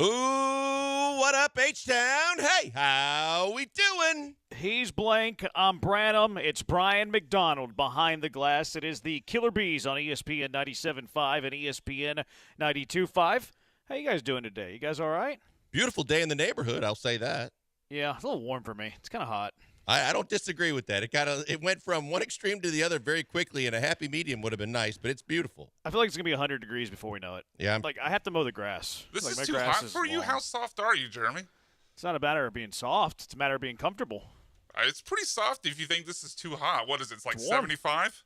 Ooh, what up, H-Town? Hey, how we doing? He's blank. I'm Branham. It's Brian McDonald behind the glass. It is the Killer Bees on ESPN 97.5 and ESPN 92.5. How you guys doing today? You guys all right? Beautiful day in the neighborhood, I'll say that. Yeah, it's a little warm for me. It's kind of hot. I don't disagree with that. It went from one extreme to the other very quickly, and a happy medium would have been nice, but it's beautiful. I feel like it's going to be 100 degrees before we know it. Yeah. I have to mow the grass. This like, is my too grass hot is for you? long. How soft are you, Jeremy? It's not a matter of being soft. It's a matter of being comfortable. It's pretty soft if you think this is too hot. What is it? It's like It's warm. 75?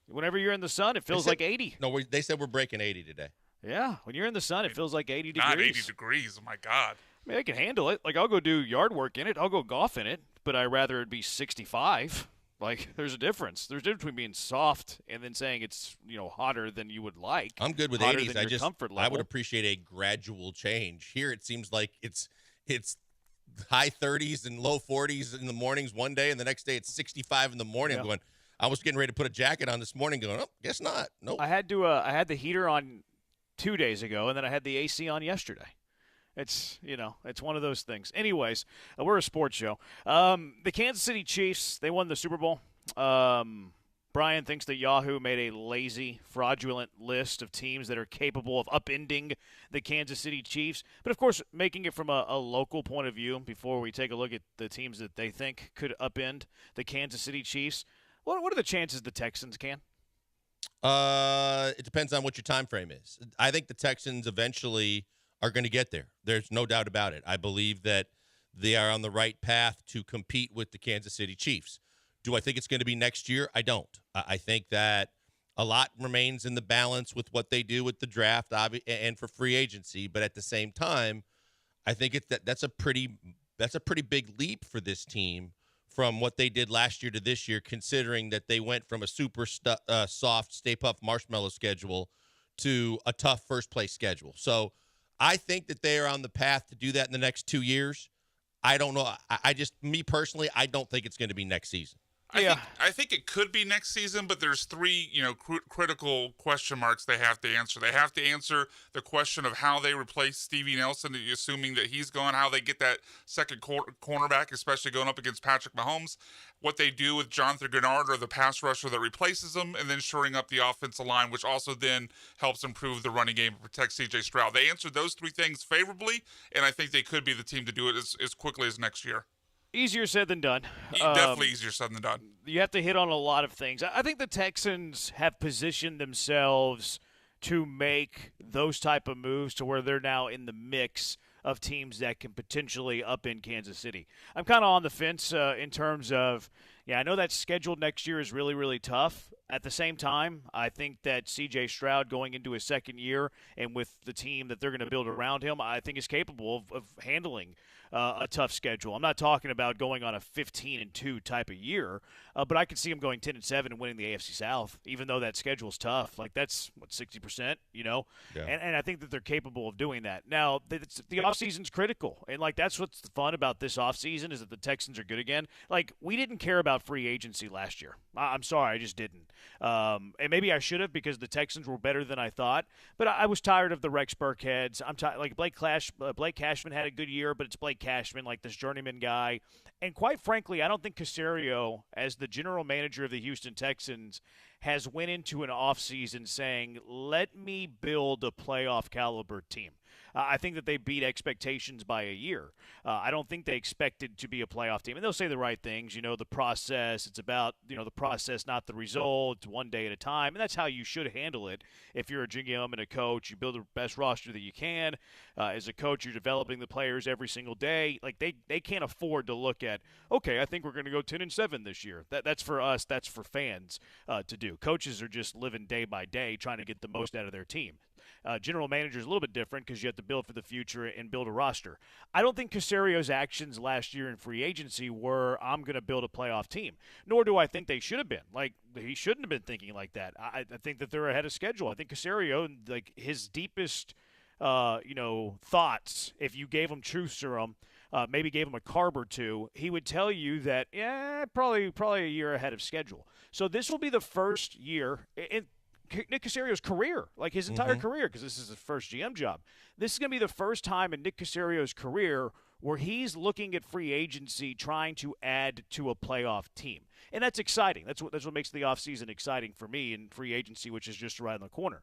Whenever you're in the sun, it feels like 80. No, they said we're breaking 80 today. Yeah, when you're in the sun, it feels like 80 degrees. Not 80 degrees. Oh, my God. I mean, I can handle it. Like, I'll go do yard work in it. I'll go golf in it, but I'd rather it be 65. Like, there's a difference. There's a difference between being soft and then saying it's, hotter than you would like. I'm good with hotter 80s. Than your comfort level. I would appreciate a gradual change. Here it seems like it's high 30s and low 40s in the mornings one day, and the next day it's 65 in the morning. Yeah. I was getting ready to put a jacket on this morning going, oh, guess not. Nope. I had the heater on 2 days ago, and then I had the AC on yesterday. It's one of those things. Anyways, we're a sports show. The Kansas City Chiefs, they won the Super Bowl. Brian thinks that Yahoo made a lazy, fraudulent list of teams that are capable of upending the Kansas City Chiefs. But, of course, making it from a local point of view before we take a look at the teams that they think could upend the Kansas City Chiefs, what are the chances the Texans can? It depends on what your time frame is. I think the Texans eventually are going to get there. There's no doubt about it. I believe that they are on the right path to compete with the Kansas City Chiefs. Do I think it's going to be next year? I don't. I think that a lot remains in the balance with what they do with the draft and for free agency. But at the same time, I think that's a pretty big leap for this team from what they did last year to this year, considering that they went from a super soft Stay Puft Marshmallow schedule to a tough first place schedule. So I think that they are on the path to do that in the next 2 years. I don't know. Me personally, I don't think it's going to be next season. I think it could be next season, but there's three, critical question marks they have to answer. They have to answer the question of how they replace Stevie Nelson, assuming that he's gone, how they get that second cornerback, especially going up against Patrick Mahomes, what they do with Jonathan Grenard or the pass rusher that replaces him, and then shoring up the offensive line, which also then helps improve the running game and protect C.J. Stroud. They answered those three things favorably, and I think they could be the team to do it as quickly as next year. Easier said than done. Definitely easier said than done. You have to hit on a lot of things. I think the Texans have positioned themselves to make those type of moves to where they're now in the mix of teams that can potentially upend Kansas City. I'm kind of on the fence in terms of, I know that schedule next year is really, really tough. At the same time, I think that C.J. Stroud going into his second year and with the team that they're going to build around him, I think is capable of handling a tough schedule. I'm not talking about going on a 15-2 type of year, but I could see him going 10-7 and winning the AFC South, even though that schedule's tough. Like, that's, 60%, Yeah. And I think that they're capable of doing that. Now, the offseason's critical, and, that's what's fun about this offseason is that the Texans are good again. We didn't care about free agency last year. I'm sorry, I just didn't. And maybe I should have because the Texans were better than I thought, but I was tired of the Rex Burkheads. I'm tired. Blake Cashman had a good year, but it's Blake Cashman, this journeyman guy. And quite frankly, I don't think Caserio, as the general manager of the Houston Texans, has went into an offseason saying, let me build a playoff caliber team. I think that they beat expectations by a year. I don't think they expected to be a playoff team. And they'll say the right things, the process. It's about, the process, not the result. It's one day at a time. And that's how you should handle it. If you're a GM and a coach, you build the best roster that you can. As a coach, you're developing the players every single day. They can't afford to look at, okay, I think we're going to go 10-7 this year. That's for us. That's for fans to do. Coaches are just living day by day trying to get the most out of their team. General manager is a little bit different because you have to build for the future and build a roster. I don't think Caserio's actions last year in free agency were, I'm going to build a playoff team. Nor do I think they should have been. He shouldn't have been thinking like that. I think that they're ahead of schedule. I think Caserio, his deepest, thoughts, if you gave him truth serum, maybe gave him a carb or two, he would tell you that, probably a year ahead of schedule. So this will be the first year. Nick Caserio's career, like his entire career, because this is his first GM job. This is going to be the first time in Nick Caserio's career where he's looking at free agency trying to add to a playoff team. And that's exciting. That's what makes the offseason exciting for me in free agency, which is just around the corner.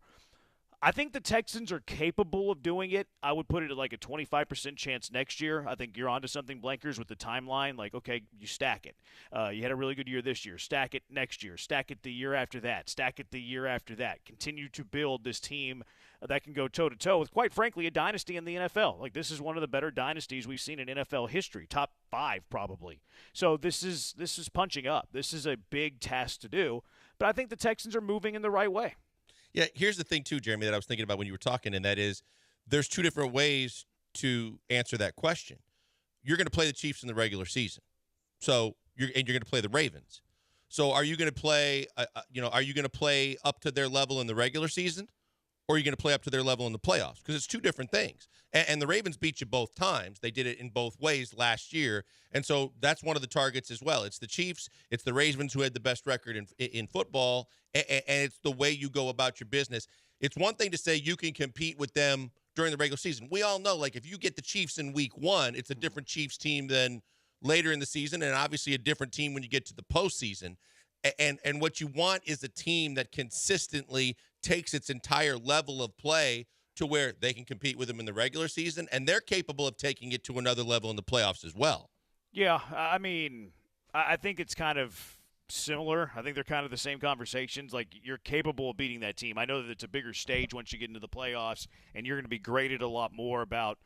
I think the Texans are capable of doing it. I would put it at like a 25% chance next year. I think you're onto something, Blankers, with the timeline. Like, okay, you stack it. You had a really good year this year. Stack it next year. Stack it the year after that. Stack it the year after that. Continue to build this team that can go toe-to-toe with, quite frankly, a dynasty in the NFL. Like, this is one of the better dynasties we've seen in NFL history. Top 5, probably. So this is punching up. This is a big task to do. But I think the Texans are moving in the right way. Yeah, here's the thing, too, Jeremy, that I was thinking about when you were talking, and that is there's 2 different ways to answer that question. You're going to play the Chiefs in the regular season, so you're going to play the Ravens. So are you going to play, are you going to play up to their level in the regular season, or are you going to play up to their level in the playoffs? Because it's 2 different things. And the Ravens beat you both times. They did it in both ways last year, and so that's one of the targets as well. It's the Chiefs, it's the Ravens who had the best record in football, and it's the way you go about your business. It's one thing to say you can compete with them during the regular season. We all know, like, if you get the Chiefs in week 1, it's a different Chiefs team than later in the season, and obviously a different team when you get to the postseason. And what you want is a team that consistently takes its entire level of play to where they can compete with them in the regular season, and they're capable of taking it to another level in the playoffs as well. Yeah, I mean, I think it's kind of similar. I think they're kind of the same conversations. Like, you're capable of beating that team. I know that it's a bigger stage once you get into the playoffs, and you're going to be graded a lot more about,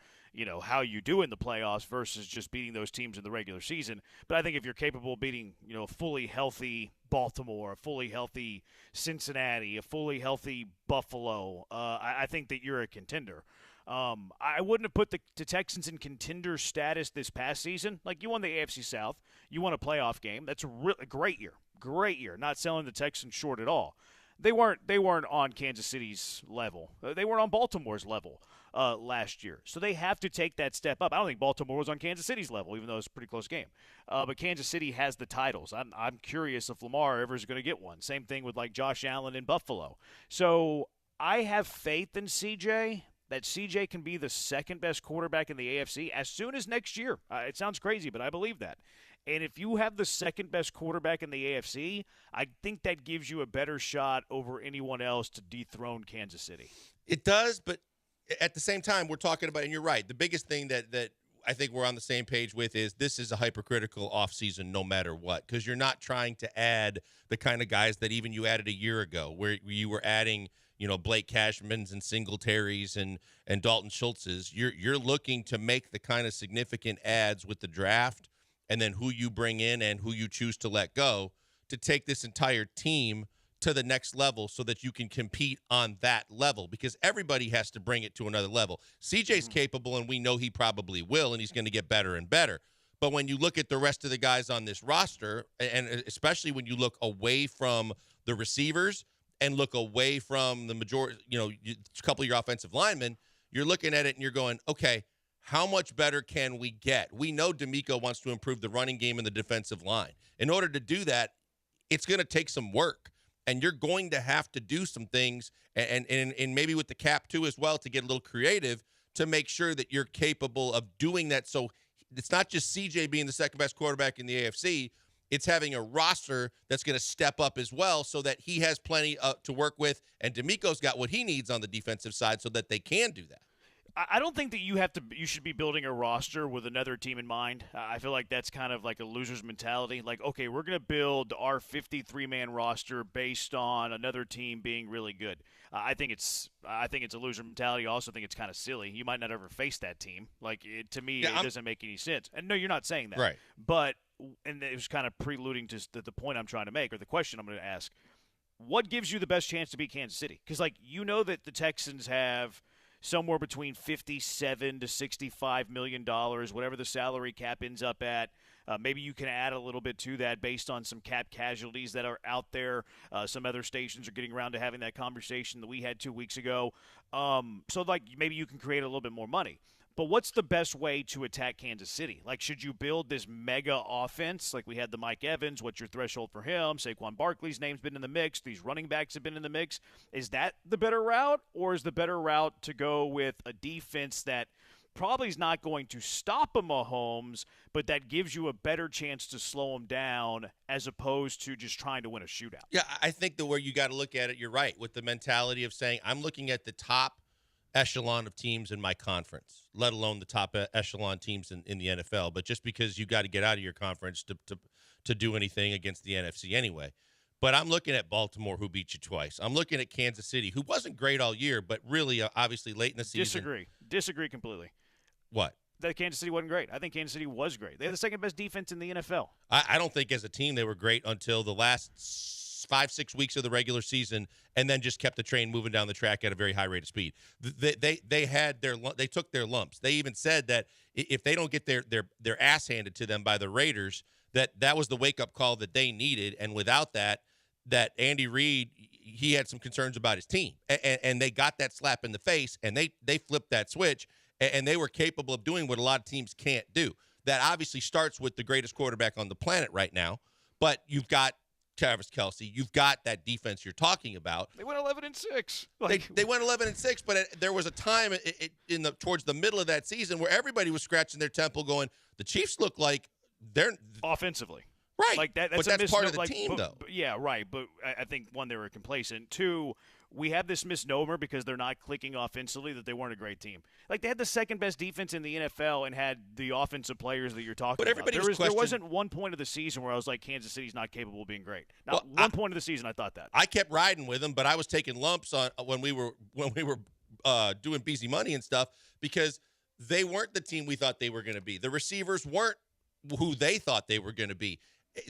how you do in the playoffs versus just beating those teams in the regular season. But I think if you're capable of beating, a fully healthy Baltimore, a fully healthy Cincinnati, a fully healthy Buffalo, I think that you're a contender. I wouldn't have put the Texans in contender status this past season. Like, you won the AFC South. You won a playoff game. That's a great year. Great year. Not selling the Texans short at all. They weren't on Kansas City's level. They weren't on Baltimore's level last year. So they have to take that step up. I don't think Baltimore was on Kansas City's level, even though it's a pretty close game. But Kansas City has the titles. I'm curious if Lamar ever is going to get one. Same thing with, like, Josh Allen in Buffalo. So I have faith in CJ, that CJ can be the second best quarterback in the AFC as soon as next year. It sounds crazy, but I believe that. And if you have the second best quarterback in the AFC, I think that gives you a better shot over anyone else to dethrone Kansas City. It does, but at the same time, we're talking about, and you're right, the biggest thing that I think we're on the same page with is this is a hypercritical offseason no matter what, because you're not trying to add the kind of guys that even you added a year ago, where you were adding Blake Cashmans and Singletaries and Dalton Schultzes. You're looking to make the kind of significant adds with the draft and then who you bring in and who you choose to let go to take this entire team to the next level so that you can compete on that level, because everybody has to bring it to another level. CJ's capable, and we know he probably will, and he's going to get better and better. But when you look at the rest of the guys on this roster, and especially when you look away from the receivers and look away from the majority, a couple of your offensive linemen, you're looking at it and you're going, okay, how much better can we get? We know D'Amico wants to improve the running game and the defensive line. In order to do that, it's going to take some work, and you're going to have to do some things, and maybe with the cap too as well, to get a little creative to make sure that you're capable of doing that. So it's not just CJ being the second best quarterback in the AFC. It's having a roster that's going to step up as well so that he has plenty to work with, and D'Amico's got what he needs on the defensive side so that they can do that. I don't think that you should be building a roster with another team in mind. I feel like that's kind of like a loser's mentality. Like, okay, we're going to build our 53-man roster based on another team being really good. I think it's a loser mentality. I also think it's kind of silly. You might not ever face that team. Like, to me, it doesn't make any sense. And no, you're not saying that. Right. But, and it was kind of preluding to the point I'm trying to make, or the question I'm going to ask. What gives you the best chance to beat Kansas City? Because, like, that the Texans have somewhere between $57 to $65 million, whatever the salary cap ends up at. Maybe you can add a little bit to that based on some cap casualties that are out there. Some other stations are getting around to having that conversation that we had 2 weeks ago. So, like, maybe you can create a little bit more money. But what's the best way to attack Kansas City? Like, should you build this mega offense? Like we had the Mike Evans. What's your threshold for him? Saquon Barkley's name's been in the mix. These running backs have been in the mix. Is that the better route, or is the better route to go with a defense that probably is not going to stop a Mahomes, but that gives you a better chance to slow him down as opposed to just trying to win a shootout? Yeah, I think the way you got to look at it, you're right, with the mentality of saying, I'm looking at the top echelon of teams in my conference, let alone the top echelon teams in the NFL. But just because you got to get out of your conference to do anything against the NFC anyway. But I'm looking at Baltimore, who beat you twice. I'm looking at Kansas City, who wasn't great all year, but really, obviously, late in the season. Disagree completely. What? That Kansas City wasn't great. I think Kansas City was great. They had the second best defense in the NFL. I don't think as a team they were great until the last 5-6 weeks of the regular season, and then just kept the train moving down the track at a very high rate of speed. They took their lumps. They even said that if they don't get their ass handed to them by the Raiders, that was the wake up call that they needed. And without that Andy Reid, he had some concerns about his team, and they got that slap in the face, and they flipped that switch, and they were capable of doing what a lot of teams can't do. That obviously starts with the greatest quarterback on the planet right now, but you've got Travis Kelce. You've got that defense you're talking about. They went 11-6. They went 11-6, but there was a time towards the middle of that season where everybody was scratching their temple, going, "The Chiefs look like they're offensively." Right, like that's but that's part of the team, though. Yeah, right. But I think, one, they were complacent. Two, we have this misnomer because they're not clicking offensively that they weren't a great team. Like, they had the second best defense in the NFL and had the offensive players that you're talking about. There wasn't one point of the season where I was like, Kansas City's not capable of being great. Not one point of the season I thought that. I kept riding with them, but I was taking lumps on when we were doing BZ Money and stuff, because they weren't the team we thought they were going to be. The receivers weren't who they thought they were going to be.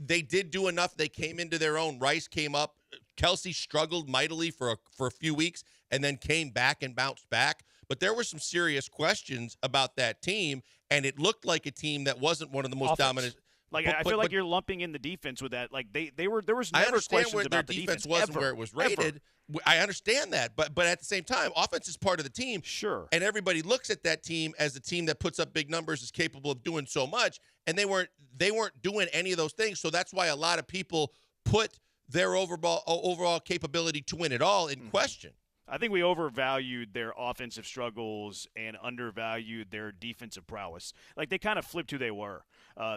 They did do enough. They came into their own. Rice came up. Kelce struggled mightily for a few weeks and then came back and bounced back. But there were some serious questions about that team, and it looked like a team that wasn't one of the most dominant. I feel like you're lumping in the defense with that. Like there was never questions about the defense wasn't where it was rated. I understand that, but at the same time, offense is part of the team. Sure. And everybody looks at that team as a team that puts up big numbers, is capable of doing so much, and they weren't doing any of those things. So that's why a lot of people put their overall capability to win it all in question. I think we overvalued their offensive struggles and undervalued their defensive prowess. Like, they kind of flipped who they were.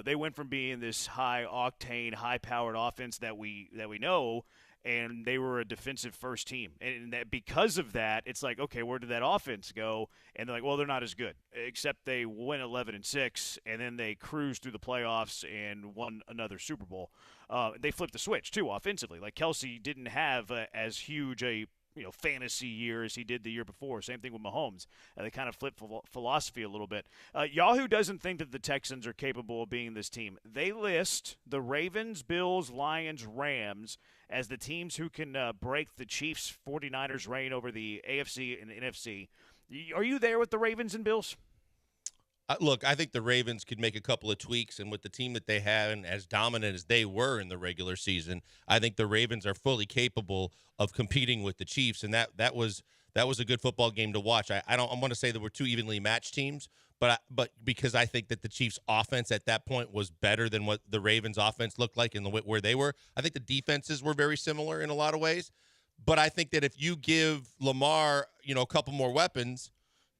They went from being this high-octane, high-powered offense that we know, and they were a defensive-first team. And that because of that, it's like, okay, where did that offense go? And they're like, well, they're not as good, except they went 11-6, and then they cruised through the playoffs and won another Super Bowl. They flipped the switch, too, offensively. Like, Kelce didn't have as huge a fantasy year as he did the year before. Same thing with Mahomes. They kind of flipped philosophy a little bit. Yahoo doesn't think that the Texans are capable of being this team. They list the Ravens, Bills, Lions, Rams as the teams who can break the Chiefs' 49ers' reign over the AFC and NFC. Are you there with the Ravens and Bills? Look, I think the Ravens could make a couple of tweaks, and with the team that they have and as dominant as they were in the regular season, I think the Ravens are fully capable of competing with the Chiefs, and that was a good football game to watch. I want to say that we're two evenly matched teams, but because I think that the Chiefs' offense at that point was better than what the Ravens' offense looked like and where they were. I think the defenses were very similar in a lot of ways, but I think that if you give Lamar, a couple more weapons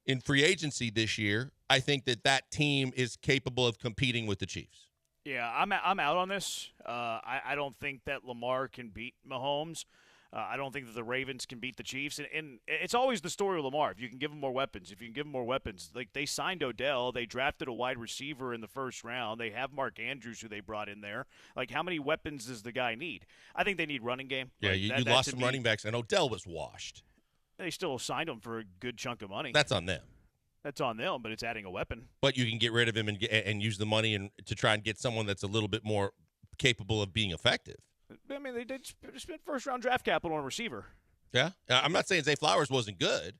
in free agency this year, I think that team is capable of competing with the Chiefs. Yeah, I'm out on this. I don't think that Lamar can beat Mahomes. I don't think that the Ravens can beat the Chiefs. And it's always the story of Lamar. If you can give him more weapons, like they signed Odell, they drafted a wide receiver in the first round. They have Mark Andrews, who they brought in there. Like, how many weapons does the guy need? I think they need running game. Yeah, you lost some running backs, and Odell was washed. They still signed him for a good chunk of money. That's on them. That's on them, but it's adding a weapon. But you can get rid of him and use the money to try and get someone that's a little bit more capable of being effective. I mean, they did spend first-round draft capital on a receiver. Yeah. I'm not saying Zay Flowers wasn't good.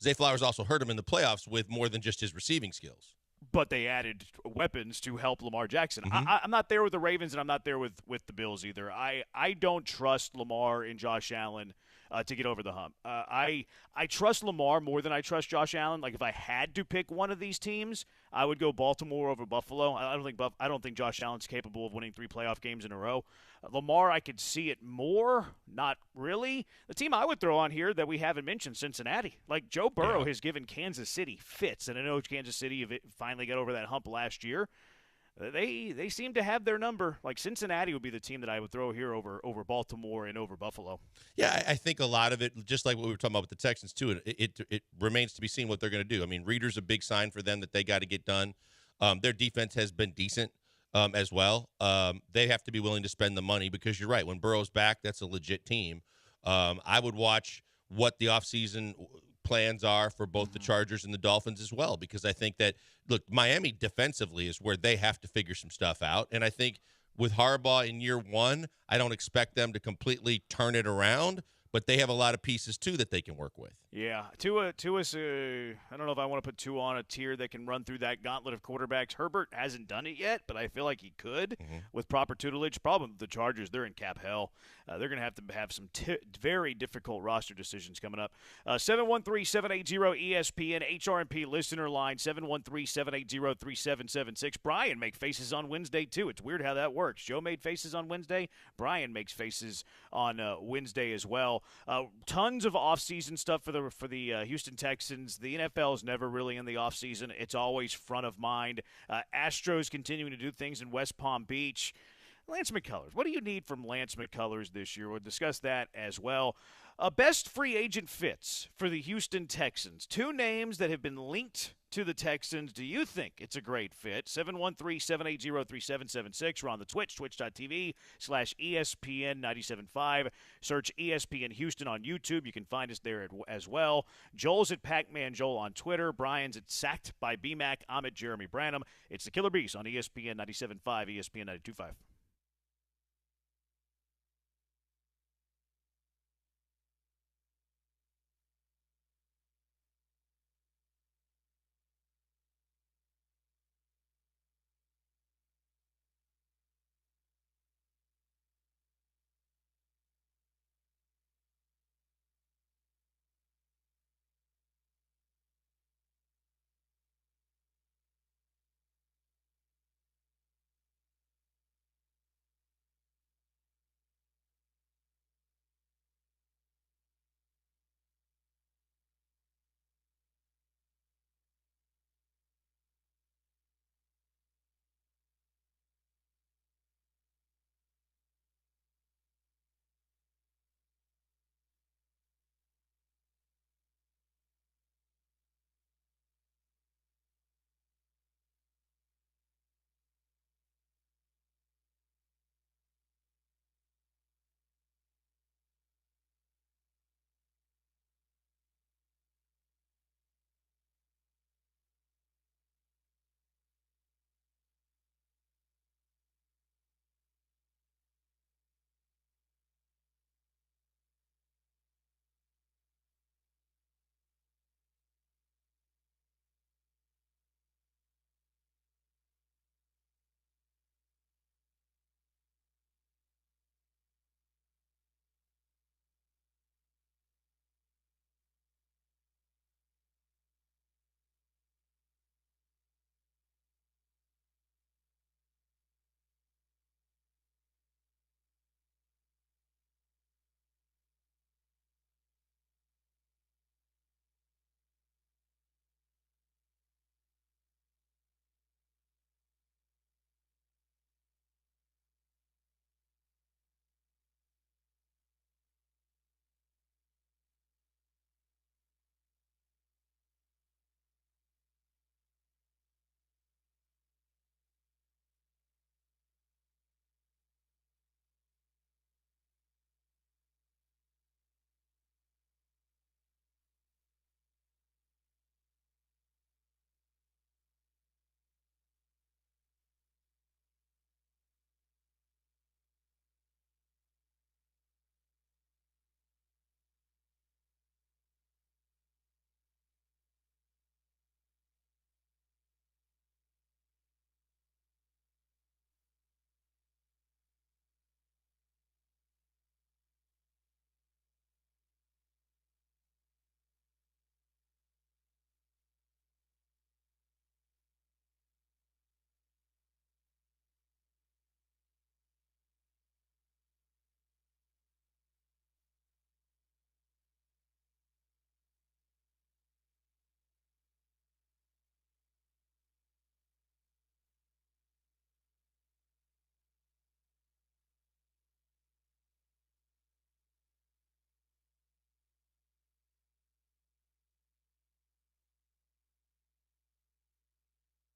Zay Flowers also hurt him in the playoffs with more than just his receiving skills. But they added weapons to help Lamar Jackson. Mm-hmm. I'm not there with the Ravens, and I'm not there with the Bills either. I don't trust Lamar and Josh Allen to get over the hump. I trust Lamar more than I trust Josh Allen. Like if I had to pick one of these teams, I would go Baltimore over Buffalo. I don't think Josh Allen's capable of winning 3 playoff games in a row. Lamar, I could see it more. Not really. The team I would throw on here that we haven't mentioned, Cincinnati. Like Joe Burrow has given Kansas City fits, and I know Kansas City finally got over that hump last year. They seem to have their number. Like Cincinnati would be the team that I would throw here over Baltimore and over Buffalo. Yeah, I think a lot of it, just like what we were talking about with the Texans too, it remains to be seen what they're going to do. I mean, Reader's a big sign for them that they got to get done. Their defense has been decent as well. They have to be willing to spend the money because you're right. When Burrow's back, that's a legit team. I would watch what the offseason plans are for both the Chargers and the Dolphins as well, because I think that, look, Miami defensively is where they have to figure some stuff out. And I think with Harbaugh in year 1, I don't expect them to completely turn it around, but they have a lot of pieces too that they can work with. Yeah, Tua's. I don't know if I want to put Tua on a tier that can run through that gauntlet of quarterbacks. Herbert hasn't done it yet, but I feel like he could with proper tutelage. Problem with the Chargers, they're in cap hell. They're going to have some very difficult roster decisions coming up. 713-780-ESPN HRMP listener line 713-780-3776. Brian make faces on Wednesday too. It's weird how that works. Joe made faces on Wednesday. Brian makes faces on Wednesday as well. Tons of offseason stuff for the Houston Texans. The NFL is never really in the offseason. It's always front of mind. Astros continuing to do things in West Palm Beach. Lance McCullers. What do you need from Lance McCullers this year? We'll discuss that as well. Best free agent fits for the Houston Texans. 2 names that have been linked to the Texans. Do you think it's a great fit? 713-780-3776. We're on the Twitch, twitch.tv/ESPN975. Search ESPN Houston on YouTube. You can find us there as well. Joel's at Pac-Man Joel on Twitter. Brian's at Sacked by BMAC. I'm at Jeremy Branham. It's the Killer Beast on ESPN 97.5, ESPN 92.5.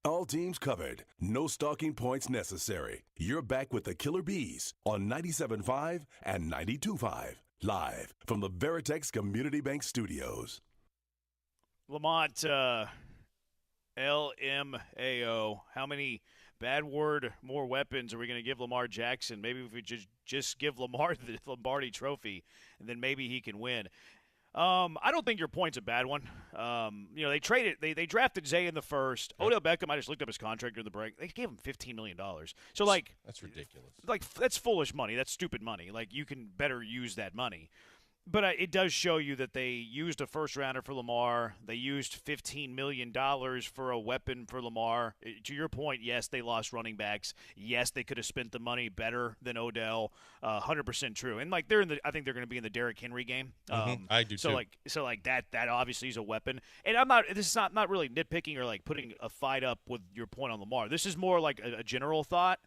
All teams covered. No stalking points necessary. You're back with the Killer Bees on 97.5 and 92.5. Live from the Veritex Community Bank Studios. Lamont, LMAO, how many bad word, more weapons are we going to give Lamar Jackson? Maybe if we just give Lamar the Lombardi Trophy, and then maybe he can win. I don't think your point's a bad one. They drafted Zay in the first. Yep. Odell Beckham, I just looked up his contract during the break. They gave him $15 million. So, that's ridiculous. That's foolish money. That's stupid money. You can better use that money. But it does show you that they used a first-rounder for Lamar. They used $15 million for a weapon for Lamar. To your point, yes, they lost running backs. Yes, they could have spent the money better than Odell. 100% true. And I think they're going to be in the Derrick Henry game. I do too. That obviously is a weapon. And this is not really nitpicking or putting a fight up with your point on Lamar. This is more like a general thought.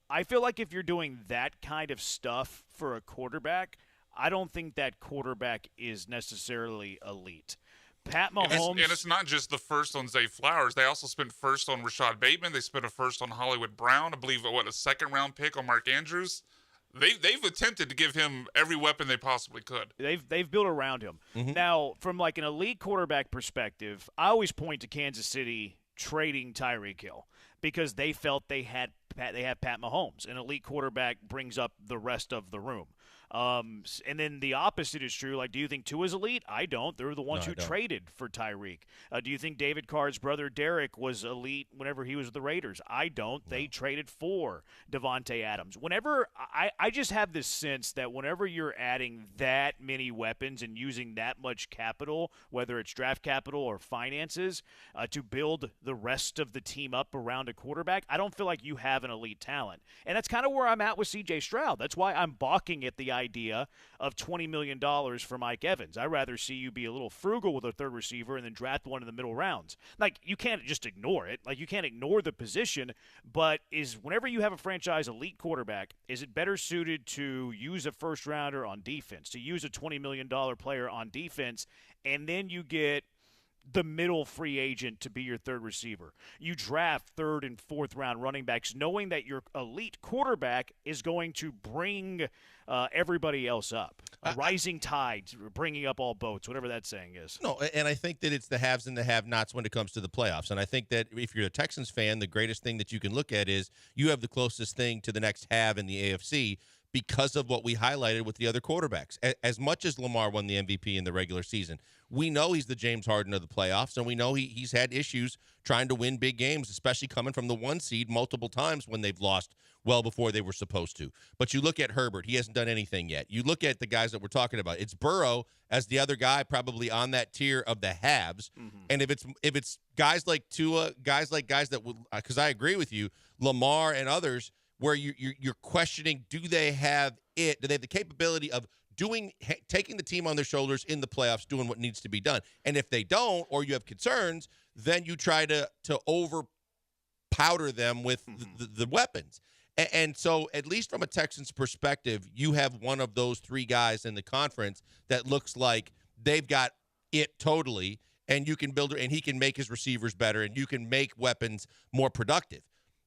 I feel like if you're doing that kind of stuff for a quarterback, I don't think that quarterback is necessarily elite. Pat Mahomes. And it's not just the first on Zay Flowers. They also spent first on Rashad Bateman. They spent a first on Hollywood Brown. I believe, a second-round pick on Mark Andrews. They've attempted to give him every weapon they possibly could. They've built around him. Mm-hmm. Now, from an elite quarterback perspective, I always point to Kansas City trading Tyreek Hill because they felt they had Pat Mahomes. An elite quarterback brings up the rest of the room. And then the opposite is true. Do you think Tua's elite? I don't. They're the ones who traded for Tyreek. Do you think David Carr's brother Derek was elite whenever he was with the Raiders? I don't. They traded for Devontae Adams. Whenever I just have this sense that whenever you're adding that many weapons and using that much capital, whether it's draft capital or finances, to build the rest of the team up around a quarterback, I don't feel like you have an elite talent. And that's kind of where I'm at with C.J. Stroud. That's why I'm balking at the idea of $20 million for Mike Evans. I'd rather see you be a little frugal with a third receiver and then draft one in the middle rounds. You can't just ignore it. You can't ignore the position, but whenever you have a franchise elite quarterback, is it better suited to use a first rounder on defense, to use a $20 million player on defense, and then you get the middle free agent to be your third receiver? You draft third and fourth round running backs knowing that your elite quarterback is going to bring everybody else up. A rising tide, bringing up all boats, whatever that saying is. No, and I think that it's the haves and the have-nots when it comes to the playoffs. And I think that if you're a Texans fan, the greatest thing that you can look at is you have the closest thing to the next have in the AFC because of what we highlighted with the other quarterbacks. As much as Lamar won the MVP in the regular season, we know he's the James Harden of the playoffs, and we know he's had issues trying to win big games, especially coming from the 1 seed multiple times when they've lost well before they were supposed to. But you look at Herbert, he hasn't done anything yet. You look at the guys that we're talking about. It's Burrow as the other guy probably on that tier of the haves. Mm-hmm. And if it's guys like Tua, guys that would, because I agree with you, Lamar and others, where you're questioning, do they have the capability of taking the team on their shoulders in the playoffs, doing what needs to be done? And if they don't, or you have concerns, then you try to over powder them with the weapons. And so, at least from a Texans perspective, you have one of those three guys in the conference that looks like they've got it totally, and you can build, and he can make his receivers better, and you can make weapons more productive.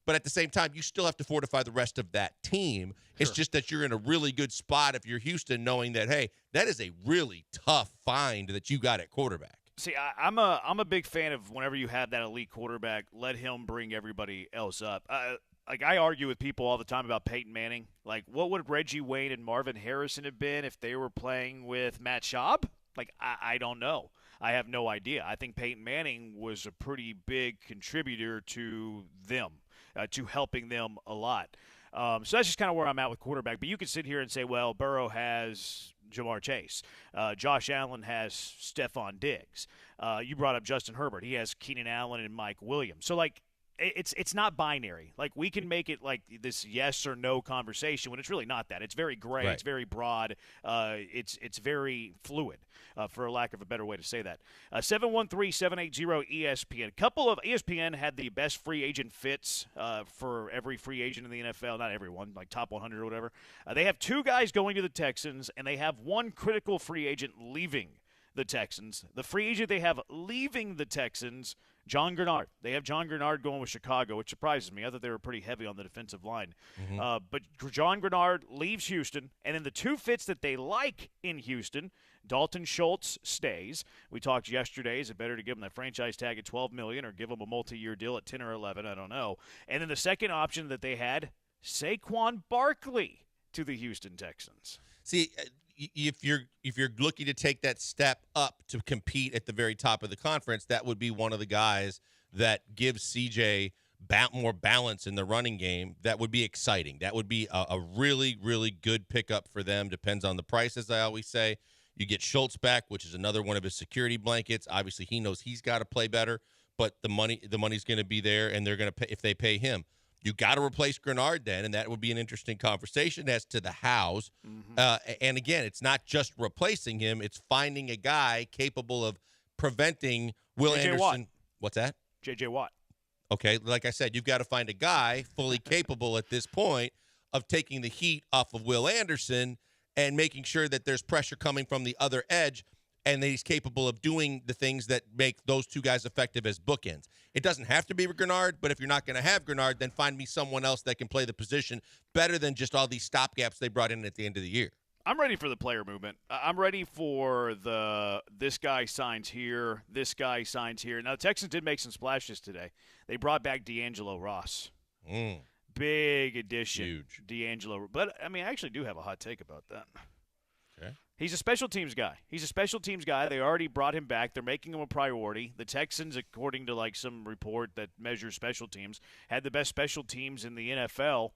But at the same time, you still have to fortify the rest of that team. Sure. It's just that you're in a really good spot if you're Houston, knowing that, hey, that is a really tough find that you got at quarterback. See, I'm a big fan of whenever you have that elite quarterback, let him bring everybody else up. I argue with people all the time about Peyton Manning. What would Reggie Wayne and Marvin Harrison have been if they were playing with Matt Schaub? I don't know. I have no idea. I think Peyton Manning was a pretty big contributor to them. To helping them a lot. So that's just kind of where I'm at with quarterback. But you could sit here and say, well, Burrow has Jamar Chase. Josh Allen has Stephon Diggs. You brought up Justin Herbert. He has Keenan Allen and Mike Williams. So, it's not binary. We can make it this yes or no conversation when it's really not that. It's very gray. Right. It's very broad. It's very fluid, for a lack of a better way to say that. 713-780-ESPN. Couple of ESPN had the best free agent fits for every free agent in the NFL. Not everyone, top 100 or whatever. They have two guys going to the Texans, and they have one critical free agent leaving the Texans. The free agent they have leaving the Texans John Grenard. They have John Grenard going with Chicago, which surprises me. I thought they were pretty heavy on the defensive line. But John Grenard leaves Houston, and then the two fits that they like in Houston, Dalton Schultz stays. We talked yesterday, is it better to give him that franchise tag at $12 million or give him a multi-year deal at 10 or 11? I don't know. And then the second option that they had, Saquon Barkley to the Houston Texans. See, if you're looking to take that step up to compete at the very top of the conference, that would be one of the guys that gives CJ more balance in the running game. That would be exciting. That would be a really, really good pickup for them. Depends on the price, as I always say. You get Schultz back, which is another one of his security blankets. Obviously, he knows he's got to play better, but the money's going to be there, and they're going to pay if they pay him. You got to replace Grenard then, and that would be an interesting conversation as to the hows. And again, it's not just replacing him; it's finding a guy capable of preventing Will Anderson. Watt. What's that? J.J. Watt. Okay, like I said, you've got to find a guy fully capable at this point of taking the heat off of Will Anderson and making sure that there's pressure coming from the other edge and that he's capable of doing the things that make those two guys effective as bookends. It doesn't have to be Grenard, but if you're not going to have Grenard, then find me someone else that can play the position better than just all these stopgaps they brought in at the end of the year. I'm ready for the player movement. I'm ready for this guy signs here, this guy signs here. Now, the Texans did make some splashes today. They brought back D'Angelo Ross. Big addition. Huge. D'Angelo. But, I mean, I actually do have a hot take about that. Okay. He's a special teams guy. They already brought him back. They're making him a priority. The Texans, according to like some report that measures special teams, had the best special teams in the NFL.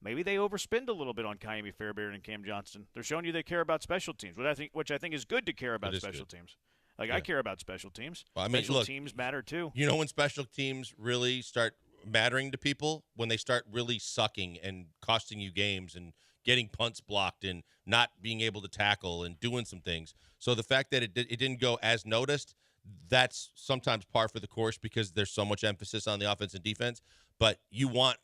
Maybe they overspend a little bit on Ka'imi Fairbairn and Cam Johnston. They're showing you they care about special teams, which I think is good to care about special teams. Like, yeah. I care about special teams. Well, I mean, special teams matter too. You know when special teams really start mattering to people? When they start really sucking and costing you games and getting punts blocked and not being able to tackle and doing some things. So the fact that it didn't go as noticed, that's sometimes par for the course because there's so much emphasis on the offense and defense. But you want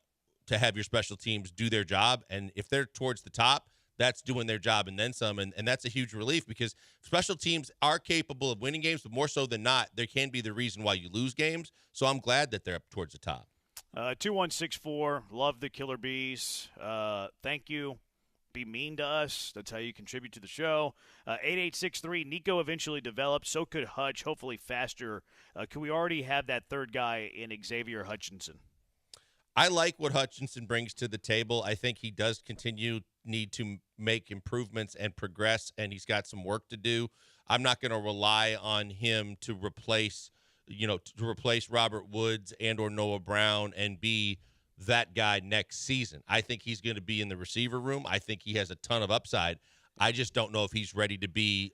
to have your special teams do their job, and if they're towards the top, that's doing their job and then some, and that's a huge relief because special teams are capable of winning games, but more so than not, they can be the reason why you lose games. So I'm glad that they're up towards the top. 2164, love the Killer Bees. Thank you. Be mean to us. That's how you contribute to the show. 8863, Nico eventually developed. So could Hutch, hopefully faster. Could we already have that third guy in Xavier Hutchinson? I like what Hutchinson brings to the table. I think he does need to make improvements and progress, and he's got some work to do. I'm not going to rely on him to replace Robert Woods and or Noah Brown and be that guy next season. I think he's going to be in the receiver room. I think he has a ton of upside. I just don't know if he's ready to be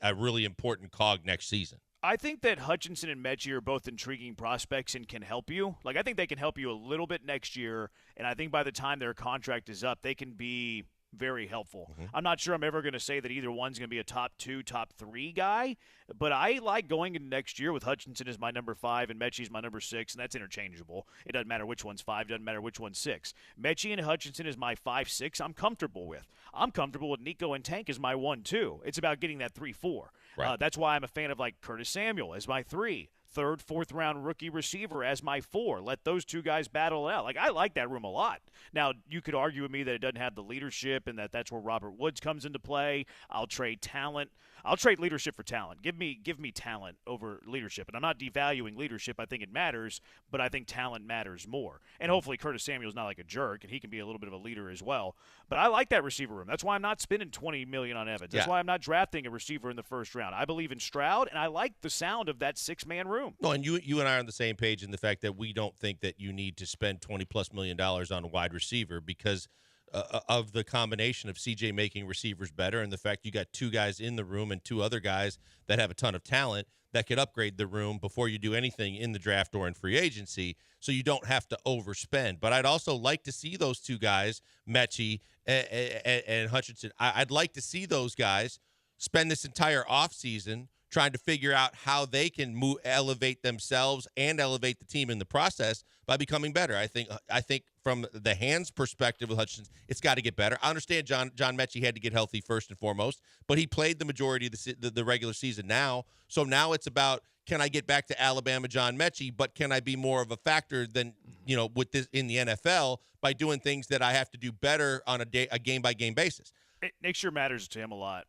a really important cog next season. I think that Hutchinson and Mechie are both intriguing prospects and can help you. Like, I think they can help you a little bit next year, and I think by the time their contract is up, they can be very helpful. I'm not sure I'm ever going to say that either one's going to be a top 2, top 3 guy, but I like going into next year with Hutchinson as my number 5 and Mechie's my number 6, and that's interchangeable. It doesn't matter which one's 5, doesn't matter which one's 6. Mechie and Hutchinson is my 5-6 I'm comfortable with. I'm comfortable with Nico and Tank as my 1-2. It's about getting that 3-4. Right. That's why I'm a fan of like Curtis Samuel as my 3. Third, fourth round rookie receiver as my 4. Let those two guys battle it out. Like, I like that room a lot. Now, you could argue with me that it doesn't have the leadership and that's where Robert Woods comes into play. I'll trade talent. I'll trade leadership for talent. Give me talent over leadership. And I'm not devaluing leadership. I think it matters, but I think talent matters more. And hopefully Curtis Samuel's not like a jerk, and he can be a little bit of a leader as well. But I like that receiver room. That's why I'm not spending $20 million on Evans. That's why I'm not drafting a receiver in the first round. I believe in Stroud, and I like the sound of that 6-man room. No, and you and I are on the same page in the fact that we don't think that you need to spend $20+ million on a wide receiver because of the combination of CJ making receivers better and the fact you got 2 guys in the room and 2 other guys that have a ton of talent that could upgrade the room before you do anything in the draft or in free agency, so you don't have to overspend. But I'd also like to see those 2 guys, Mechie and Hutchinson, I'd like to see those guys spend this entire offseason trying to figure out how they can elevate themselves and elevate the team in the process by becoming better. I think from the hands perspective with Hutchinson, it's got to get better. I understand John Mechie had to get healthy first and foremost, but he played the majority of the regular season now. So now it's about can I get back to Alabama John Mechie, but can I be more of a factor than, with this in the NFL by doing things that I have to do better on a game-by-game basis? Next year matters to him a lot.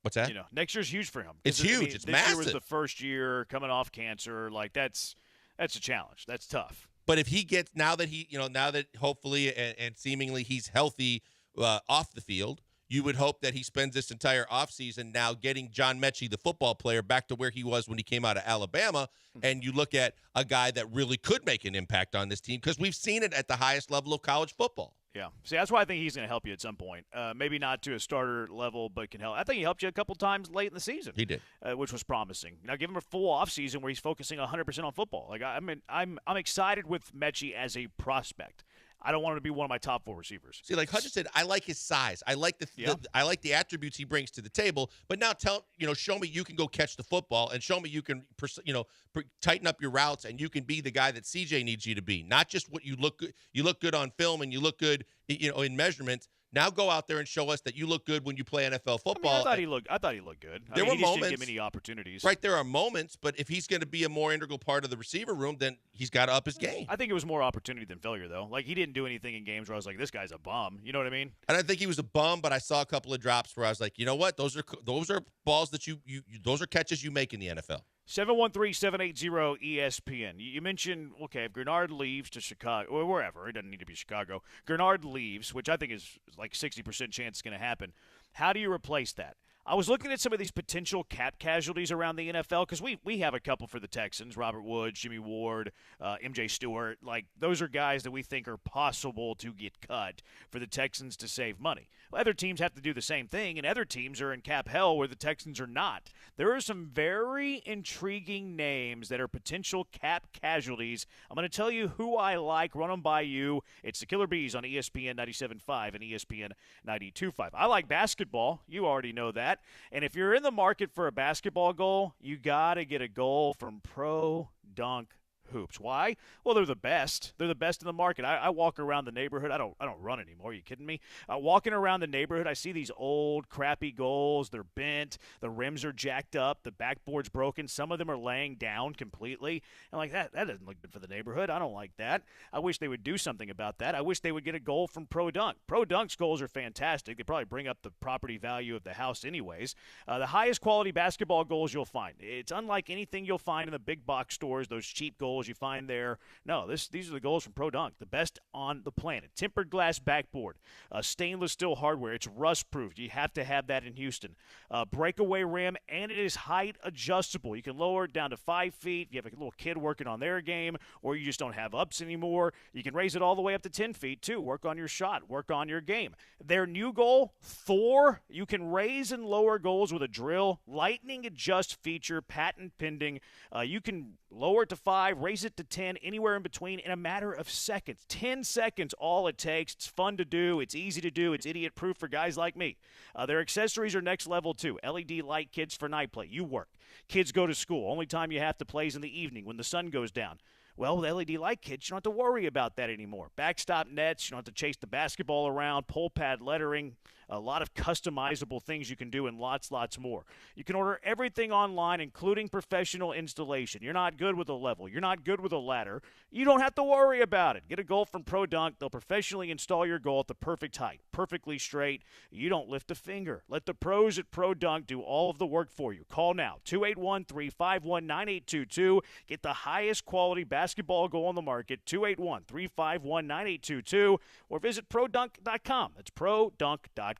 What's that? Next year's huge for him. It's huge. It's massive. This year was the first year coming off cancer. Like, that's a challenge. That's tough. But if he gets now that hopefully and seemingly he's healthy off the field, you would hope that he spends this entire offseason now getting John Mechie, the football player, back to where he was when he came out of Alabama. And you look at a guy that really could make an impact on this team because we've seen it at the highest level of college football. Yeah. See, that's why I think he's going to help you at some point. Maybe not to a starter level, but can help. I think he helped you a couple times late in the season. He did, which was promising. Now give him a full offseason where he's focusing 100% on football. Like I'm excited with Mechie as a prospect. I don't want him to be one of my top 4 receivers. See, like Hutchinson said, I like his size. I like I like the attributes he brings to the table. But now show me you can go catch the football and show me you can, tighten up your routes and you can be the guy that CJ needs you to be. Not just what you look good. You look good on film and you look good, in measurements. Now go out there and show us that you look good when you play NFL football. I thought he looked good. There were he just moments. Didn't get many opportunities. Right, there are moments, but if he's going to be a more integral part of the receiver room, then he's got to up his game. I think it was more opportunity than failure, though. Like, he didn't do anything in games where I was like, this guy's a bum. You know what I mean? And I think he was a bum, but I saw a couple of drops where I was like, you know what? Those are balls that those are catches you make in the NFL. 713-780-ESPN. You mentioned, okay, if Grenard leaves to Chicago, or wherever, it doesn't need to be Chicago. Grenard leaves, which I think is like 60% chance it's going to happen. How do you replace that? I was looking at some of these potential cap casualties around the NFL because we have a couple for the Texans, Robert Woods, Jimmy Ward, MJ Stewart. Like, those are guys that we think are possible to get cut for the Texans to save money. Well, other teams have to do the same thing, and other teams are in cap hell where the Texans are not. There are some very intriguing names that are potential cap casualties. I'm going to tell you who I like, run them by you. It's the Killer Bees on ESPN 97.5 and ESPN 92.5. I like basketball. You already know that. And if you're in the market for a basketball goal, you got to get a goal from Pro Dunk Hoops. Why? Well, they're the best. They're the best in the market. I walk around the neighborhood. I don't run anymore. Are you kidding me? Walking around the neighborhood, I see these old, crappy goals. They're bent. The rims are jacked up. The backboard's broken. Some of them are laying down completely. And like that doesn't look good for the neighborhood. I don't like that. I wish they would do something about that. I wish they would get a goal from Pro Dunk. Pro Dunk's goals are fantastic. They probably bring up the property value of the house anyways. The highest quality basketball goals you'll find. It's unlike anything you'll find in the big box stores, those cheap goals you find there. No, these are the goals from Pro Dunk, the best on the planet. Tempered glass backboard, stainless steel hardware. It's rust proof. You have to have that in Houston. Breakaway rim, and it is height adjustable. You can lower it down to 5 feet. You have a little kid working on their game, or you just don't have ups anymore. You can raise it all the way up to 10 feet too. Work on your shot. Work on your game. Their new goal, Thor. You can raise and lower goals with a drill. Lightning adjust feature, patent pending. You can lower it to 5, raise it to 10, anywhere in between in a matter of seconds. 10 seconds, all it takes. It's fun to do. It's easy to do. It's idiot-proof for guys like me. Their accessories are next level, too. LED light kits for night play. You work. Kids go to school. Only time you have to play is in the evening when the sun goes down. Well, with LED light kits, you don't have to worry about that anymore. Backstop nets, you don't have to chase the basketball around, pull pad lettering, a lot of customizable things you can do, and lots more. You can order everything online, including professional installation. You're not good with a level. You're not good with a ladder. You don't have to worry about it. Get a goal from Pro Dunk. They'll professionally install your goal at the perfect height, perfectly straight. You don't lift a finger. Let the pros at Pro Dunk do all of the work for you. Call now, 281-351-9822. Get the highest quality basketball goal on the market, 281-351-9822, or visit produnk.com. That's produnk.com.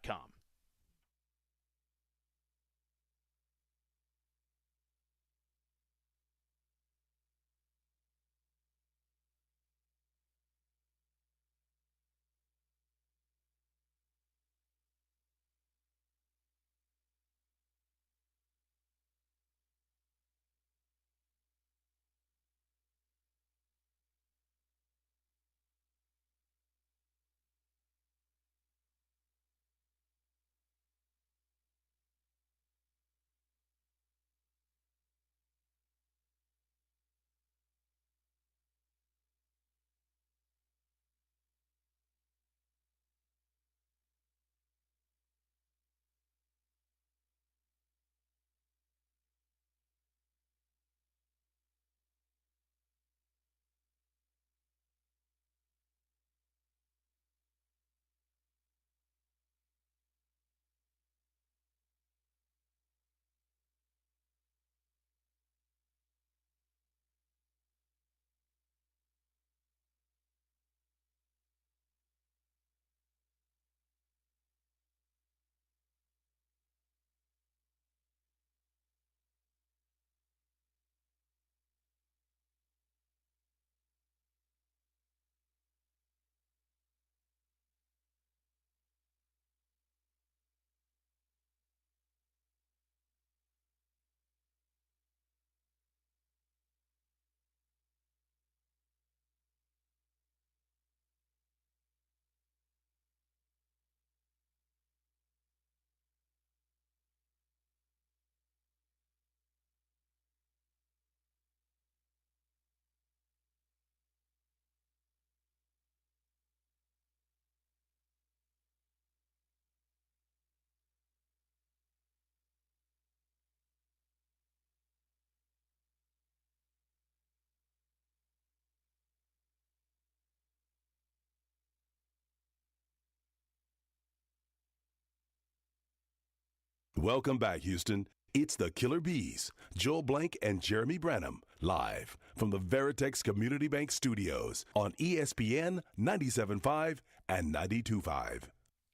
Welcome back, Houston. It's the Killer Bees, Joel Blank and Jeremy Branham, live from the Veritex Community Bank Studios on ESPN 97.5 and 92.5.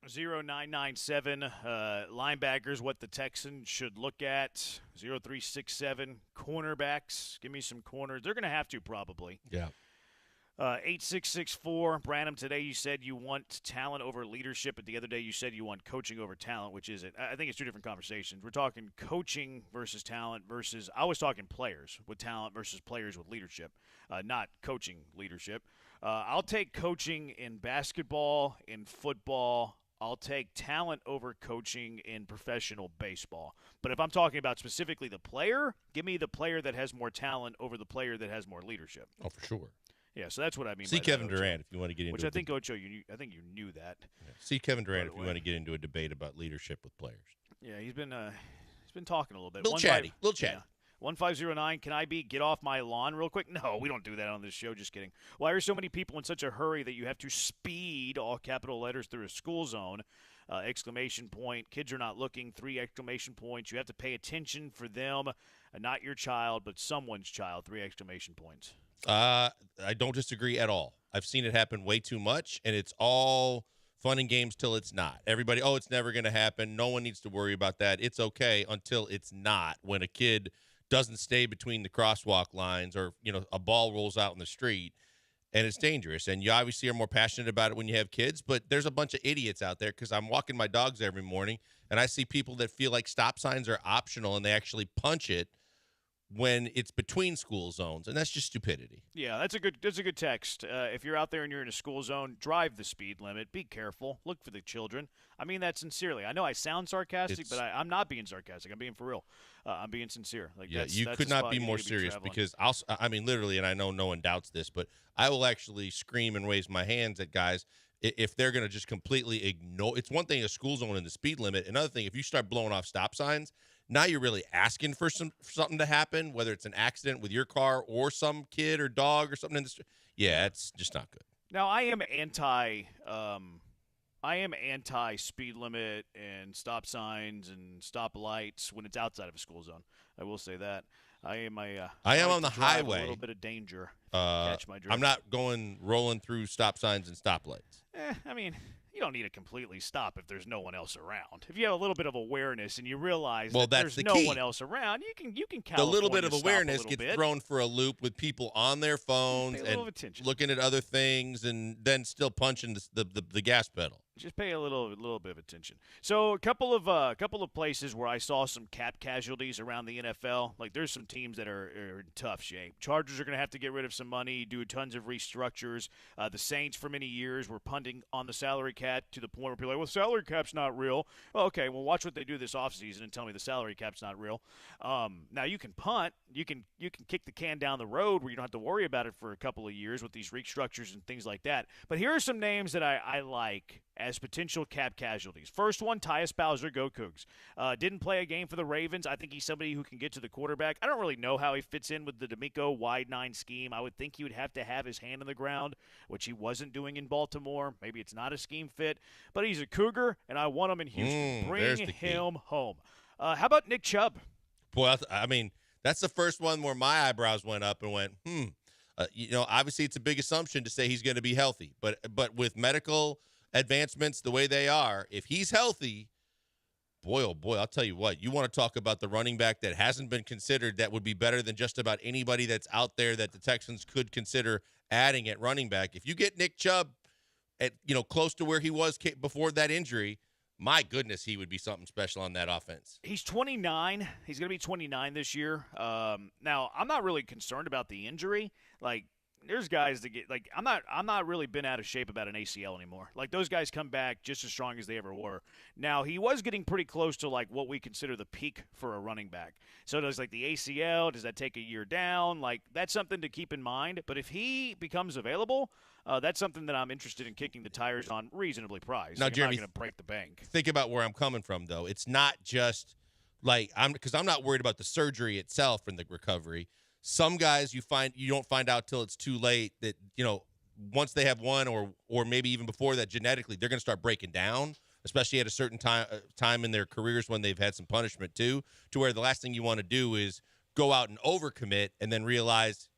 0997 linebackers, what the Texans should look at. 0367 cornerbacks. Give me some corners. They're going to have to probably. Yeah. 8664 Branham, today you said you want talent over leadership, but the other day you said you want coaching over talent. Which is it? I think it's two different conversations. We're talking coaching versus talent versus – I was talking players with talent versus players with leadership, not coaching leadership. I'll take coaching in basketball, in football. I'll take talent over coaching in professional baseball. But if I'm talking about specifically the player, give me the player that has more talent over the player that has more leadership. Oh, for sure. Yeah, so that's what I mean. See by Kevin that, Ocho. Durant if you want to get into Which I think, Ocho, I think you knew that. Yeah. See Kevin Durant if the you way. want to get into a debate about leadership with players. Yeah, he's been talking a little bit. Little chatty. Little chatty. Yeah. 1509, can I get off my lawn real quick? No, we don't do that on this show. Just kidding. Why are so many people in such a hurry that you have to speed, all capital letters, through a school zone? Exclamation point. Kids are not looking. 3 exclamation points. You have to pay attention for them. Not your child, but someone's child. 3 exclamation points. I don't disagree at all. I've seen it happen way too much, and it's all fun and games till it's not. Everybody, it's never going to happen. No one needs to worry about that. It's okay until it's not. When a kid doesn't stay between the crosswalk lines or, a ball rolls out in the street, and it's dangerous. And you obviously are more passionate about it when you have kids, but there's a bunch of idiots out there because I'm walking my dogs every morning, and I see people that feel like stop signs are optional, and they actually punch it when it's between school zones, and that's just stupidity. Yeah, that's a good text. If you're out there and you're in a school zone, drive the speed limit. Be careful. Look for the children. I mean that sincerely. I know I sound sarcastic, but I'm not being sarcastic. I'm being for real. I'm being sincere. You could not be more serious because literally, and I know no one doubts this, but I will actually scream and raise my hands at guys if they're going to just completely ignore. It's one thing a school zone and the speed limit. Another thing, if you start blowing off stop signs, now you're really asking for something to happen, whether it's an accident with your car or some kid or dog or something in the street. Yeah, it's just not good. Now, I am anti speed limit and stop signs and stop lights when it's outside of a school zone. I will say that. I am on the highway. A little bit of danger. Catch my drift. I'm not rolling through stop signs and stoplights. You don't need to completely stop if there's no one else around. If you have a little bit of awareness and you realize that's there's the no key. one else around, you can The little bit of California awareness gets thrown for a loop with people on their phones and looking at other things, and then still punching the gas pedal. Just pay a little bit of attention. So a couple of places where I saw some cap casualties around the NFL. Like there's some teams that are in tough shape. Chargers are going to have to get rid of some money, do tons of restructures. The Saints for many years were punting on the salary cap to the point where people are like, well, salary cap's not real. Well, okay, well watch what they do this offseason and tell me the salary cap's not real. Now you can punt, you can kick the can down the road where you don't have to worry about it for a couple of years with these restructures and things like that. But here are some names that I like as potential cap casualties. First one, Tyus Bowser, go Cougs. Didn't play a game for the Ravens. I think he's somebody who can get to the quarterback. I don't really know how he fits in with the D'Amico wide 9 scheme. I would think he would have to have his hand on the ground, which he wasn't doing in Baltimore. Maybe it's not a scheme fit, but he's a Cougar, and I want him in Houston. Bring him home. How about Nick Chubb? Boy, that's the first one where my eyebrows went up and went, obviously it's a big assumption to say he's going to be healthy, but with medical advancements the way they are, if he's healthy, boy, oh boy, I'll tell you what, you want to talk about the running back that hasn't been considered that would be better than just about anybody that's out there that the Texans could consider adding at running back. If you get Nick Chubb at, close to where he was before that injury, my goodness, he would be something special on that offense. He's 29. He's going to be 29 this year. Now, I'm not really concerned about the injury. Like, there's guys that get I'm not really been out of shape about an ACL anymore. Like those guys come back just as strong as they ever were. Now he was getting pretty close to like what we consider the peak for a running back. So does like the ACL, does that take a year down? Like that's something to keep in mind. But if he becomes available, that's something that I'm interested in kicking the tires on, reasonably priced. Now, like, Jeremy, I'm not going to break the bank. Think about where I'm coming from though. It's not just like I'm not worried about the surgery itself and the recovery. Some guys you don't find out till it's too late that, once they have one or maybe even before that genetically, they're going to start breaking down. especially at a certain time in their careers when they've had some punishment too, to where the last thing you want to do is go out and overcommit and then realize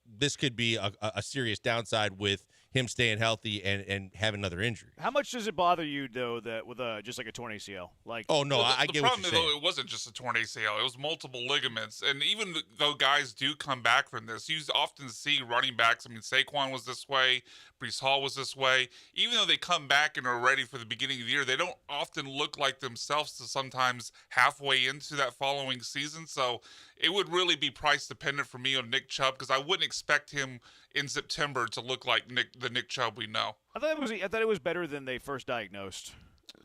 this could be a serious downside with him staying healthy and having another injury. How much does it bother you though that with just like a torn ACL? Like, oh no, I get what you're saying. The problem though, it wasn't just a torn ACL; it was multiple ligaments. And even though guys do come back from this, you often see running backs. I mean, Saquon was this way, Brees Hall was this way. Even though they come back and are ready for the beginning of the year, they don't often look like themselves to sometimes halfway into that following season. So it would really be price dependent for me on Nick Chubb because I wouldn't expect him in September to look like the Nick Chubb we know. I thought it was better than they first diagnosed.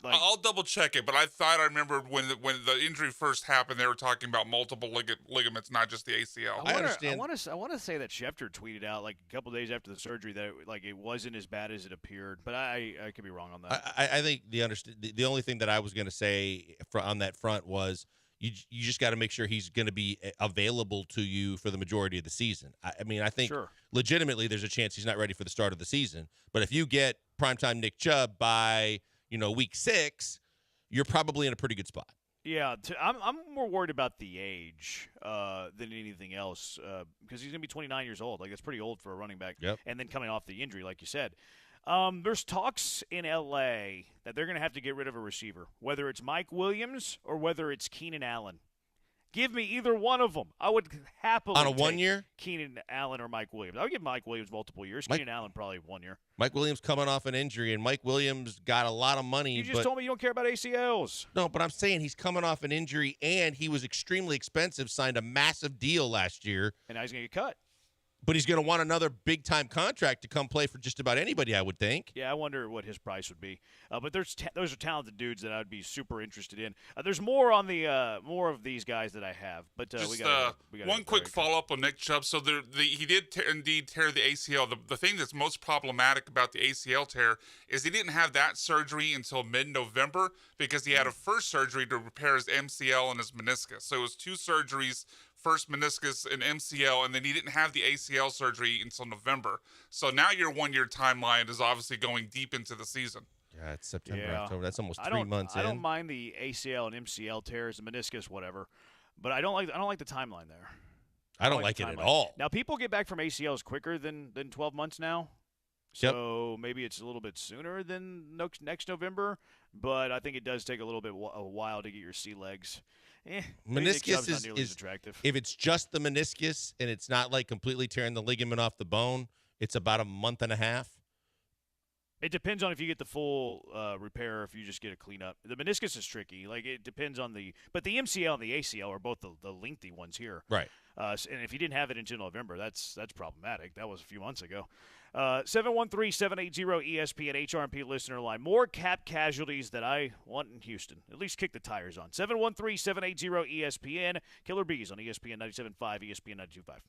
Like, I'll double check it, but I thought I remembered when the injury first happened, they were talking about multiple ligaments, not just the ACL. I understand. I want to say that Schefter tweeted out like a couple days after the surgery that it wasn't as bad as it appeared, but I could be wrong on that. I think the only thing that I was going to say on that front was you just got to make sure he's going to be available to you for the majority of the season. I mean, I think legitimately there's a chance he's not ready for the start of the season, but if you get primetime Nick Chubb by week 6, you're probably in a pretty good spot. Yeah, I'm more worried about the age than anything else because he's going to be 29 years old. Like, that's pretty old for a running back. Yep. And then coming off the injury, like you said. There's talks in L.A. that they're going to have to get rid of a receiver, whether it's Mike Williams or whether it's Keenan Allen. Give me either one of them. I would happily on a take 1 year Keenan Allen or Mike Williams. I would give Mike Williams multiple years. Keenan Allen probably 1 year. Mike Williams coming off an injury, and Mike Williams got a lot of money. You just told me you don't care about ACLs. No, but I'm saying he's coming off an injury, and he was extremely expensive, signed a massive deal last year. And now he's going to get cut. But he's going to want another big-time contract to come play for just about anybody, I would think. Yeah, I wonder what his price would be. But those are talented dudes that I'd be super interested in. There's more on the more of these guys that I have. But we got one quick follow-up on Nick Chubb. So he did indeed tear the ACL. The thing that's most problematic about the ACL tear is he didn't have that surgery until mid-November because he had a first surgery to repair his MCL and his meniscus. So it was 2 surgeries, first meniscus and MCL, and then he didn't have the ACL surgery until November. So now your 1 year timeline is obviously going deep into the season. Yeah, it's September, October. That's almost 3 months in. I don't mind the ACL and MCL tears, the meniscus, whatever, but I don't like the timeline there. I don't like it at all. Now, people get back from ACLs quicker than 12 months now. So maybe it's a little bit sooner than next November, but I think it does take a little bit a while to get your sea legs. Meniscus is attractive. If it's just the meniscus and it's not like completely tearing the ligament off the bone, it's about a month and a half. It depends on if you get the full repair or if you just get a cleanup. The meniscus is tricky. Like, it depends on but the MCL and the ACL are both the lengthy ones here. Right. And if you didn't have it until November, that's problematic. That was a few months ago. 713-780-ESPN HRP listener line. More cap casualties that I want in Houston. At least kick the tires on. 713-780-ESPN. Killer Bees on ESPN 97.5, ESPN 92.5.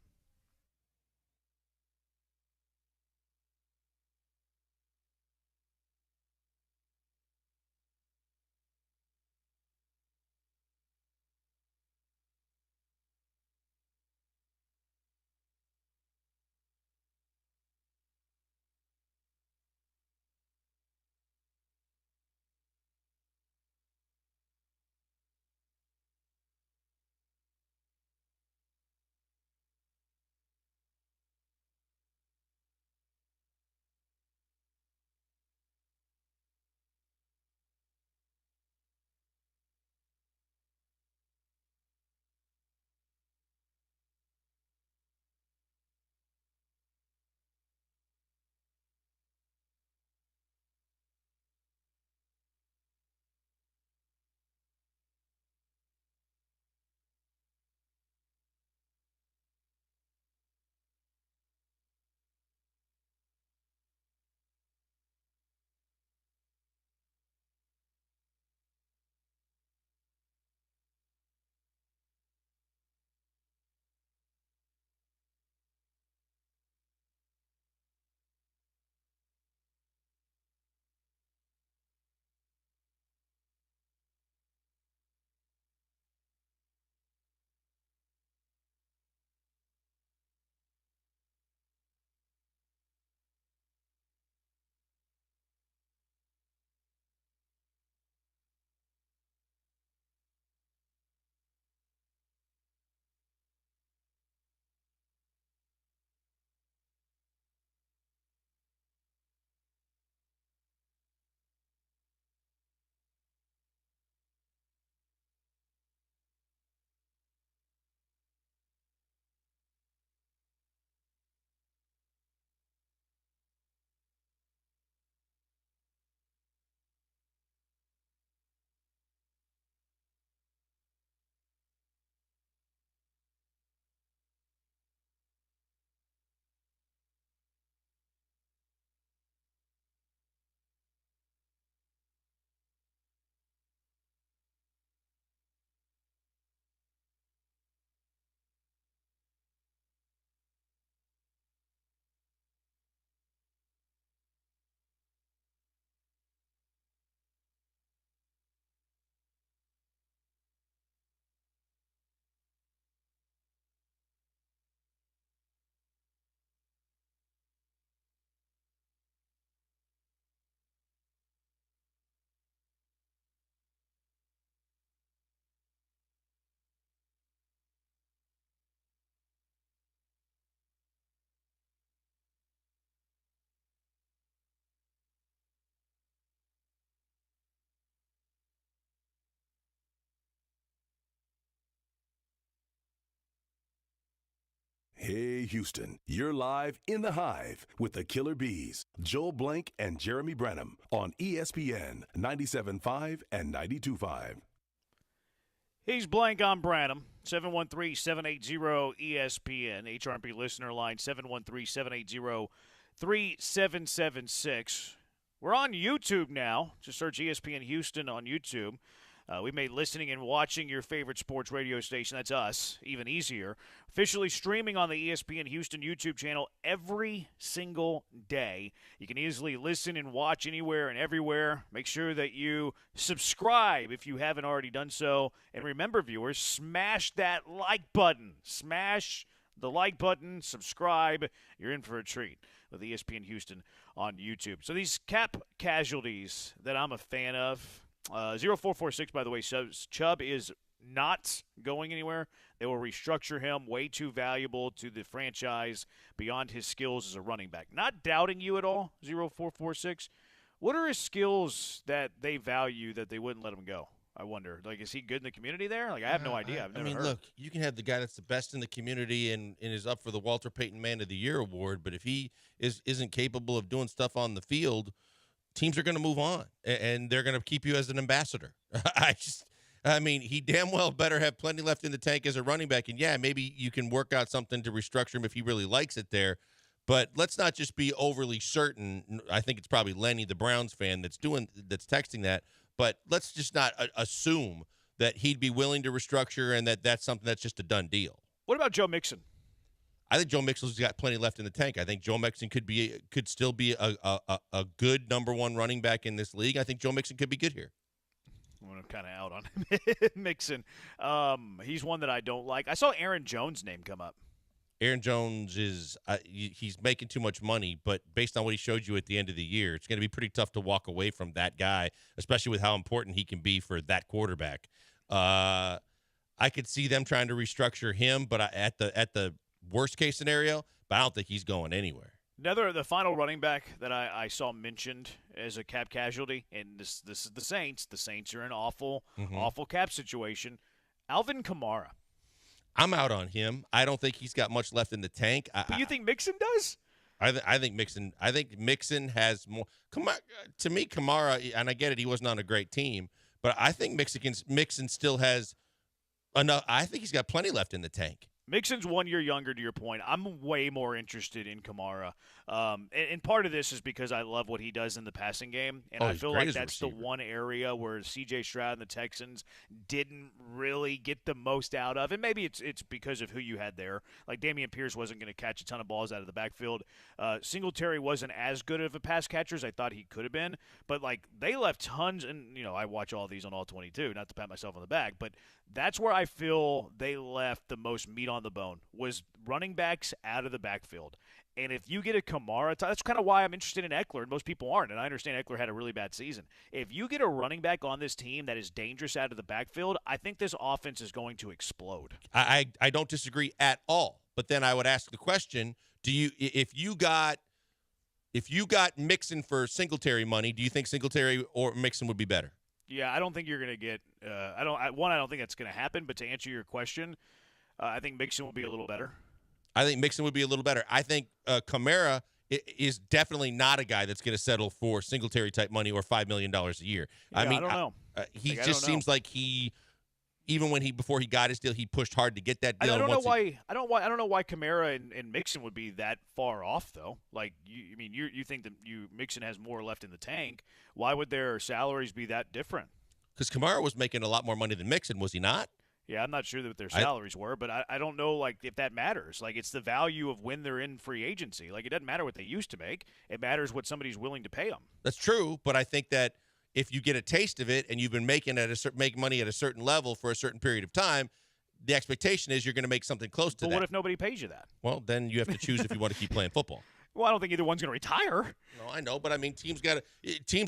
Hey, Houston, you're live in the Hive with the Killer Bees, Joel Blank and Jeremy Branham on ESPN 97.5 and 92.5. He's Blank, I'm Branham. 713-780-ESPN. HRMP listener line 713-780-3776. We're on YouTube now. Just search ESPN Houston on YouTube. We made listening and watching your favorite sports radio station, that's us, even easier. Officially streaming on the ESPN Houston YouTube channel every single day. You can easily listen and watch anywhere and everywhere. Make sure that you subscribe if you haven't already done so. And remember, viewers, smash that like button. Smash the like button, subscribe. You're in for a treat with ESPN Houston on YouTube. So these cap casualties that I'm a fan of, 0446, by the way, says Chubb is not going anywhere. They will restructure him, way too valuable to the franchise beyond his skills as a running back. Not doubting you at all, 0446. What are his skills that they value that they wouldn't let him go? I wonder. Like, is he good in the community there? Like, I have no idea. I've never heard. Look, you can have the guy that's the best in the community and is up for the Walter Payton Man of the Year award, but if he isn't capable of doing stuff on the field, teams are going to move on, and they're going to keep you as an ambassador. He damn well better have plenty left in the tank as a running back. And, yeah, maybe you can work out something to restructure him if he really likes it there. But let's not just be overly certain. I think it's probably Lenny, the Browns fan, that's texting that. But let's just not assume that he'd be willing to restructure and that's something that's just a done deal. What about Joe Mixon? I think Joe Mixon's got plenty left in the tank. I think Joe Mixon could still be a good number one running back in this league. I think Joe Mixon could be good here. I'm kind of out on Mixon. He's one that I don't like. I saw Aaron Jones' name come up. Aaron Jones he's making too much money, but based on what he showed you at the end of the year, it's going to be pretty tough to walk away from that guy, especially with how important he can be for that quarterback. I could see them trying to restructure him, but at the worst case scenario, but I don't think he's going anywhere. The final running back that I saw mentioned as a cap casualty, and this is the Saints. The Saints are in an awful cap situation. Alvin Kamara. I'm out on him. I don't think he's got much left in the tank. But you think Mixon does? I think Mixon has more. To me, Kamara, and I get it, he wasn't on a great team, but I think Mixon still has enough. I think he's got plenty left in the tank. Mixon's 1 year younger, to your point. I'm way more interested in Kamara. And part of this is because I love what he does in the passing game. And I feel like that's the one area where C.J. Stroud and the Texans didn't really get the most out of. And maybe it's because of who you had there. Like Dameon Pierce wasn't going to catch a ton of balls out of the backfield. Singletary wasn't as good of a pass catcher as I thought he could have been. But, like, they left tons. And, I watch all these on all 22, not to pat myself on the back. But that's where I feel they left the most meat on the bone, was running backs out of the backfield. And if you get a Kamara, that's kind of why I'm interested in Eckler, and most people aren't, and I understand Eckler had a really bad season. If you get a running back on this team that is dangerous out of the backfield, I think this offense is going to explode. I don't disagree at all, but then I would ask the question, if you got Mixon for Singletary money, do you think Singletary or Mixon would be better? Yeah, I don't think you're going to get I don't think that's going to happen, but to answer your question, I think Mixon will be a little better. I think Mixon would be a little better. I think Kamara is definitely not a guy that's going to settle for Singletary-type money or $5 million a year. Yeah, I don't know. He just seems like even before he got his deal, he pushed hard to get that deal. I don't know why Kamara and Mixon would be that far off, though. Like, you think that Mixon has more left in the tank. Why would their salaries be that different? Because Kamara was making a lot more money than Mixon, was he not? Yeah, I'm not sure what their salaries were, but I don't know, like, if that matters. Like, it's the value of when they're in free agency. Like, it doesn't matter what they used to make. It matters what somebody's willing to pay them. That's true, but I think that if you get a taste of it and you've been making money at a certain level for a certain period of time, the expectation is you're going to make something close to that. But what if nobody pays you that? Well, then you have to choose if you want to keep playing football. Well, I don't think either one's going to retire. No, I know, but I mean, teams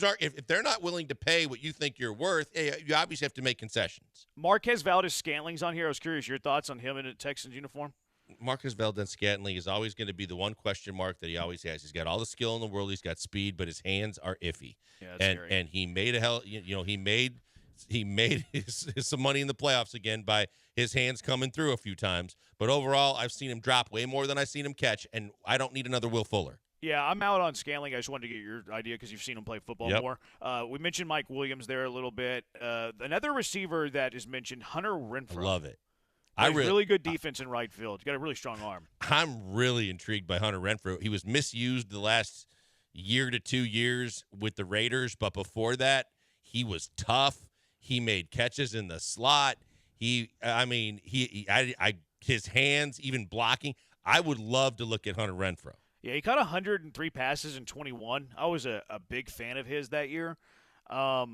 are if they're not willing to pay what you think you're worth, you obviously have to make concessions. Marquez Valdez-Scantling's on here. I was curious your thoughts on him in a Texans uniform. Marquez Valdez-Scantling is always going to be the one question mark that he always has. He's got all the skill in the world. He's got speed, but his hands are iffy. Yeah, that's scary. And he made he made he made some money in the playoffs again by his hands coming through a few times. But overall, I've seen him drop way more than I've seen him catch, and I don't need another Will Fuller. Yeah, I'm out on Scantling. I just wanted to get your idea because you've seen him play football more. We mentioned Mike Williams there a little bit. Another receiver that is mentioned, Hunter Renfrow. I love it. Really good defense in right field. He's got a really strong arm. I'm really intrigued by Hunter Renfrow. He was misused the last year to 2 years with the Raiders, but before that, he was tough. He made catches in the slot. His hands, even blocking. I would love to look at Hunter Renfrow. Yeah, he caught 103 passes in 21. I was a big fan of his that year. I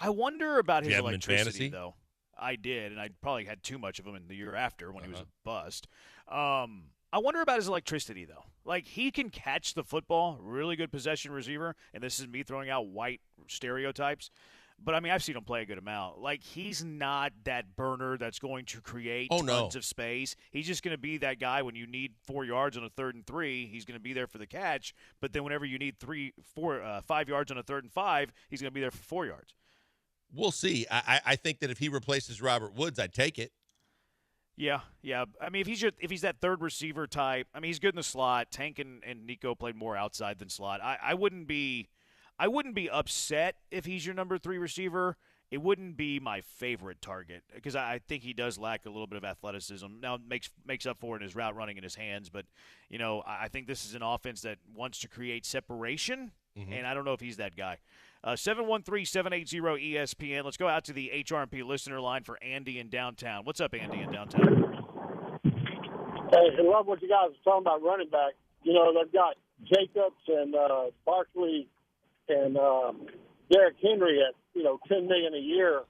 wonder about his electricity, though. I did, and I probably had too much of him in the year after when he was a bust. I wonder about his electricity, though. Like, he can catch the football, really good possession receiver, and this is me throwing out white stereotypes. But, I mean, I've seen him play a good amount. Like, he's not that burner that's going to create tons of space. He's just going to be that guy when you need 4 yards on a 3rd and 3. He's going to be there for the catch. But then whenever you need 5 yards on a 3rd and 5, he's going to be there for 4 yards. We'll see. I think that if he replaces Robert Woods, I'd take it. Yeah. I mean, if he's that third receiver type, I mean, he's good in the slot. Tank and Nico played more outside than slot. I wouldn't be upset if he's your number 3 receiver. It wouldn't be my favorite target because I think he does lack a little bit of athleticism. Now makes up for it in his route running in his hands, but I think this is an offense that wants to create separation, and I don't know if he's that guy. 713-780-ESPN. Let's go out to the HRP listener line for Andy in downtown. What's up, Andy in downtown? Hey, I love what you guys are talking about running back. They've got Jacobs and Barkley and Derrick Henry at $10 million a year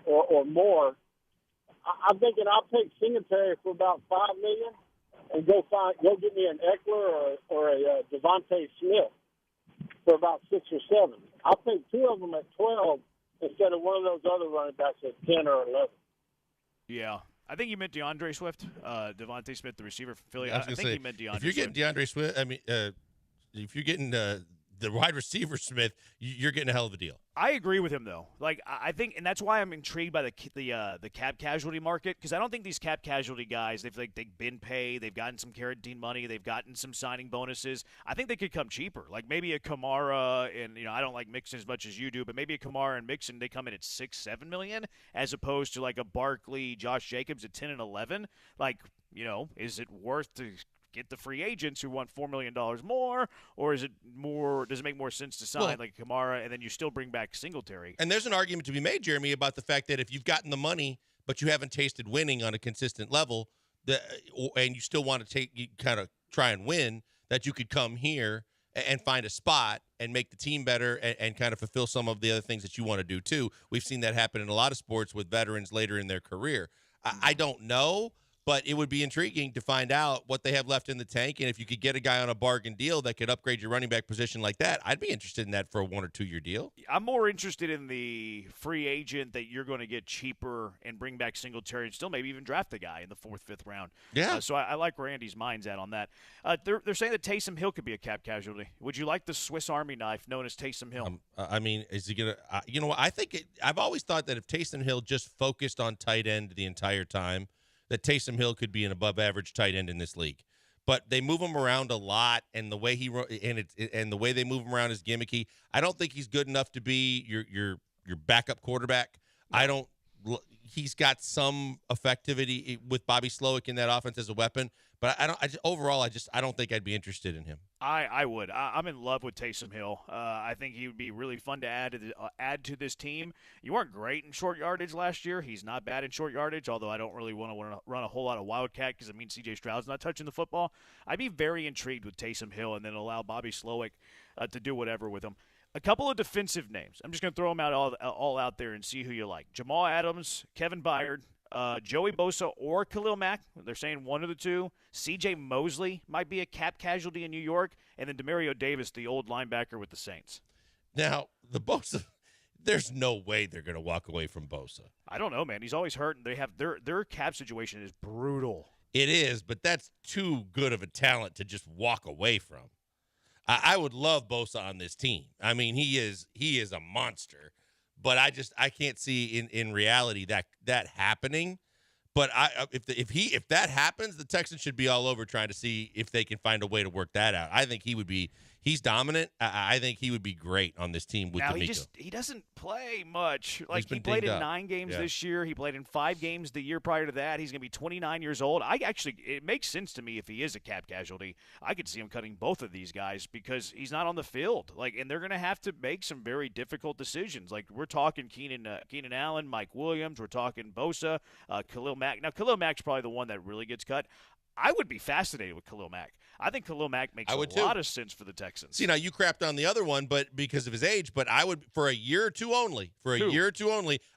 or more. I'm thinking I'll take Singletary for about $5 million and go get me an Eckler or a Devontae Smith for about 6 or 7. I'll take 2 of them at 12 instead of one of those other running backs at 10 or 11. Yeah. I think you meant DeAndre Swift, Devontae Smith, the receiver from Philly. I think you meant DeAndre Swift. If you're getting DeAndre Swift, if you're getting the wide receiver Smith, you're getting a hell of a deal. I agree with him, though. Like, I think, and that's why I'm intrigued by the cap casualty market, because I don't think these cap casualty guys, they've been paid, they've gotten some guaranteed money, they've gotten some signing bonuses. I think they could come cheaper. Like maybe a Kamara, and I don't like Mixon as much as you do, but maybe a Kamara and Mixon, they come in at $6-7 million, as opposed to like a Barkley, Josh Jacobs at 10 and 11. Like, is it worth to get the free agents who want $4 million more, or does it make more sense to sign like Kamara and then you still bring back Singletary? And there's an argument to be made, Jeremy, about the fact that if you've gotten the money but you haven't tasted winning on a consistent level, and you still want to kind of try and win, that you could come here and find a spot and make the team better and kind of fulfill some of the other things that you want to do too. We've seen that happen in a lot of sports with veterans later in their career. I don't know, but it would be intriguing to find out what they have left in the tank. And if you could get a guy on a bargain deal that could upgrade your running back position like that, I'd be interested in that for a 1 or 2 year deal. I'm more interested in the free agent that you're going to get cheaper and bring back Singletary and still maybe even draft the guy in the 4th, 5th round. Yeah. So I like where Andy's mind's at on that. They're saying that Taysom Hill could be a cap casualty. Would you like the Swiss Army knife known as Taysom Hill? Is he going to I think I've always thought that if Taysom Hill just focused on tight end the entire time, that Taysom Hill could be an above-average tight end in this league, but they move him around a lot, and the way the way they move him around is gimmicky. I don't think he's good enough to be your backup quarterback. He's got some effectivity with Bobby Slowick in that offense as a weapon, but I don't think I'd be interested in him. I would. I'm in love with Taysom Hill. I think he would be really fun to add to this team. You weren't great in short yardage last year. He's not bad in short yardage, although I don't really want to run a whole lot of Wildcat because it means C.J. Stroud's not touching the football. I'd be very intrigued with Taysom Hill and then allow Bobby Slowick to do whatever with him. A couple of defensive names. I'm just going to throw them out all out there and see who you like. Jamal Adams, Kevin Byard, Joey Bosa or Khalil Mack. They're saying one of the two. C.J. Mosley might be a cap casualty in New York. And then Demario Davis, the old linebacker with the Saints. Now, the Bosa, there's no way they're going to walk away from Bosa. I don't know, man. He's always hurt, and they have their cap situation is brutal. It is, but that's too good of a talent to just walk away from. I would love Bosa on this team. I mean, he is a monster, but I can't see in reality that happening. But if that happens, the Texans should be all over trying to see if they can find a way to work that out. I think he's dominant. I think he would be great on this team with now D'Amico. he doesn't play much. Like been he played dinged in up. 9 games Yeah. this year. He played in 5 games the year prior to that. He's going to be 29 years old. It makes sense to me if he is a cap casualty. I could see him cutting both of these guys because he's not on the field. And they're going to have to make some very difficult decisions. Like we're talking Keenan Allen, Mike Williams. We're talking Bosa, Khalil Mack. Now Khalil Mack's probably the one that really gets cut. I would be fascinated with Khalil Mack. I think Khalil Mack makes a lot of sense for the Texans. See, now you crapped on the other one, but because of his age. But I would, for a year or two only,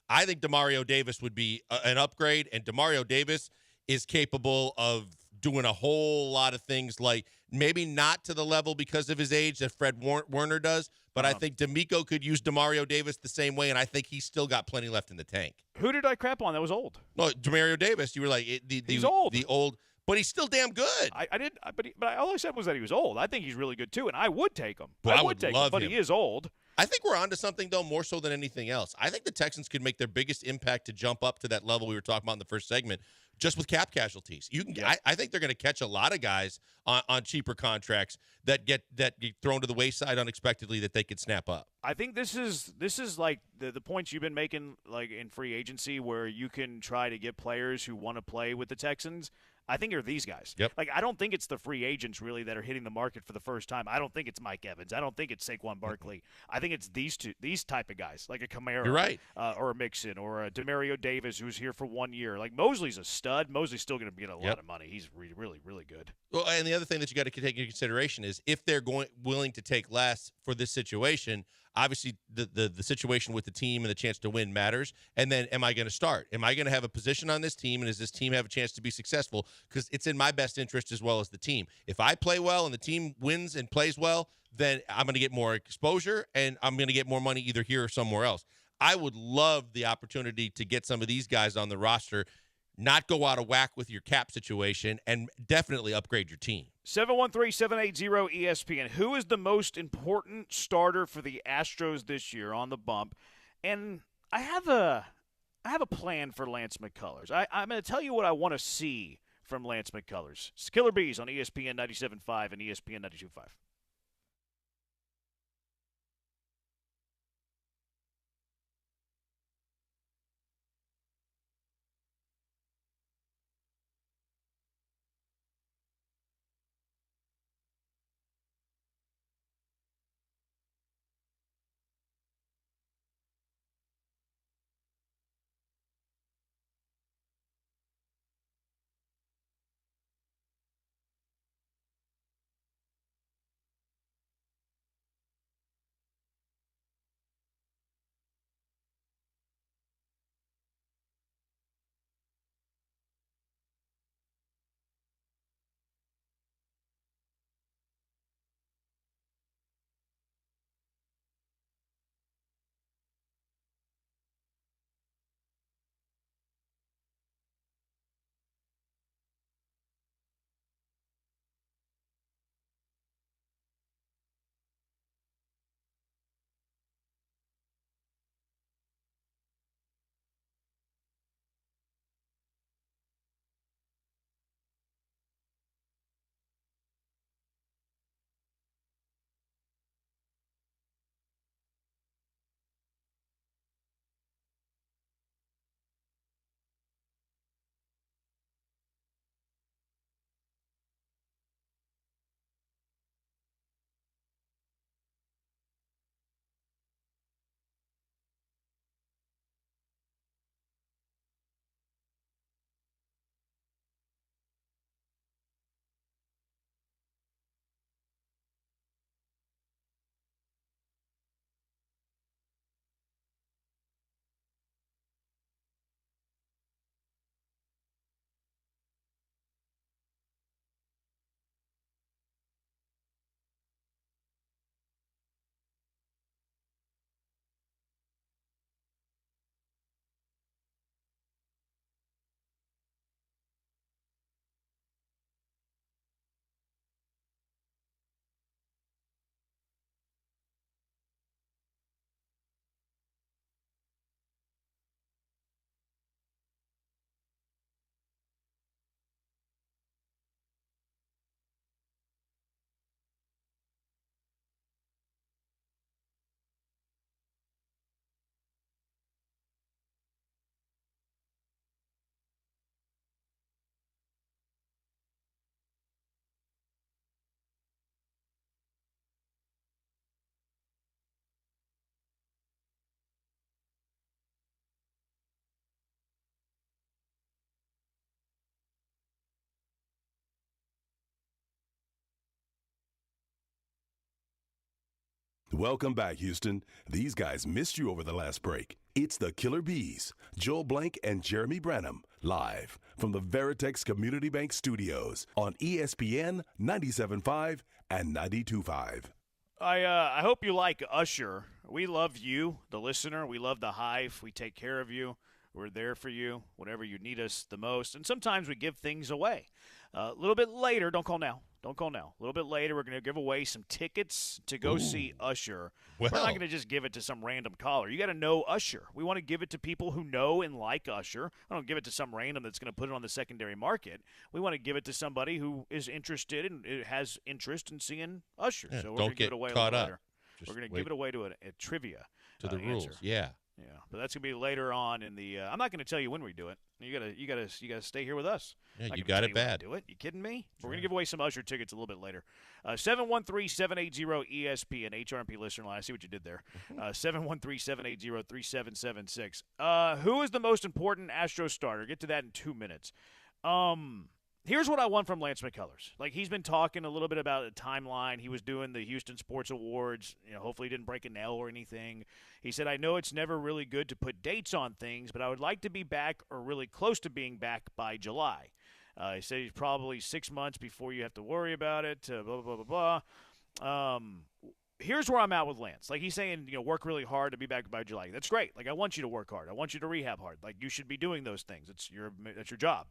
I think Demario Davis would be an upgrade, and Demario Davis is capable of doing a whole lot of things, like maybe not to the level because of his age that Fred Warner does, but I think D'Amico could use Demario Davis the same way, and I think he's still got plenty left in the tank. Who did I crap on that was old? No, Demario Davis. You were like he's old. The old. But he's still damn good. I didn't, but all I said was that he was old. I think he's really good too, and I would take him. Well, I would take him, but he is old. I think we're onto something though, more so than anything else. I think the Texans could make their biggest impact to jump up to that level we were talking about in the first segment, just with cap casualties. I think they're going to catch a lot of guys on cheaper contracts that get thrown to the wayside unexpectedly that they could snap up. I think this is like the points you've been making, like in free agency, where you can try to get players who want to play with the Texans. I think are these guys. Yep. Like, I don't think it's the free agents really that are hitting the market for the first time. I don't think it's Mike Evans. I don't think it's Saquon Barkley. I think it's these type of guys, like a Kamara. You're right. Or a Mixon or a Demario Davis, who's here for 1 year. Like, Mosley's a stud. Mosley's still going to get a lot of money. He's really, really good. Well, and the other thing that you got to take into consideration is if they're willing to take less for this situation, obviously the situation with the team and the chance to win matters. And then am I going to start? Am I going to have a position on this team, and does this team have a chance to be successful? Because it's in my best interest as well as the team. If I play well and the team wins and plays well, then I'm going to get more exposure, and I'm going to get more money either here or somewhere else. I would love the opportunity to get some of these guys on the roster, not go out of whack with your cap situation, and definitely upgrade your team. 713-780-ESPN. Who is the most important starter for the Astros this year on the bump? And I have a plan for Lance McCullers. I'm going to tell you what I want to see from Lance McCullers. It's Killer Bees on ESPN 97.5 and ESPN 92.5. Welcome back, Houston. These guys missed you over the last break. It's the Killer Bees, Joel Blank and Jeremy Branham, live from the Veritex Community Bank Studios on ESPN 97.5 and 92.5. I hope you like Usher. We love you, the listener. We love the Hive. We take care of you. We're there for you whenever you need us the most. And sometimes we give things away. A little bit later, don't call now. Don't call now. A little bit later, we're going to give away some tickets to go see Usher. Well. We're not going to just give it to some random caller. You got to know Usher. We want to give it to people who know and like Usher. I don't give it to some random that's going to put it on the secondary market. We want to give it to somebody who is interested and has interest in seeing Usher. Yeah, So we're going to give it away a little later. We're going to give it away to a trivia to the rules. answer. Yeah. Yeah, but that's gonna be later on in the. I'm not gonna tell you when we do it. You gotta stay here with us. Yeah, you got it bad. Do it? You kidding me? We're gonna give away some Usher tickets a little bit later. 713-780-ESPN HRMP listener line. I see what you did there. 713-780-3776. Who is the most important Astro starter? Get to that in 2 minutes. Here's what I want from Lance McCullers. Like, he's been talking a little bit about a timeline. He was doing the Houston Sports Awards. Hopefully he didn't break a nail or anything. He said, I know it's never really good to put dates on things, but I would like to be back or really close to being back by July. He said he's probably 6 months before you have to worry about it, blah, blah, blah, blah. Here's where I'm at with Lance. Like, he's saying, work really hard to be back by July. That's great. Like, I want you to work hard. I want you to rehab hard. Like, you should be doing those things. That's your job.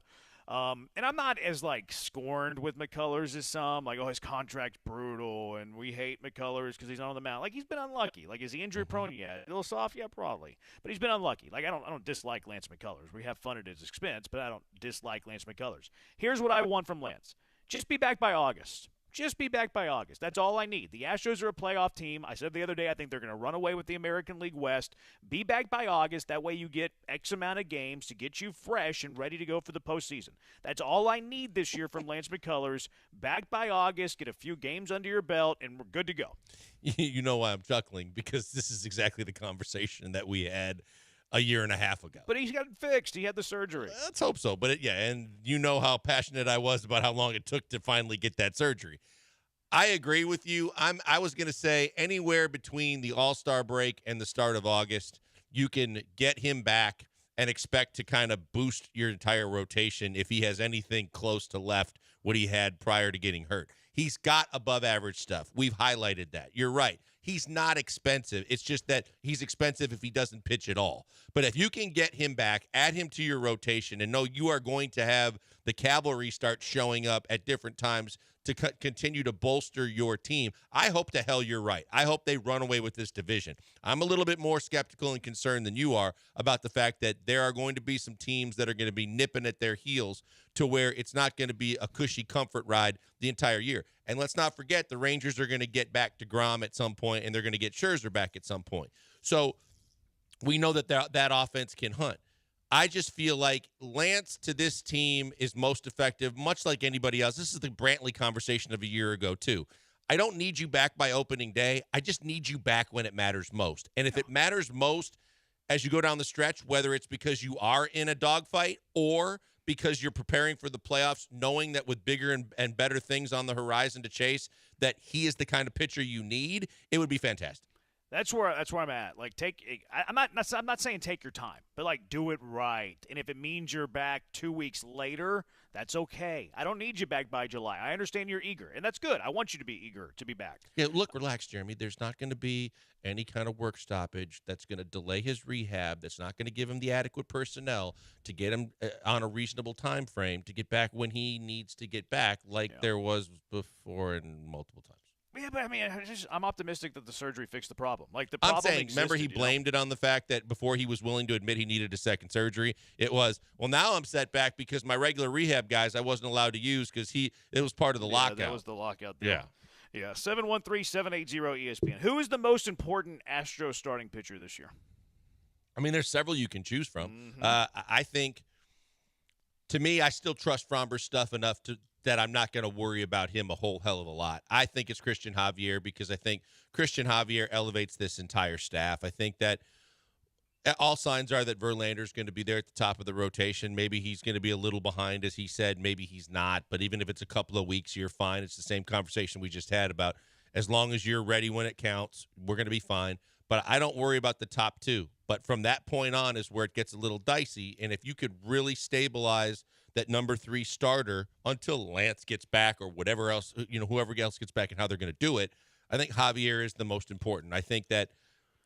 And I'm not as, scorned with McCullers as some. Like, his contract's brutal, and we hate McCullers because he's not on the mound. Like, he's been unlucky. Like, is he injury-prone? Yeah. A little soft? Yeah, probably. But he's been unlucky. Like, I don't dislike Lance McCullers. We have fun at his expense, but I don't dislike Lance McCullers. Here's what I want from Lance. Just be back by August. Just be back by August. That's all I need. The Astros are a playoff team. I said the other day I think they're going to run away with the American League West. Be back by August. That way you get X amount of games to get you fresh and ready to go for the postseason. That's all I need this year from Lance McCullers. Back by August, get a few games under your belt, and we're good to go. You know why I'm chuckling? Because this is exactly the conversation that we had a year and a half ago. But he's got it fixed. He had the surgery. Let's hope so. But and you know how passionate I was about how long it took to finally get that surgery. I agree with you. I was going to say anywhere between the All-Star break and the start of August, you can get him back and expect to kind of boost your entire rotation if he has anything close to left what he had prior to getting hurt. He's got above average stuff. We've highlighted that. You're right. He's not expensive. It's just that he's expensive if he doesn't pitch at all. But if you can get him back, add him to your rotation, and know you are going to have the cavalry start showing up at different times to continue to bolster your team, I hope to hell you're right. I hope they run away with this division. I'm a little bit more skeptical and concerned than you are about the fact that there are going to be some teams that are going to be nipping at their heels to where it's not going to be a cushy comfort ride the entire year. And let's not forget the Rangers are going to get back to Grom at some point, and they're going to get Scherzer back at some point. So we know that that offense can hunt. I just feel like Lance to this team is most effective, much like anybody else. This is the Brantley conversation of a year ago, too. I don't need you back by opening day. I just need you back when it matters most. And if it matters most as you go down the stretch, whether it's because you are in a dogfight or because you're preparing for the playoffs, knowing that with bigger and better things on the horizon to chase, that he is the kind of pitcher you need, it would be fantastic. That's where I'm at. Like, I'm not saying take your time, but do it right. And if it means you're back 2 weeks later, that's okay. I don't need you back by July. I understand you're eager, and that's good. I want you to be eager to be back. Yeah, look, relax, Jeremy. There's not going to be any kind of work stoppage that's going to delay his rehab. That's not going to give him the adequate personnel to get him on a reasonable time frame to get back when he needs to get back, there was before and multiple times. Yeah, but I mean, I'm optimistic that the surgery fixed the problem. The problem I'm saying, existed, remember he blamed it on the fact that before he was willing to admit he needed a second surgery, it was, well, now I'm set back because my regular rehab guys I wasn't allowed to use because it was part of the lockout. That was the lockout deal. Yeah. 713-780-ESPN. Who is the most important Astro starting pitcher this year? I mean, there's several you can choose from. I think, to me, I still trust Fromber's stuff enough that I'm not going to worry about him a whole hell of a lot. I think it's Christian Javier because I think Christian Javier elevates this entire staff. I think that all signs are that Verlander's going to be there at the top of the rotation. Maybe he's going to be a little behind, as he said. Maybe he's not. But even if it's a couple of weeks, you're fine. It's the same conversation we just had about As long as you're ready when it counts, we're going to be fine. But I don't worry about the top two. But from that point on is where it gets a little dicey. And if you could really stabilize that number 3 starter until Lance gets back or whatever else, whoever else gets back and how they're going to do it, I think Javier is the most important. I think that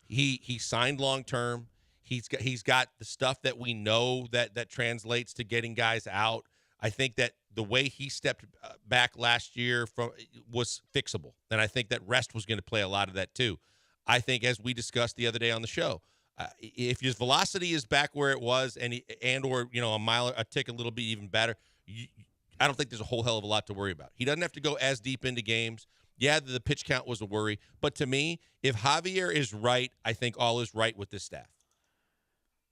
he signed long term. He's got the stuff that we know that translates to getting guys out. I think that the way he stepped back last year was fixable, and I think that rest was going to play a lot of that too. I think, as we discussed the other day on the show, if his velocity is back where it was, or a mile a tick a little bit even better, I don't think there's a whole hell of a lot to worry about. He doesn't have to go as deep into games. Yeah, the pitch count was a worry, but to me, if Javier is right, I think all is right with this staff.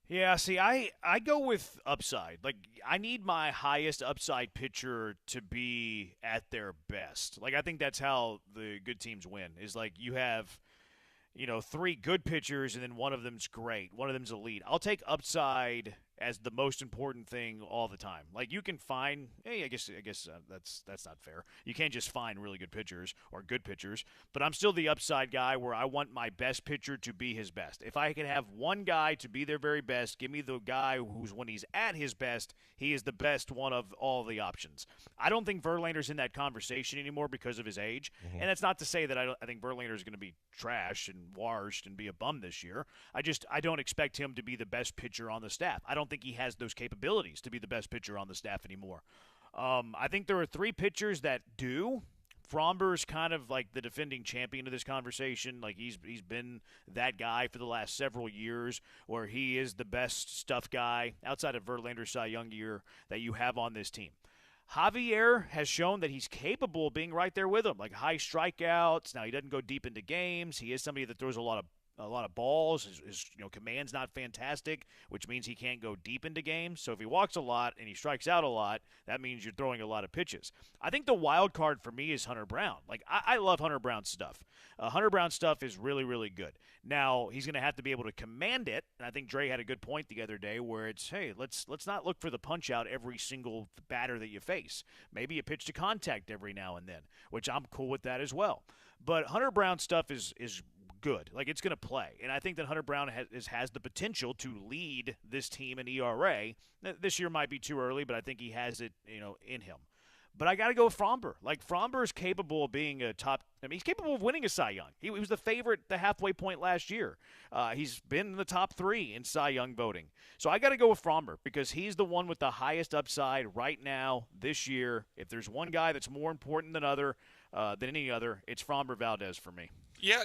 Yeah, see, I go with upside. Like, I need my highest upside pitcher to be at their best. Like, I think that's how the good teams win, is like you have, 3 good pitchers and then one of them's great. One of them's elite. I'll take upside as the most important thing all the time. Like, you can find, I guess that's not fair. You can't just find really good pitchers or good pitchers, but I'm still the upside guy where I want my best pitcher to be his best. If I can have one guy to be their very best, give me the guy who's, when he's at his best, he is the best one of all the options. I don't think Verlander's in that conversation anymore because of his age, and that's not to say that I think Verlander is going to be trash and washed and be a bum this year. I don't expect him to be the best pitcher on the staff. I don't think he has those capabilities to be the best pitcher on the staff anymore. I think there are 3 pitchers that do. Fromber's kind of like the defending champion of this conversation. Like, he's been that guy for the last several years where he is the best stuff guy outside of Verlander's Cy Young year that you have on this team. Javier has shown that he's capable of being right there with him, like high strikeouts. Now, he doesn't go deep into games. He is somebody that throws a lot of balls. His command's not fantastic, which means he can't go deep into games. So if he walks a lot and he strikes out a lot, that means you're throwing a lot of pitches. I think the wild card for me is Hunter Brown. Like, I love Hunter Brown's stuff. Hunter Brown's stuff is really, really good. Now, he's going to have to be able to command it, and I think Dre had a good point the other day where it's, hey, let's not look for the punch-out every single batter that you face. Maybe a pitch to contact every now and then, which I'm cool with that as well. But Hunter Brown's stuff is good. Like, it's going to play. And I think that Hunter Brown has the potential to lead this team in ERA. This year might be too early, but I think he has it, in him. But I got to go with Fromber. Like, Fromber is capable of being he's capable of winning a Cy Young. He was the favorite the halfway point last year. He's been in the top 3 in Cy Young voting. So I got to go with Fromber because he's the one with the highest upside right now this year. If there's one guy that's more important than any other, it's Fromber Valdez for me. Yeah,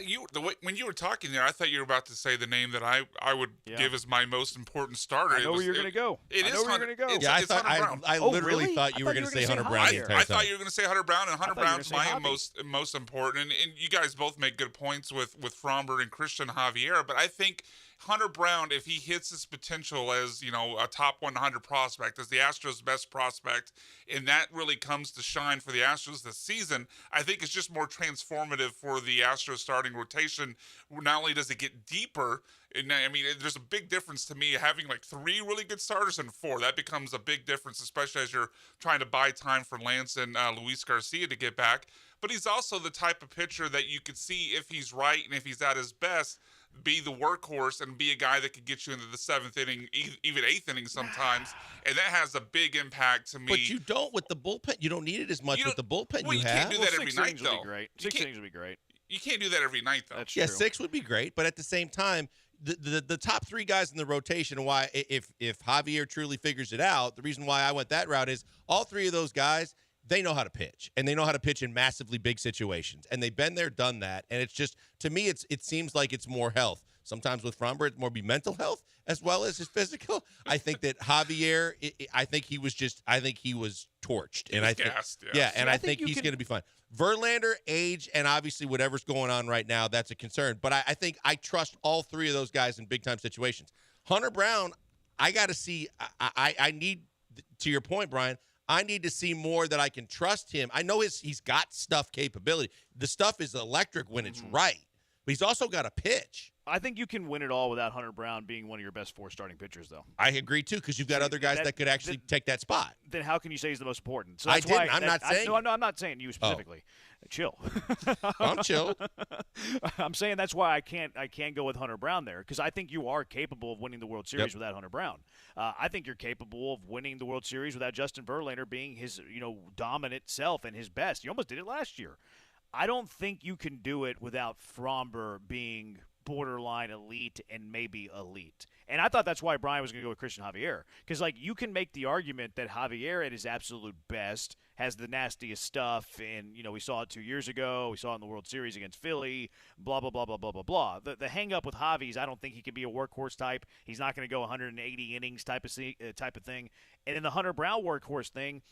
when you were talking there, I thought you were about to say the name that I would give as my most important starter. I know where you're going to go. I literally thought you were going to say Hunter Brown. I thought you were going to say Hunter Brown, and Hunter Brown's my most important. And you guys both make good points with Fromber and Christian Javier, but I think Hunter Brown, if he hits his potential as, a top 100 prospect, as the Astros' best prospect, and that really comes to shine for the Astros this season, I think it's just more transformative for the Astros starting rotation. Not only does it get deeper, and I mean, there's a big difference to me having like 3 really good starters and 4. That becomes a big difference, especially as you're trying to buy time for Lance and Luis Garcia to get back. But he's also the type of pitcher that you could see, if he's right and if he's at his best, be the workhorse and be a guy that could get you into the 7th inning, even 8th inning sometimes. And that has a big impact to me. But you don't with the bullpen. You don't need it as much with the bullpen you have. Can't do that every night, though. 6 innings would be great. You can't do that every night, though. That's true. Yeah, 6 would be great. But at the same time, the top 3 guys in the rotation, why if Javier truly figures it out, the reason why I went that route is all 3 of those guys, they know how to pitch, and they know how to pitch in massively big situations, and they've been there, done that, and it's just, to me, it seems like it's more health. Sometimes with Fromber, it's more be mental health as well as his physical. I think that Javier, I think he was torched, and I think, and I think he's going to be fine. Verlander, age, and obviously whatever's going on right now, that's a concern. But I think I trust all 3 of those guys in big time situations. Hunter Brown, I got to see. I need, to your point, Brian, I need to see more that I can trust him. I know he's got stuff capability. The stuff is electric when it's right. but he's also got a pitch. I think you can win it all without Hunter Brown being one of your best 4 starting pitchers, though. I agree, too, because you've got other guys that could actually take that spot. Then how can you say he's the most important? So I that's didn't. Why, I'm not saying. No, I'm not saying you specifically. Chill. I'm chill. I'm saying that's why I can't go with Hunter Brown there, because I think you are capable of winning the World Series without Hunter Brown. I think you're capable of winning the World Series without Justin Verlander being his dominant self and his best. You almost did it last year. I don't think you can do it without Fromber being borderline elite and maybe elite. And I thought that's why Brian was going to go with Christian Javier. Because, you can make the argument that Javier at his absolute best has the nastiest stuff. And, we saw it 2 years ago. We saw it in the World Series against Philly, blah, blah, blah, blah, blah, blah, blah. The hang-up with Javi is I don't think he can be a workhorse type. He's not going to go 180 innings type of thing. And in the Hunter Brown workhorse thing,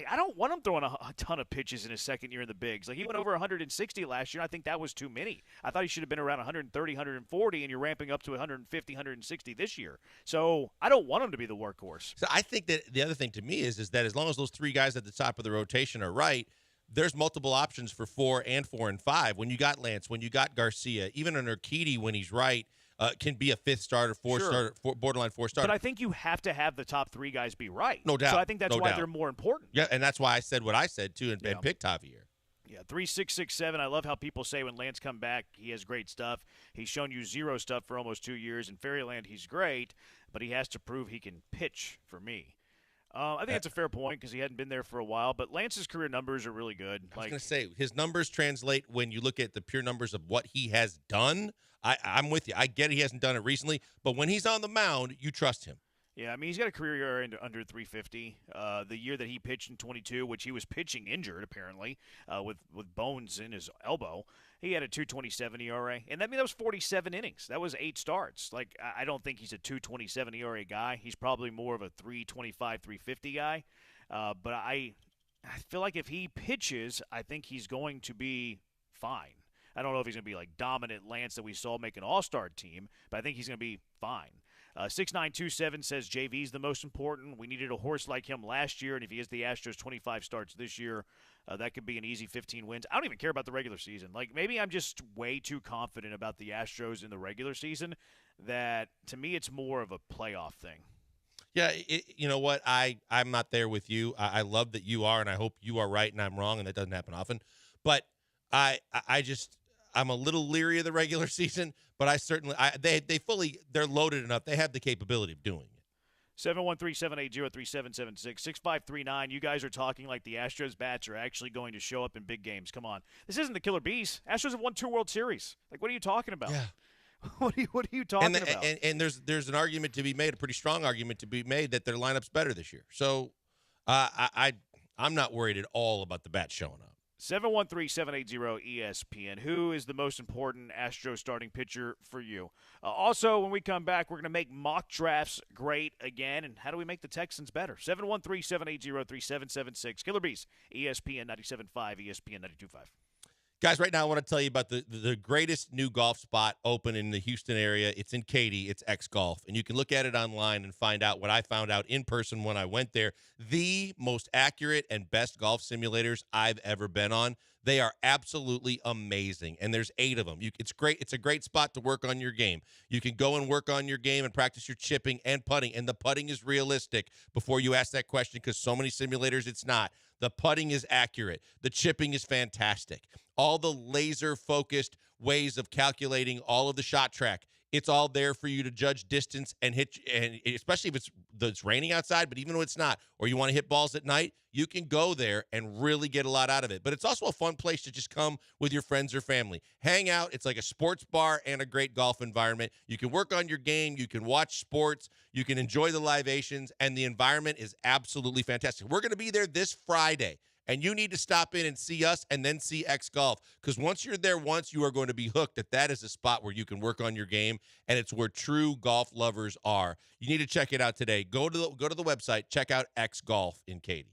I don't want him throwing a ton of pitches in his second year in the bigs. He went over 160 last year. I think that was too many. I thought he should have been around 130, 140, and you're ramping up to 150, 160 this year. So I don't want him to be the workhorse. So I think that the other thing to me is that as long as those 3 guys at the top of the rotation are right, there's multiple options for 4 and 4 and 5. When you got Lance, when you got Garcia, even an Urquidy when he's right, can be a 5th starter, 4th starter, borderline 4 starter. But I think you have to have the top 3 guys be right. No doubt. So I think that's why they're more important. Yeah, and that's why I said what I said, too, and picked Javier. Yeah, 3-6-6-7. I love how people say when Lance come back, he has great stuff. He's shown you zero stuff for almost 2 years. In Fairyland, he's great, but he has to prove he can pitch for me. I think it's a fair point because he hadn't been there for a while, but Lance's career numbers are really good. I was going to say, his numbers translate when you look at the pure numbers of what he has done. I'm with you. I get he hasn't done it recently, but when he's on the mound, you trust him. Yeah, I mean, he's got a career ERA under 350. The year that he pitched in 22, which he was pitching injured, apparently, with bones in his elbow, he had a 2.27 ERA. And that was 47 innings. That was 8 starts. I don't think he's a 2.27 ERA guy. He's probably more of a 3.25, 3.50 guy. But I feel like if he pitches, I think he's going to be fine. I don't know if he's going to be like dominant Lance that we saw make an all-star team, but I think he's going to be fine. 6927 says JV's the most important. We needed a horse like him last year, and if he is the Astros 25 starts this year, that could be an easy 15 wins. I don't even care about the regular season. Maybe I'm just way too confident about the Astros in the regular season that, to me, it's more of a playoff thing. Yeah, you know what? I'm not there with you. I love that you are, and I hope you are right and I'm wrong, and that doesn't happen often. But I'm a little leery of the regular season, but I certainly they're loaded enough. They have the capability of doing it. 713-780-3776, 6539. You guys are talking like the Astros bats are actually going to show up in big games. Come on, this isn't the Killer Bees. Astros have won 2 World Series. What are you talking about? Yeah. What are you talking about? And there's an argument to be made, a pretty strong argument to be made that their lineup's better this year. So I'm not worried at all about the bats showing up. 713-780-ESPN. Who is the most important Astro starting pitcher for you? Also, when we come back, we're going to make mock drafts great again. And how do we make the Texans better? 713-780-3776. Killer Bees, ESPN 97.5, ESPN 92.5. Guys, right now I want to tell you about the greatest new golf spot open in the Houston area. It's in Katy. It's X Golf. And you can look at it online and find out what I found out in person when I went there. The most accurate and best golf simulators I've ever been on. They are absolutely amazing, and there's 8 of them. It's great. It's a great spot to work on your game. You can go and work on your game and practice your chipping and putting, and the putting is realistic before you ask that question because so many simulators it's not. The putting is accurate. The chipping is fantastic. All the laser-focused ways of calculating all of the shot track, it's all there for you to judge distance and hit, and especially if it's raining outside, but even when it's not, or you want to hit balls at night, you can go there and really get a lot out of it. But it's also a fun place to just come with your friends or family. Hang out. It's like a sports bar and a great golf environment. You can work on your game. You can watch sports. You can enjoy the libations, and the environment is absolutely fantastic. We're going to be there this Friday. And you need to stop in and see us and then see X Golf. Because once you're there once, you are going to be hooked that is a spot where you can work on your game, and it's where true golf lovers are. You need to check it out today. Go to the website. Check out X Golf in Katy.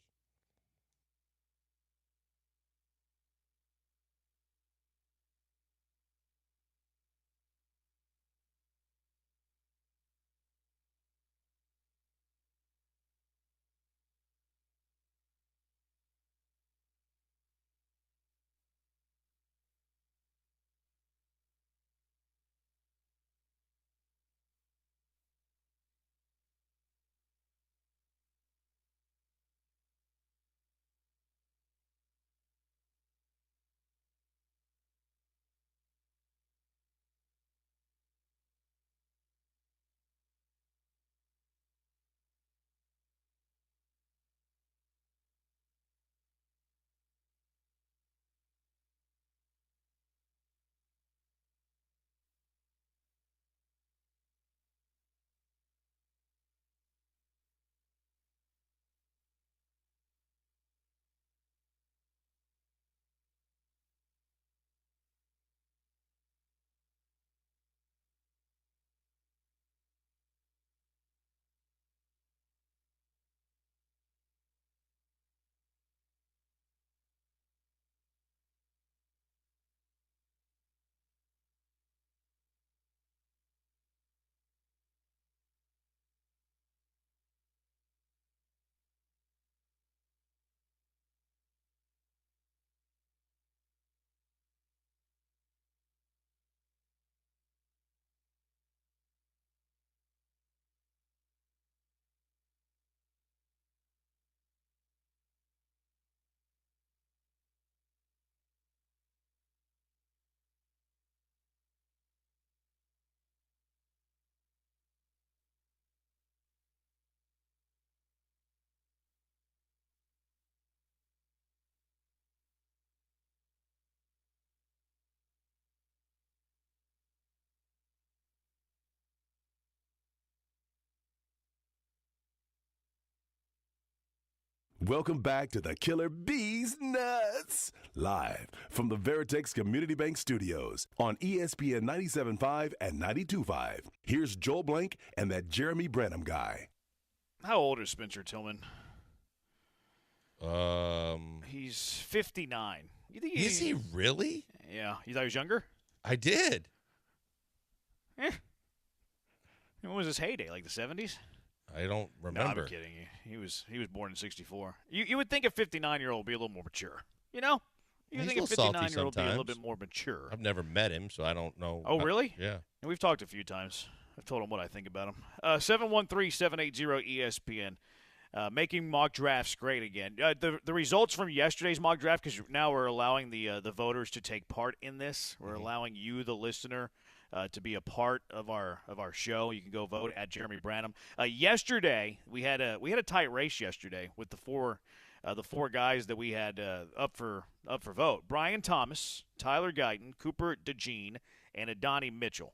Welcome back to the Killer Bees Nuts, live from the Veritex Community Bank Studios on ESPN 97.5 and 92.5. Here's Joel Blank and that Jeremy Branham guy. How old is Spencer Tillman? He's 59. You think Is he really? Yeah. You thought he was younger? I did. When was his heyday? Like the 70s? I don't No, remember. I'm kidding you. He was born in 64. You would think a 59-year-old would be a little more mature. You know? You would He's think a a little salty 59-year-old would be a little sometimes. bit more mature. I've never met him, so I don't know. Oh, really? Yeah. And we've talked a few times. I've told him what I think about him. 713-780-ESPN. Making mock drafts great again. The results from yesterday's mock draft, because now we're allowing the voters to take part in this. We're allowing you, the listener, to be a part of our show. You can go vote at Jeremy Branham. Yesterday we had a tight race yesterday with the four guys that we had up for vote: Brian Thomas, Tyler Guyton, Cooper DeJean, and Adonai Mitchell.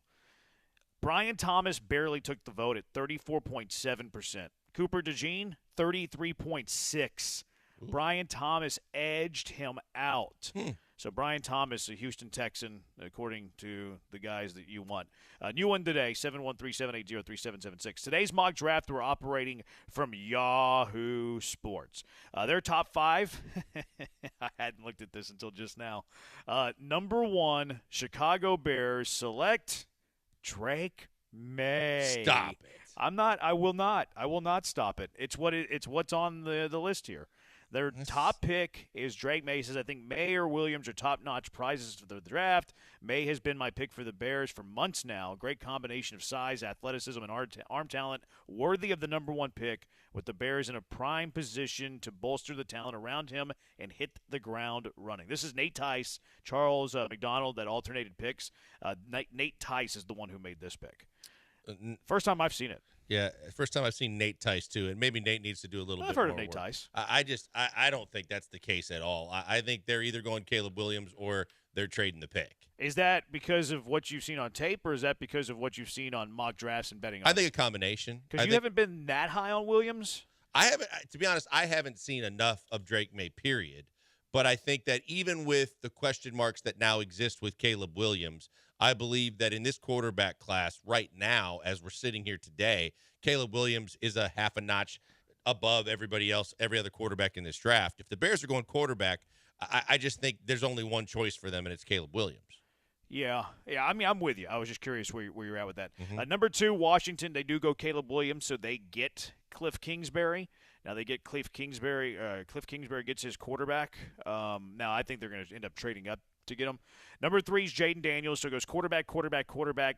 Brian Thomas barely took the vote at 34.7%. Cooper DeJean, 33.6%. Brian Thomas edged him out. So Brian Thomas, a Houston Texan, according to the guys that you want. New one today, 713-780-3776. Today's mock draft, we're operating from Yahoo Sports. Their top five, I hadn't looked at this until just now. Number one, Chicago Bears select Drake May. Stop it. I will not stop it. It's what's on the list here. Their top pick is Drake May. Says, I think May or Williams are top-notch prizes for the draft. May has been my pick for the Bears for months now. Great combination of size, athleticism, and arm talent, worthy of the number one pick, with the Bears in a prime position to bolster the talent around him and hit the ground running. This is Nate Tice, Charles McDonald, that alternated picks. Nate Tice is the one who made this pick. First time I've seen it. Yeah, first time I've seen Nate Tice, too, and maybe Nate needs to do a little bit more I've heard of Nate work. Tice. I don't think that's the case at all. I think they're either going Caleb Williams or they're trading the pick. Is that because of what you've seen on tape, or is that because of what you've seen on mock drafts and betting? I think a combination. Because you haven't been that high on Williams? I haven't, to be honest, I haven't seen enough of Drake May, period. But I think that even with the question marks that now exist with Caleb Williams, I believe that in this quarterback class right now, as we're sitting here today, Caleb Williams is a half a notch above everybody else, every other quarterback in this draft. If the Bears are going quarterback, I just think there's only one choice for them, and it's Caleb Williams. Yeah. I mean, I'm with you. I was just curious where you're at with that. Mm-hmm. Number two, Washington, they do go Caleb Williams, so they get Cliff Kingsbury. Now they get Cliff Kingsbury. Cliff Kingsbury gets his quarterback. Now I think they're going to end up trading up to get him. Number three is Jaden Daniels, so it goes quarterback.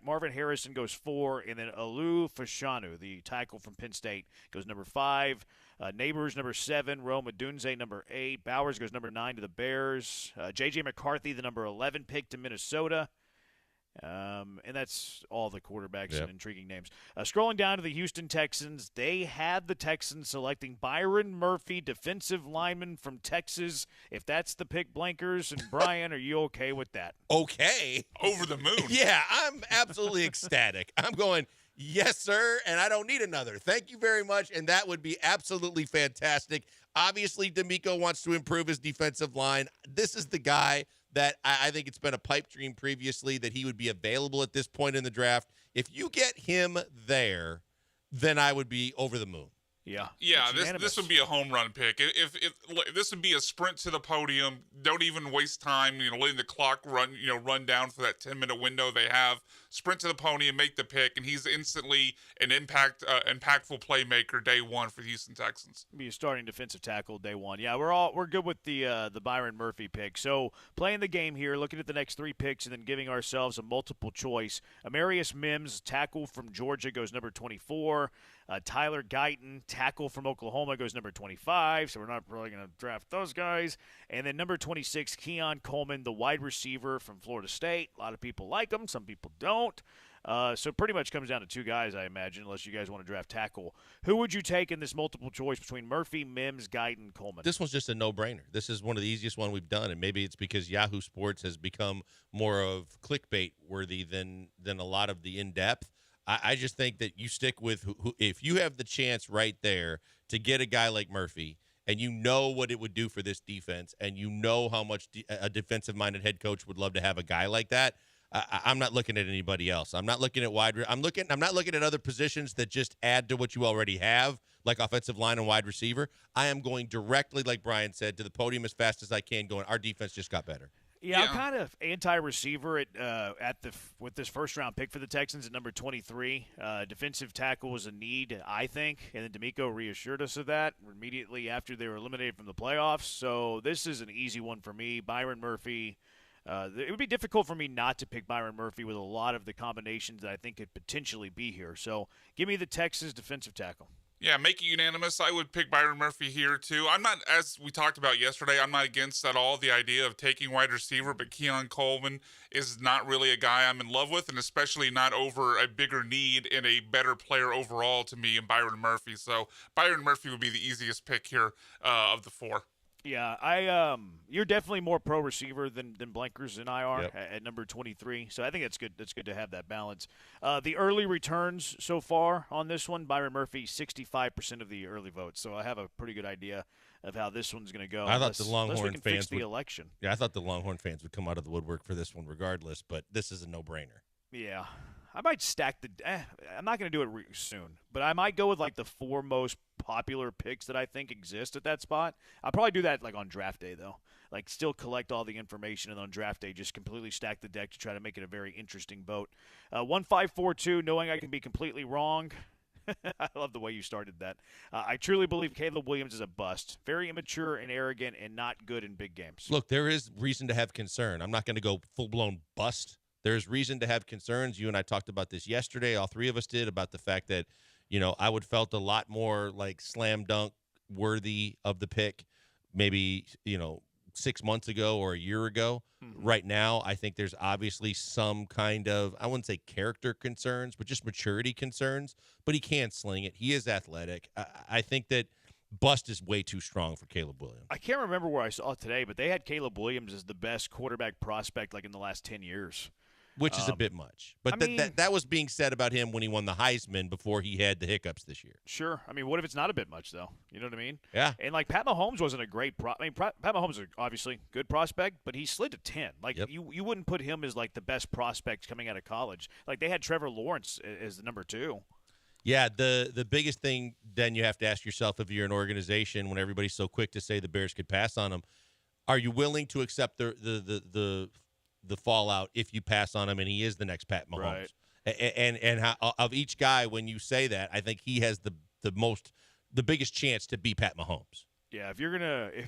Marvin Harrison goes 4, and then Alu Fashanu, the tackle from Penn State, goes number 5. Neighbors number 7, Rome Odunze number 8, Bowers goes number 9 to the Bears. J.J. McCarthy, the number 11 pick to Minnesota. And that's all the quarterbacks and intriguing names. Scrolling down to the Houston Texans, they had the Texans selecting Byron Murphy, defensive lineman from Texas. If that's the pick, Blankers and Brian, are you okay with that? Okay. Over the moon. Yeah, I'm absolutely ecstatic. I'm going, yes, sir, and I don't need another. Thank you very much, and that would be absolutely fantastic. Obviously, D'Amico wants to improve his defensive line. This is the guy that I think it's been a pipe dream previously that he would be available at this point in the draft. If you get him there, then I would be over the moon. Yeah, It's this would be a home run pick. If this would be a sprint to the podium, don't even waste time, letting the clock run down for that 10-minute window they have. Sprint to the podium, make the pick, and he's instantly an impactful playmaker day one for the Houston Texans. Be a starting defensive tackle day one. Yeah, we're good with the Byron Murphy pick. So playing the game here, looking at the next 3 picks, and then giving ourselves a multiple choice. Amarius Mims, tackle from Georgia, goes number 24. Tyler Guyton, tackle from Oklahoma, goes number 25, so we're not really going to draft those guys. And then number 26, Keon Coleman, the wide receiver from Florida State. A lot of people like him, some people don't. So pretty much comes down to 2 guys, I imagine, unless you guys want to draft tackle. Who would you take in this multiple choice between Murphy, Mims, Guyton, Coleman? This one's just a no-brainer. This is one of the easiest one we've done, and maybe it's because Yahoo Sports has become more of clickbait worthy than a lot of the in-depth. I just think that you stick with who if you have the chance right there to get a guy like Murphy and you know what it would do for this defense, and you know how much a defensive-minded head coach would love to have a guy like that, I'm not looking at anybody else. I'm not looking at I'm not looking at other positions that just add to what you already have, like offensive line and wide receiver. I am going directly, like Brian said, to the podium as fast as I can. Going, our defense just got better. Yeah, I'm kind of anti-receiver with this first-round pick for the Texans at number 23. Defensive tackle was a need, I think, and then D'Amico reassured us of that immediately after they were eliminated from the playoffs. So this is an easy one for me. Byron Murphy. It would be difficult for me not to pick Byron Murphy with a lot of the combinations that I think could potentially be here. So give me the Texas defensive tackle. Yeah, make it unanimous. I would pick Byron Murphy here, too. I'm not, as we talked about yesterday, I'm not against at all the idea of taking wide receiver, but Keon Coleman is not really a guy I'm in love with, and especially not over a bigger need and a better player overall to me in Byron Murphy. So Byron Murphy would be the easiest pick here of the four. Yeah, you're definitely more pro receiver than Blankers and I are at number 23. So I think that's good. That's good to have that balance. The early returns so far on this one, Byron Murphy, 65% of the early votes. So I have a pretty good idea of how this one's going to go. I thought the Longhorn we can fans fix the election. Yeah, I thought the Longhorn fans would come out of the woodwork for this one regardless, but this is a no-brainer. Yeah. I might stack I'm not going to do it soon, but I might go with like the 4 most popular picks that I think exist at that spot. I'll probably do that like on draft day though. Like still collect all the information and on draft day just completely stack the deck to try to make it a very interesting vote. 1542, knowing I can be completely wrong. I love the way you started that. I truly believe Caleb Williams is a bust. Very immature and arrogant and not good in big games. Look, there is reason to have concern. I'm not going to go full-blown bust. There's reason to have concerns. You and I talked about this yesterday. All three of us did, about the fact that, I would felt a lot more like slam dunk worthy of the pick maybe, 6 months ago or a year ago. Mm-hmm. Right now, I think there's obviously some kind of, I wouldn't say character concerns, but just maturity concerns. But he can sling it. He is athletic. I think that bust is way too strong for Caleb Williams. I can't remember where I saw it today, but they had Caleb Williams as the best quarterback prospect like in the last 10 years. Which is a bit much. But that was being said about him when he won the Heisman before he had the hiccups this year. Sure. I mean, what if it's not a bit much, though? You know what I mean? Yeah. And, like, Pat Mahomes wasn't a great Pat Mahomes is obviously a good prospect, but he slid to 10. Like, you wouldn't put him as, like, the best prospect coming out of college. Like, they had Trevor Lawrence as the number 2. Yeah, the biggest thing then you have to ask yourself if you're an organization when everybody's so quick to say the Bears could pass on him, are you willing to accept the fallout if you pass on him and he is the next Pat Mahomes? Right. And how, of each guy, when you say that, I think he has the biggest chance to be Pat Mahomes. Yeah,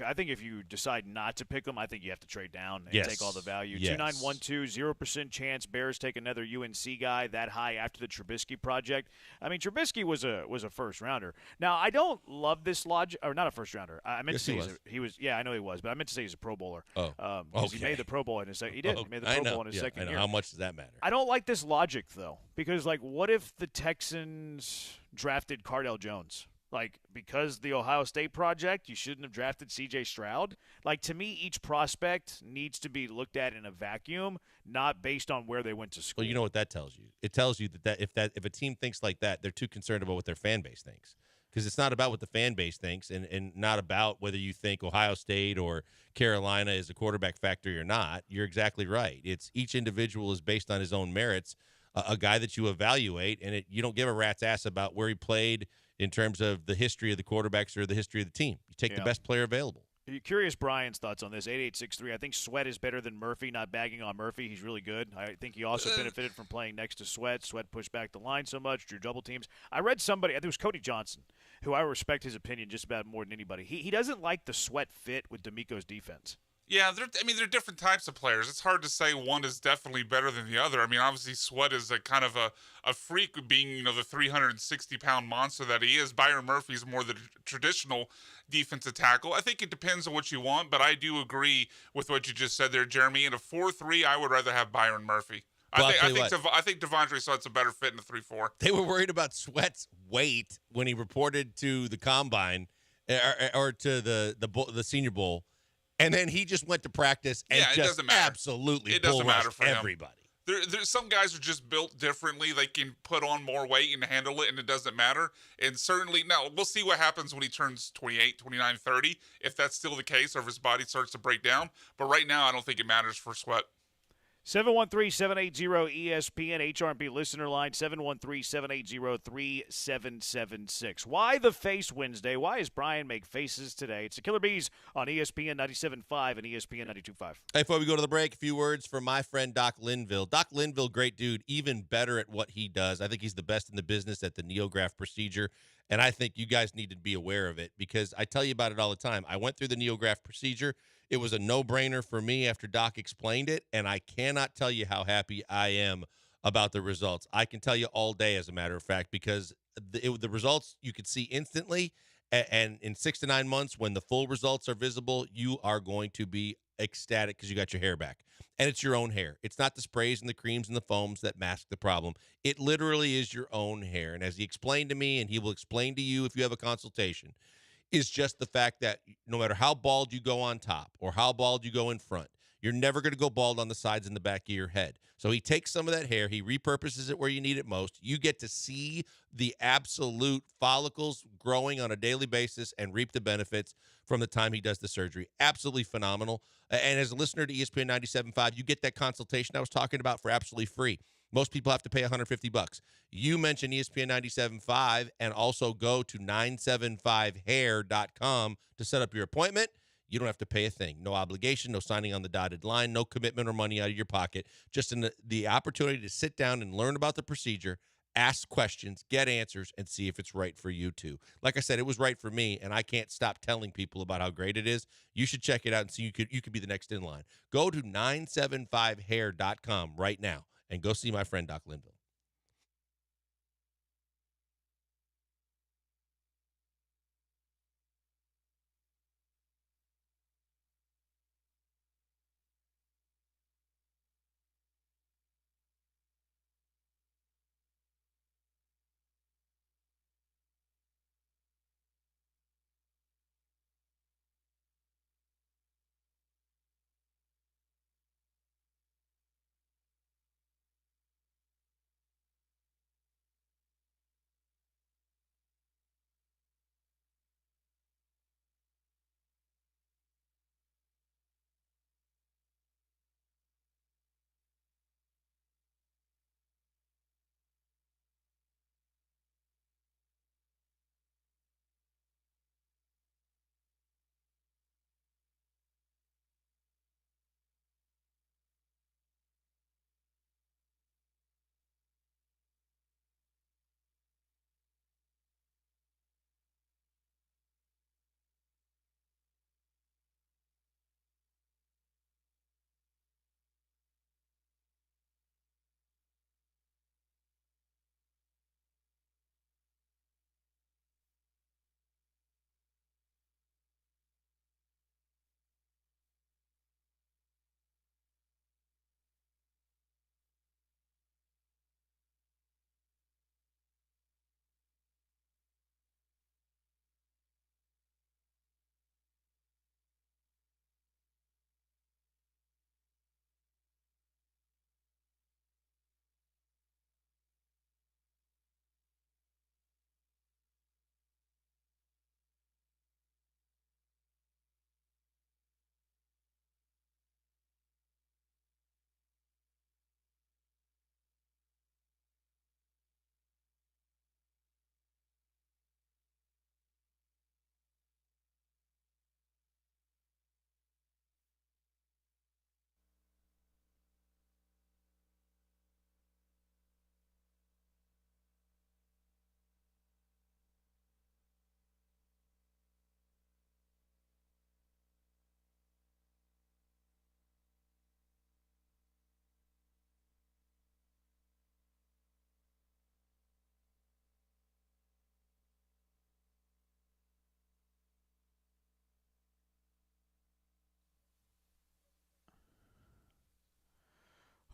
I think if you decide not to pick them, I think you have to trade down and take all the value. 2912, 0% chance Bears take another UNC guy that high after the Trubisky project. I mean, Trubisky was a first rounder. Now, I don't love this logic, or not a first rounder. I meant to say he was. Yeah, I know he was, but I meant to say he's a Pro Bowler. Oh, okay. He made the Pro Bowl in his second. He did. He made the Pro Bowl in his second year. How much does that matter? I don't like this logic though, because like, what if the Texans drafted Cardale Jones? Like, because the Ohio State project, you shouldn't have drafted C.J. Stroud. Like, to me, each prospect needs to be looked at in a vacuum, not based on where they went to school. Well, you know what that tells you? It tells you that if a team thinks like that, they're too concerned about what their fan base thinks. Because it's not about what the fan base thinks and not about whether you think Ohio State or Carolina is a quarterback factory or not. You're exactly right. It's each individual is based on his own merits, a guy that you evaluate, and you don't give a rat's ass about where he played in terms of the history of the quarterbacks or the history of the team. You take the best player available. Curious Brian's thoughts on this. 8863. I think Sweat is better than Murphy. Not bagging on Murphy. He's really good. I think he also benefited from playing next to Sweat. Sweat pushed back the line so much, drew double teams. I read somebody, I think it was Cody Johnson, who I respect his opinion just about more than anybody. He doesn't like the Sweat fit with D'Amico's defense. Yeah, they're different types of players. It's hard to say one is definitely better than the other. I mean, obviously Sweat is a kind of a freak, being the 360-pound monster that he is. Byron Murphy's more the traditional defensive tackle. I think it depends on what you want, but I do agree with what you just said there, Jeremy. In a 4-3, I would rather have Byron Murphy. Well, I think Devondre Sweat's a better fit in the 3-4. They were worried about Sweat's weight when he reported to the combine or to the Senior Bowl. And then he just went to practice and it just doesn't matter. absolutely it doesn't matter for everybody. There's some guys are just built differently. They can put on more weight and handle it, and it doesn't matter. And certainly, now we'll see what happens when he turns 28, 29, 30, if that's still the case or if his body starts to break down. But right now, I don't think it matters for Sweat. 713-780-ESPN, HRP listener line, 713-780-3776. Why the Face Wednesday? Why does Brian make faces today? It's the Killer Bees on ESPN 97.5 and ESPN 92.5. Hey, before we go to the break, a few words from my friend Doc Linville. Doc Linville, great dude, even better at what he does. I think he's the best in the business at the NeoGraft procedure, and I think you guys need to be aware of it because I tell you about it all the time. I went through the NeoGraft procedure. It was a no-brainer for me after Doc explained it, and I cannot tell you how happy I am about the results. I can tell you all day, as a matter of fact, because the results you could see instantly, and in 6 to 9 months, when the full results are visible, you are going to be ecstatic because you got your hair back. And it's your own hair. It's not the sprays and the creams and the foams that mask the problem. It literally is your own hair. And as he explained to me, and he will explain to you if you have a consultation, is just the fact that no matter how bald you go on top or how bald you go in front, you're never going to go bald on the sides and the back of your head. So he takes some of that hair, he repurposes it where you need it most. You get to see the absolute follicles growing on a daily basis and reap the benefits from the time he does the surgery. Absolutely phenomenal. And as a listener to ESPN 97.5, you get that consultation I was talking about for absolutely free. Most people have to pay $150. You mention ESPN 97.5 and also go to 975hair.com to set up your appointment. You don't have to pay a thing. No obligation, no signing on the dotted line, no commitment or money out of your pocket. Just the opportunity to sit down and learn about the procedure, ask questions, get answers, and see if it's right for you too. Like I said, it was right for me, and I can't stop telling people about how great it is. You should check it out and see you could be the next in line. Go to 975hair.com right now and go see my friend Doc Linville.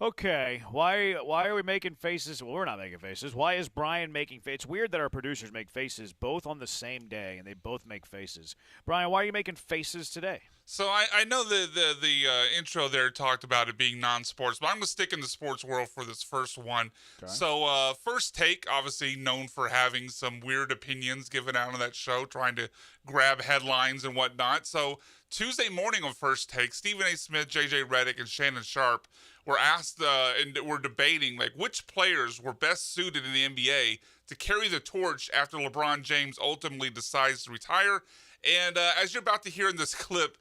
Okay, why are we making faces? Well, we're not making faces. Why is Brian making faces? It's weird that our producers make faces both on the same day, and they both make faces. Brian, why are you making faces today? So I know the intro there talked about it being non-sports, but I'm going to stick in the sports world for this first one. Okay. So First Take, obviously known for having some weird opinions given out on that show, trying to grab headlines and whatnot. So Tuesday morning on First Take, Stephen A. Smith, J.J. Redick, and Shannon Sharp were asked and were debating like which players were best suited in the NBA to carry the torch after LeBron James ultimately decides to retire. And as you're about to hear in this clip,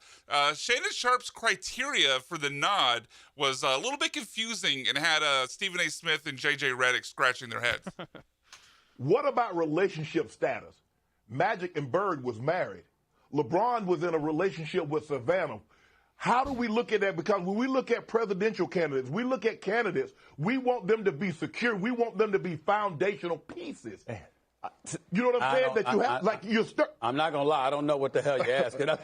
Shannon Sharp's criteria for the nod was a little bit confusing and had Stephen A. Smith and J.J. Redick scratching their heads. What about relationship status? Magic and Bird was married. LeBron was in a relationship with Savannah. How do we look at that? Because when we look at presidential candidates, we look at candidates, we want them to be secure. We want them to be foundational pieces. You know what I'm saying? That you have, like, you're I'm not going to lie. I don't know what the hell you're asking. I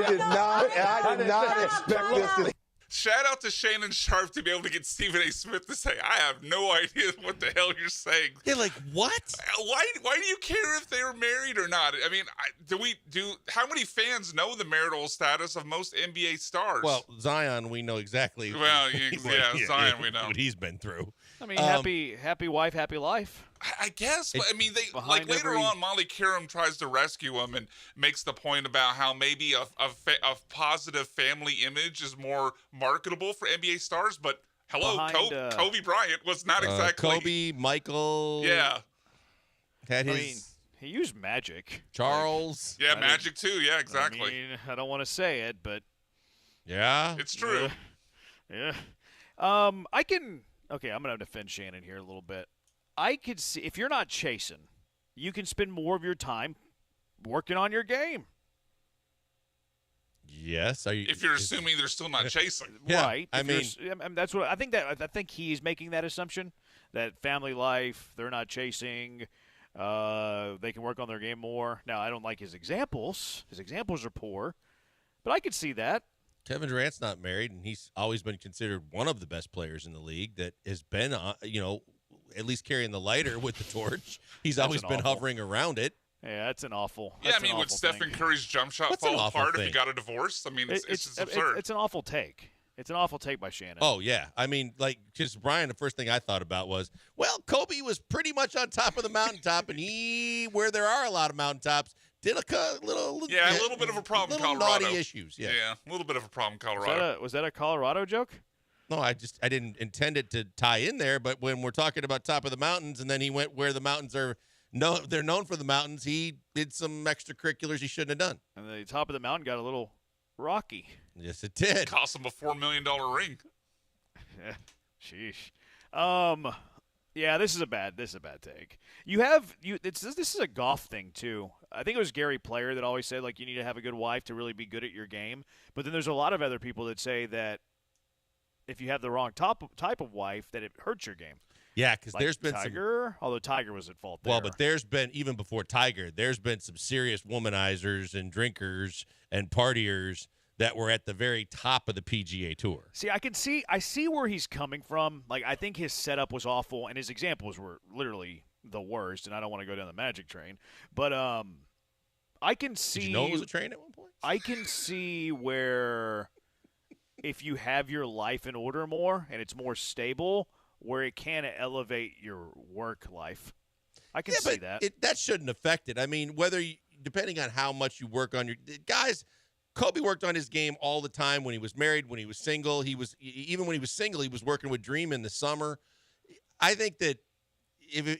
did not expect this. Shout out to Shannon Sharp to be able to get Stephen A. Smith to say, I have no idea what the hell you're saying. Yeah, like what? Why do you care if they were married or not? I mean, how many fans know the marital status of most NBA stars? Well, Zion, we know exactly. Well, Zion, we know what he's been through. I mean, happy wife, happy life. I guess, but I mean, they behind later on, Molly Karam tries to rescue him and makes the point about how maybe a positive family image is more marketable for NBA stars. But Kobe Bryant was not exactly Kobe, Michael. Yeah, had his. I mean, he used Magic. Charles. Magic too. Yeah, exactly. I mean, I don't want to say it, but yeah, it's true. Yeah. I can. Okay, I'm gonna defend Shannon here a little bit. I could see if you're not chasing, you can spend more of your time working on your game. Yes, if you're assuming they're still not chasing, yeah, right? I mean, that's what I think. I think he's making that assumption that family life, they're not chasing. They can work on their game more. Now, I don't like his examples. His examples are poor, but I could see that. Kevin Durant's not married, and he's always been considered one of the best players in the league that has been, at least carrying the lighter with the torch. He's always been hovering around it. Yeah, that's an awful. Yeah, I mean, would Stephen Curry's jump shot fall apart if he got a divorce? I mean, it's just absurd. It's an awful take. It's an awful take by Shannon. Oh, yeah. I mean, like, just Brian, the first thing I thought about was, well, Kobe was pretty much on top of the mountaintop, and where there are a lot of mountaintops, did a little bit of a problem in Colorado. Naughty issues, yeah. Yeah, a little bit of a problem in Colorado. Was that a Colorado joke? No, I didn't intend it to tie in there, but when we're talking about top of the mountains, and then he went where the mountains are, they're known for the mountains, he did some extracurriculars he shouldn't have done. And the top of the mountain got a little rocky. Yes, it did. Cost him a $4 million ring. Yeah, sheesh. Yeah, this is a bad take. This is a golf thing too. I think it was Gary Player that always said like you need to have a good wife to really be good at your game. But then there's a lot of other people that say that if you have the wrong type of wife, that it hurts your game. Yeah, because like there's been Tiger, although Tiger was at fault there. Well, but there's been, even before Tiger, there's been some serious womanizers and drinkers and partiers that were at the very top of the PGA Tour. See, I see where he's coming from. Like, I think his setup was awful, and his examples were literally the worst, and I don't want to go down the Magic train. But I can see – Did you know it was a train at one point? I can see where if you have your life in order more and it's more stable, where it can elevate your work life. I can see that. That shouldn't affect it. I mean, depending on how much you work on your – guys – Kobe worked on his game all the time when he was married, when he was single. Even when he was single, he was working with Dream in the summer. I think that if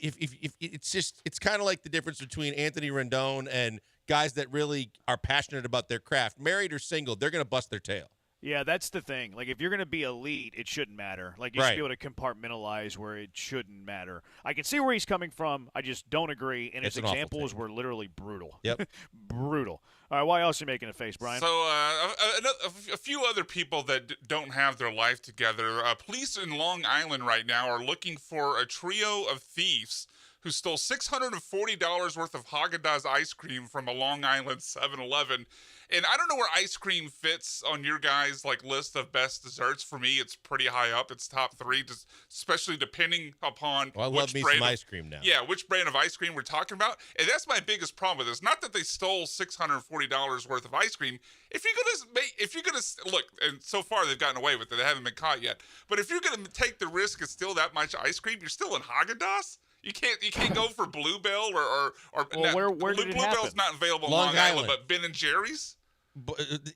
it's kind of like the difference between Anthony Rendon and guys that really are passionate about their craft. Married or single, they're going to bust their tail. Yeah, that's the thing. Like, if you're going to be elite, it shouldn't matter. Like, you should be able to compartmentalize where it shouldn't matter. I can see where he's coming from. I just don't agree. And his examples were literally brutal. Yep. Brutal. All right, why else are you making a face, Brian? So, a few other people that don't have their life together. Police in Long Island right now are looking for a trio of thieves who stole $640 worth of Haagen-Dazs ice cream from a Long Island 7-Eleven. And I don't know where ice cream fits on your guys' list of best desserts. For me, it's pretty high up. It's top 3, just especially depending upon I love me some ice cream now. Yeah, which brand of ice cream we're talking about. And that's my biggest problem with this. Not that they stole $640 worth of ice cream. If you're gonna look, and so far they've gotten away with it, they haven't been caught yet. But if you're gonna take the risk and steal that much ice cream, you're still in Haagen-Dazs. You can't go for Bluebell or well, where did it Bluebell's happen? not available in Long Long Island, Island. but Ben and Jerry's.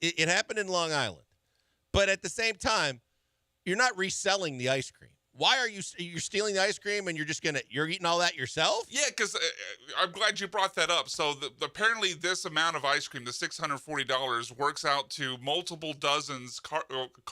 It happened in Long Island, but at the same time, you're not reselling the ice cream. Why are you're stealing the ice cream and you're eating all that yourself? Yeah, because I'm glad you brought that up. So apparently this amount of ice cream, the $640, works out to multiple dozens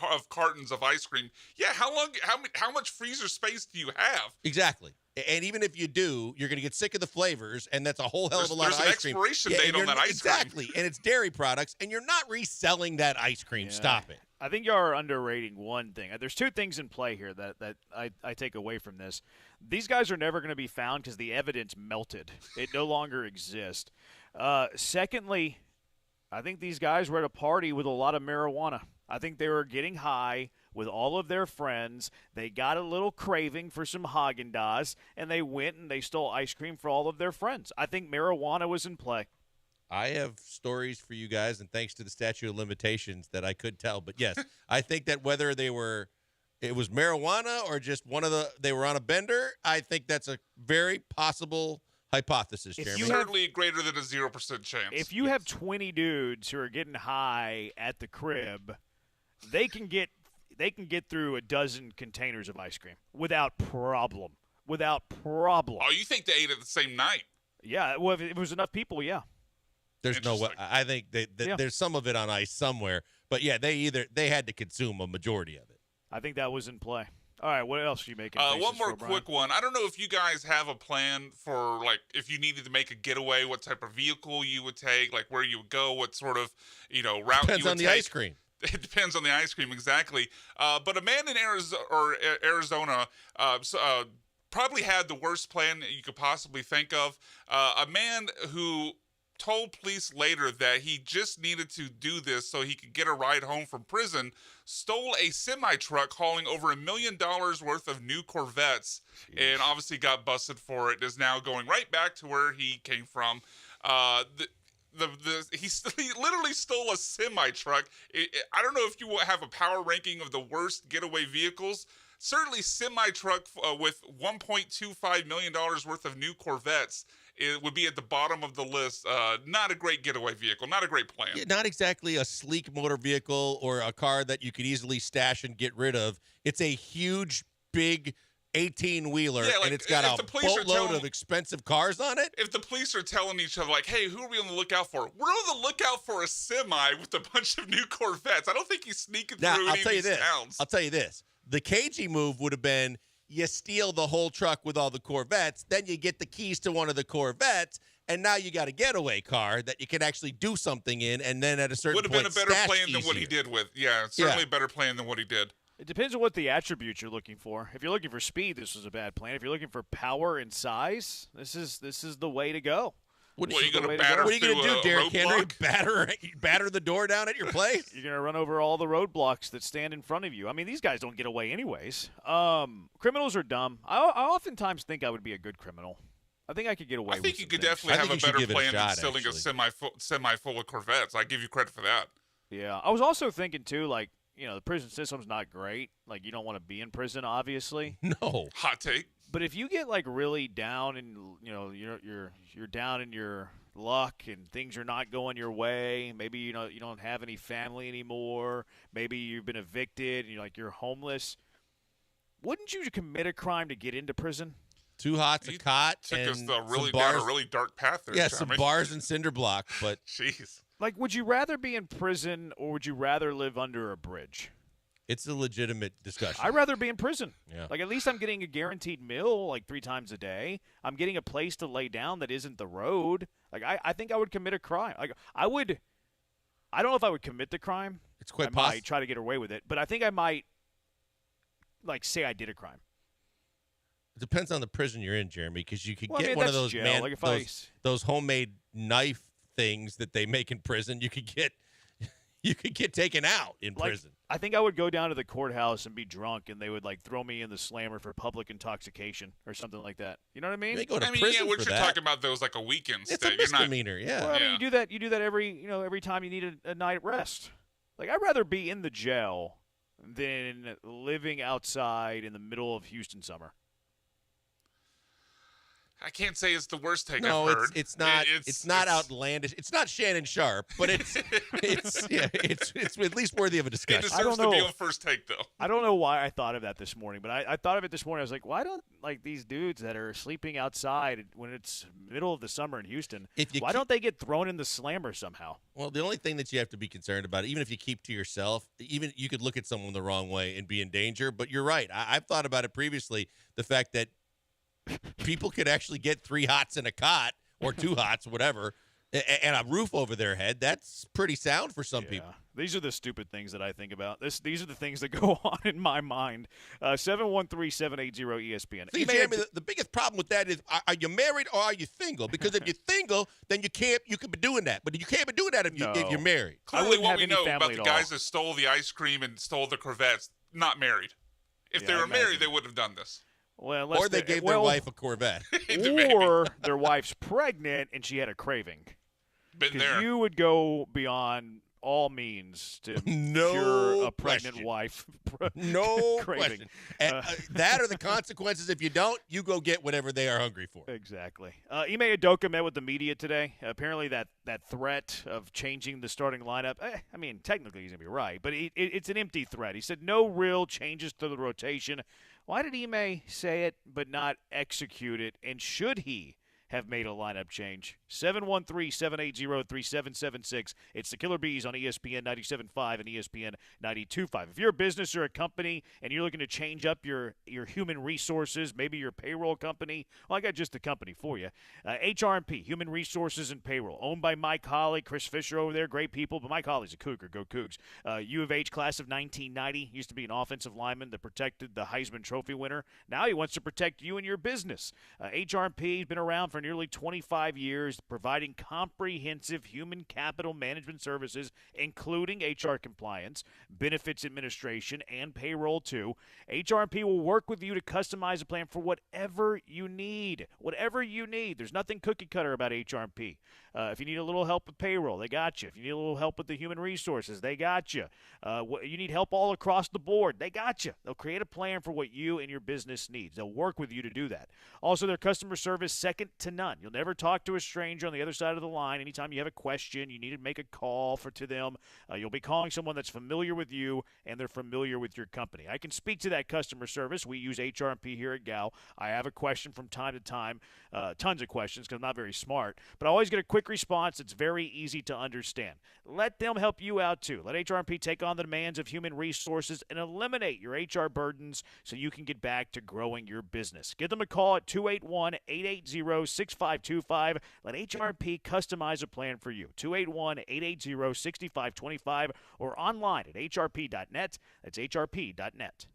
of cartons of ice cream. Yeah, how much freezer space do you have? Exactly. And even if you do, you're going to get sick of the flavors, and that's a whole hell of a lot of ice cream. There's an expiration date on that ice cream. Exactly, and it's dairy products, and you're not reselling that ice cream. Yeah. Stop it. I think you are underrating one thing. There's 2 things in play here that I take away from this. These guys are never going to be found because the evidence melted. It no longer exists. Secondly, I think these guys were at a party with a lot of marijuana. I think they were getting high with all of their friends. They got a little craving for some Haagen-Dazs, and they went and they stole ice cream for all of their friends. I think marijuana was in play. I have stories for you guys, and thanks to the statute of limitations that I could tell. But yes, I think that whether it was marijuana or just they were on a bender, I think that's a very possible hypothesis, Jeremy. Certainly greater than a 0% chance. If you have 20 dudes who are getting high at the crib, they can get through a dozen containers of ice cream without problem. Oh, you think they ate it the same night? Yeah, well, if it was enough people, yeah. There's no way. I think there's some of it on ice somewhere. But yeah, they had to consume a majority of it. I think that was in play. All right, what else are you making? One more quick one. I don't know if you guys have a plan for, if you needed to make a getaway, what type of vehicle you would take, where you would go, what sort of, route you would take. Depends on the ice cream. It depends on the ice cream, exactly. But a man in Arizona probably had the worst plan you could possibly think of. A man who told police later that he just needed to do this so he could get a ride home from prison, stole a semi-truck hauling over $1 million worth of new Corvettes, and obviously got busted for it, is now going right back to where he came from. He literally stole a semi-truck. I don't know if you have a power ranking of the worst getaway vehicles. Certainly semi-truck with $1.25 million worth of new Corvettes, it would be at the bottom of the list. Not a great getaway vehicle. Not a great plan. Yeah, not exactly a sleek motor vehicle or a car that you could easily stash and get rid of. It's a huge, big 18-wheeler, and it's got a boatload of expensive cars on it. If the police are telling each other, hey, who are we on the lookout for? We're on the lookout for a semi with a bunch of new Corvettes. I don't think he's sneaking through any of these towns. I'll tell you this. The cagey move would have been you steal the whole truck with all the Corvettes, then you get the keys to one of the Corvettes, and now you got a getaway car that you can actually do something in, and then at a certain point, would have been a better plan easier than what he did with. Yeah, certainly a better plan than what he did. It depends on what the attributes you're looking for. If you're looking for speed, this was a bad plan. If you're looking for power and size, this is the way to go. What are you going to batter? What are you going to do, Derrick Henry? Batter the door down at your place? You're going to run over all the roadblocks that stand in front of you. I mean, these guys don't get away anyways. Criminals are dumb. I oftentimes think I would be a good criminal. I think I could get away with I think you could things. definitely have a better plan than stealing a semi full of Corvettes. I give you credit for that. Yeah. I was also thinking, too, the prison system's not great. You don't want to be in prison, obviously. No. Hot take. But if you get really down and you're down in your luck and things are not going your way, maybe you don't have any family anymore, maybe you've been evicted and you're homeless, wouldn't you commit a crime to get into prison? 2 hots, a cot, and us down bars, a really dark path there. Yeah, some bars and cinder block, but jeez. Would you rather be in prison or would you rather live under a bridge? It's a legitimate discussion. I'd rather be in prison. Yeah. At least I'm getting a guaranteed meal 3 times a day. I'm getting a place to lay down that isn't the road. I think I would commit a crime. I don't know if I would commit the crime. It's quite I possible. might try to get away with it, but I think I might say I did a crime. It depends on the prison you're in, Jeremy, because you could Well, I get mean, one of that's those jail. Like if those homemade knife things that they make in prison. You could get taken out in prison. I think I would go down to the courthouse and be drunk, and they would throw me in the slammer for public intoxication or something like that. You know what I mean? You may go to I mean, prison what for you're that. talking about those like a weekend It's stay. a misdemeanor. Yeah. Well, I mean, Yeah. you do that every time you need a night rest. Like, I'd rather be in the jail than living outside in the middle of Houston summer. I can't say it's the worst take No, I've heard. it's not. It's not outlandish. It's not Shannon Sharp, but it's at least worthy of a It discussion. deserves to be on first take, though. I don't know why I thought of that this morning, but I thought of it this morning. I was like, why don't these dudes that are sleeping outside when it's middle of the summer in Houston, why don't they get thrown in the slammer somehow? Well, the only thing that you have to be concerned about, even if you keep to yourself, even you could look at someone the wrong way and be in danger. But you're right. I've thought about it previously. The fact that people could actually get 3 hots in a cot or 2 hots, whatever, and a roof over their head. That's pretty sound for some people. These are the stupid things that I think about. These are the things that go on in my mind. 713-780-ESPN. See, Jeremy, the biggest problem with that is, are you married or are you single? Because if you're single, then you could be doing that. But you can't be doing that if you're married. Clearly, what we know about the guys that stole the ice cream and stole the Corvettes, not married. If they were married, they would have done this. Well, or they gave their wife a Corvette. Or their wife's pregnant and she had a craving. Been there. You would go beyond all means to cure a pregnant wife. No craving. question. That are the consequences. If you don't, you go get whatever they are hungry for. Exactly. Ime Udoka met with the media today. Apparently that threat of changing the starting lineup, I mean, technically he's going to be right, but it's an empty threat. He said no real changes to the rotation. Why did Ime say it but not execute it? And should he have made a lineup change? 713-780-3776. It's the Killer Bees on ESPN 97.5 and ESPN 92.5. If you're a business or a company and you're looking to change up your human resources, maybe your payroll company, well, I got just the company for you. HR&P, Human Resources and Payroll, owned by Mike Holly, Chris Fisher over there, great people, but Mike Holly's a Cougar. Go Cougs. U of H class of 1990, used to be an offensive lineman that protected the Heisman Trophy winner. Now he wants to protect you and your business. HR&P has been around for nearly 25 years, providing comprehensive human capital management services, including HR compliance, benefits administration, and payroll too. HR&P will work with you to customize a plan for whatever you need. Whatever you need. There's nothing cookie cutter about HR&P. If you need a little help with payroll, they got you. If you need a little help with the human resources, they got you. You need help all across the board, they got you. They'll create a plan for what you and your business needs. They'll work with you to do that. Also, their customer service, second to none. You'll never talk to a stranger on the other side of the line. Anytime you have a question, you need to make a call to them. You'll be calling someone that's familiar with you and they're familiar with your company. I can speak to that customer service. We use HR&P here at Gal. I have a question from time to time, tons of questions because I'm not very smart, but I always get a quick response. It's very easy to understand. Let them help you out too. Let HR&P take on the demands of human resources and eliminate your HR burdens so you can get back to growing your business. Give them a call at 281-880-6525. Let HR&P customize a plan for you. 281-880-6525 or online at hrp.net. That's hrp.net.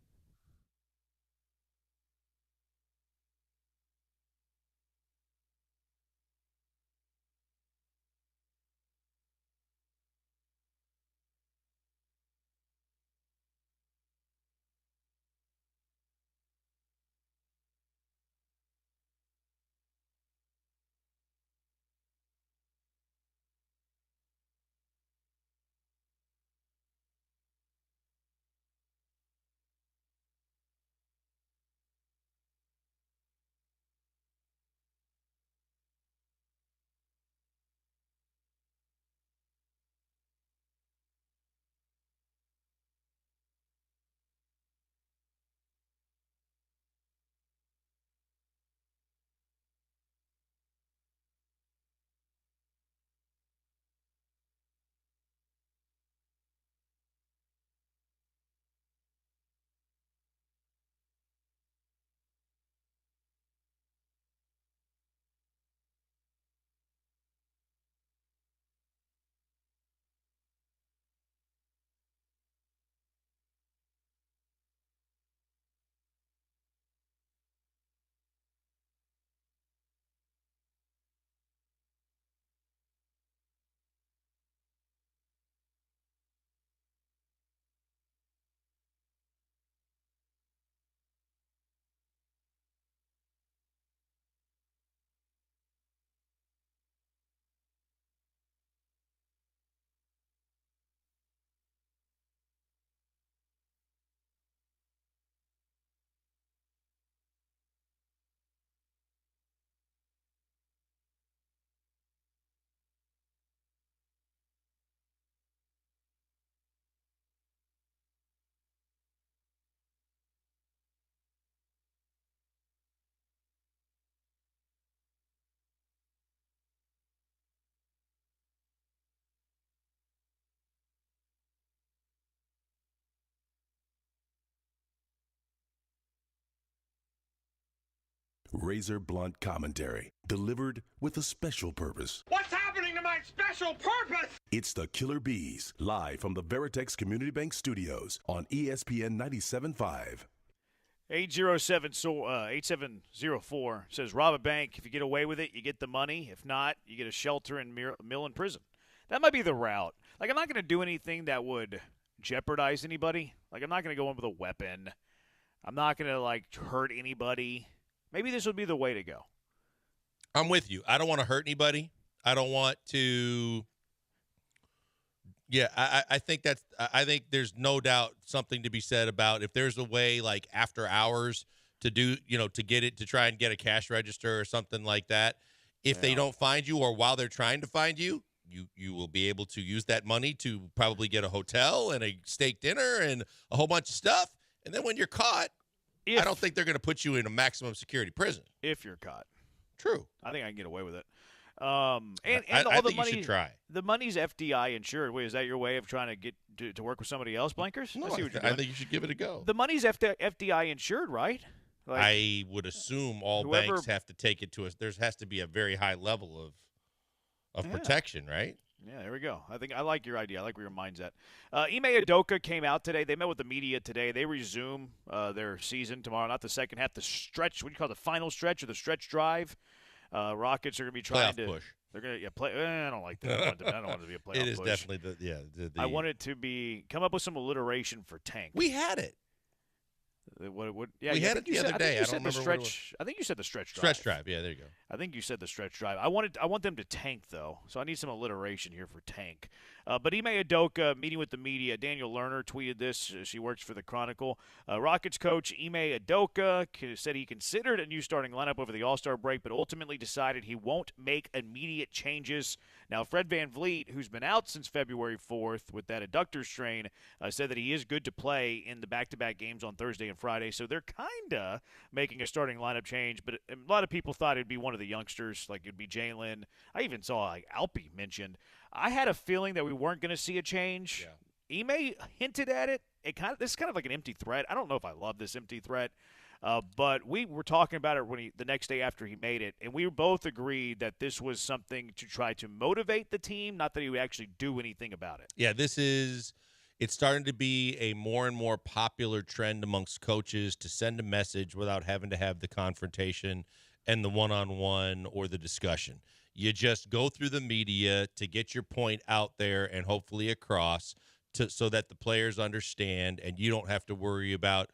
razor blunt commentary delivered with a special purpose. What's happening to my special purpose? It's the Killer Bees, live from the Veritex Community Bank Studios on ESPN 97.5. 8704 says, rob a bank. If you get away with it, you get the money. If not, you get a shelter and mill in prison. That might be the route. Like, I'm not going to do anything that would jeopardize anybody. Like, I'm not going to go in with a weapon. I'm not going to, like, hurt anybody. Maybe this would be the way to go. I'm with you. I don't want to hurt anybody. I don't want to. Yeah, I think there's no doubt something to be said about if there's a way, like, after hours to do, to get it, to try and get a cash register or something like that. If they don't find you, or while they're trying to find you, you will be able to use that money to probably get a hotel and a steak dinner and a whole bunch of stuff. And then when you're caught, I don't think they're going to put you in a maximum security prison. If you're caught. True. I think I can get away with it. And all I the think money, you should try. The money's FDI insured. Wait, is that your way of trying to get to work with somebody else, Blankers? No, I see what you're I doing. think you should give it a go. The money's FDI insured, right? Like, I would assume all banks have to take it to us. There has to be a very high level of protection, right? Yeah, there we go. I like your idea. I like where your mind's at. Ime Udoka came out today. They met with the media today. They resume their season tomorrow, not the second half, the stretch. What do you call it, the final stretch or the stretch drive? Rockets are going to be trying playoff to push. They're going to play. I don't like that. I don't want it to be a playoff It is push. definitely I want it to come up with some alliteration for tank. We had it. Yeah, we had it the other day. I don't remember what it was. I think you said the stretch drive. Stretch drive. Yeah, there you go. I think you said the stretch drive. I want them to tank, though, so I need some alliteration here for tank. But Ime Udoka meeting with the media. Daniel Lerner tweeted this. She works for the Chronicle. Rockets coach Ime Udoka said he considered a new starting lineup over the All-Star break, but ultimately decided he won't make immediate changes. Now, Fred VanVleet, who's been out since February 4th with that adductor strain, said that he is good to play in the back-to-back games on Thursday and Friday. So they're kind of making a starting lineup change, but a lot of people thought it'd be one of the youngsters, like it'd be Jalen. I even saw like Alpi mentioned. I had a feeling that we weren't going to see a change. Yeah. Ime hinted at it. This is kind of like an empty threat. I don't know if I love this empty threat. But we were talking about it the next day after he made it, and we both agreed that this was something to try to motivate the team, not that he would actually do anything about it. Yeah, it's starting to be a more and more popular trend amongst coaches to send a message without having to have the confrontation and the one-on-one or the discussion. You just go through the media to get your point out there and hopefully across so that the players understand, and you don't have to worry about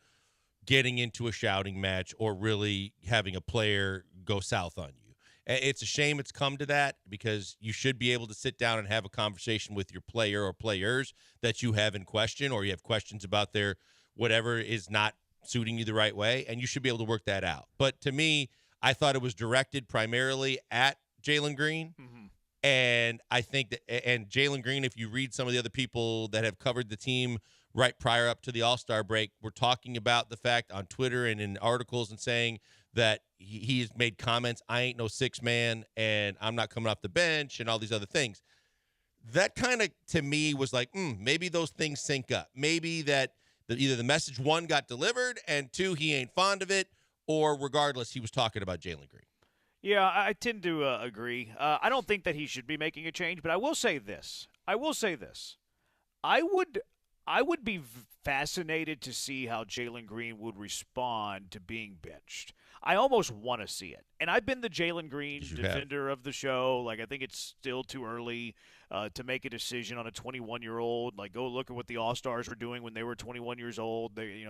getting into a shouting match or really having a player go south on you. It's a shame it's come to that, because you should be able to sit down and have a conversation with your player or players that you have in question, or you have questions about their whatever is not suiting you the right way, and you should be able to work that out. But to me, I thought it was directed primarily at Jalen Green. Mm-hmm. And I think and Jalen Green, if you read some of the other people that have covered the team right prior up to the All-Star break, we're talking about the fact on Twitter and in articles and saying that he has made comments, I ain't no six man and I'm not coming off the bench and all these other things. That kind of, to me, was like, maybe those things sync up. Maybe that either the message, one, got delivered, and two, he ain't fond of it, or regardless, he was talking about Jalen Green. Yeah, I tend to agree. I don't think that he should be making a change, but I will say this. I would be fascinated to see how Jalen Green would respond to being benched. I almost want to see it. And I've been the Jalen Green defender of the show. Like, I think it's still too early to make a decision on a 21-year-old. Like, go look at what the All-Stars were doing when they were 21 years old. They,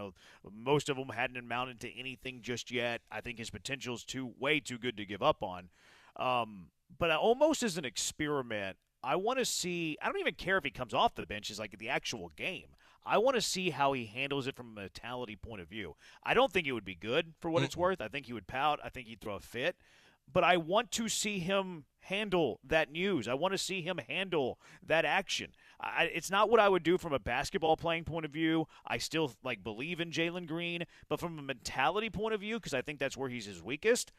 most of them hadn't amounted to anything just yet. I think his potential is way too good to give up on. But almost as an experiment, I want to see – I don't even care if he comes off the bench as like the actual game. I want to see how he handles it from a mentality point of view. I don't think it would be good for what it's worth. I think he would pout. I think he'd throw a fit. But I want to see him handle that news. I want to see him handle that action. It's not what I would do from a basketball playing point of view. I still believe in Jalen Green. But from a mentality point of view, because I think that's where he's his weakest,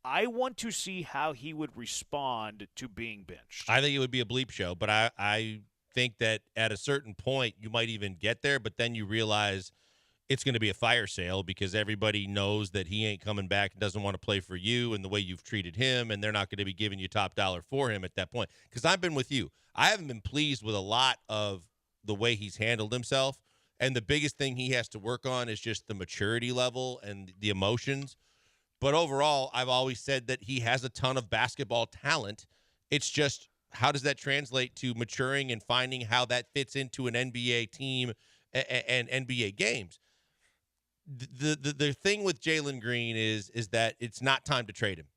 I want to see how he would respond to being benched. I think it would be a bleep show, but I think that at a certain point you might even get there, but then you realize it's going to be a fire sale because everybody knows that he ain't coming back and doesn't want to play for you and the way you've treated him, and they're not going to be giving you top dollar for him at that point. Because I've been with you. I haven't been pleased with a lot of the way he's handled himself, and the biggest thing he has to work on is just the maturity level and the emotions. But overall, I've always said that he has a ton of basketball talent. It's just, how does that translate to maturing and finding how that fits into an NBA team and NBA games? The thing with Jalen Green is that it's not time to trade him,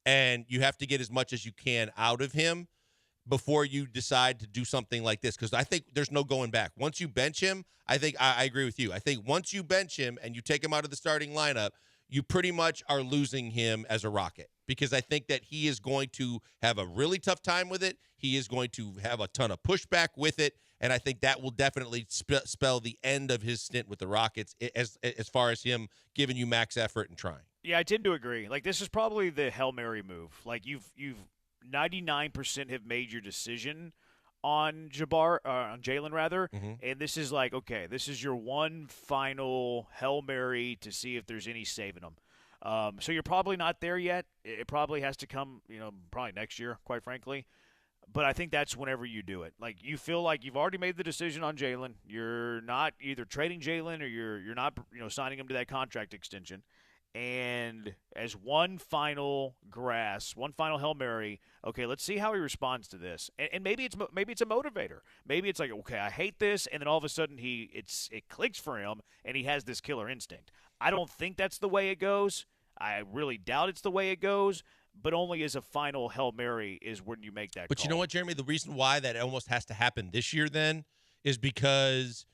and you have to get as much as you can out of him before you decide to do something like this, because I think there's no going back. Once you bench him, I think I agree with you. I think once you bench him and you take him out of the starting lineup, you pretty much are losing him as a Rocket, because I think that he is going to have a really tough time with it. He is going to have a ton of pushback with it, and I think that will definitely spell the end of his stint with the Rockets as far as him giving you max effort and trying. Yeah, I tend to agree. Like, this is probably the Hail Mary move. Like, you've 99% have made your decision on Jalen rather, and this is like, okay, this is your one final Hail Mary to see if there's any saving them. So you're probably not there yet. It probably has to come, probably next year, quite frankly. But I think that's whenever you do it. Like, you feel like you've already made the decision on Jalen. You're not either trading Jalen or you're not, signing him to that contract extension. And as one final Hail Mary, okay, let's see how he responds to this. And maybe it's a motivator. Maybe it's like, okay, I hate this, and then all of a sudden it clicks for him, and he has this killer instinct. I don't think that's the way it goes. I really doubt it's the way it goes, but only as a final Hail Mary is when you make that But call. you know what, Jeremy? The reason why that almost has to happen this year then is because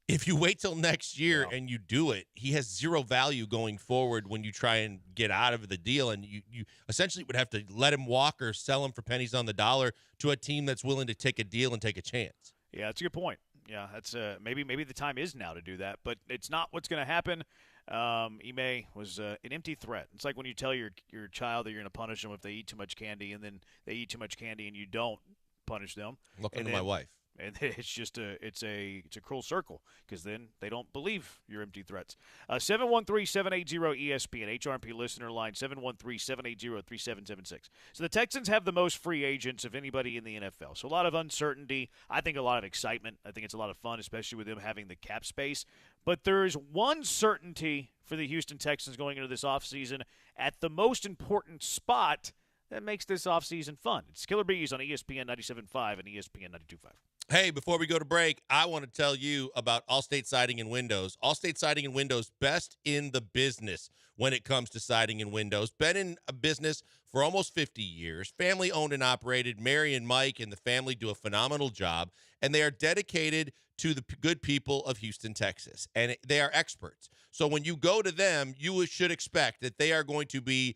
if you wait till next year and you do it, he has zero value going forward when you try and get out of the deal. And you essentially would have to let him walk or sell him for pennies on the dollar to a team that's willing to take a deal and take a chance. Yeah, that's a good point. Yeah, that's maybe the time is now to do that, but it's not what's going to happen. Ime was an empty threat. It's like when you tell your child that you're going to punish them if they eat too much candy, and then they eat too much candy and you don't punish them. Welcome to my wife. And it's just it's a cruel circle, because then they don't believe your empty threats. 713-780-ESPN, HRP listener line, 713-780-3776. So the Texans have the most free agents of anybody in the NFL. So a lot of uncertainty. I think a lot of excitement. I think it's a lot of fun, especially with them having the cap space. But there is one certainty for the Houston Texans going into this offseason at the most important spot that makes this offseason fun. It's Killer Bees on ESPN 97.5 and ESPN 92.5. Hey, before we go to break, I want to tell you about Allstate Siding and Windows. Allstate Siding and Windows, best in the business when it comes to siding and windows. Been in a business for almost 50 years. Family owned and operated. Mary and Mike and the family do a phenomenal job, and they are dedicated to the good people of Houston, Texas, and they are experts. So when you go to them, you should expect that they are going to be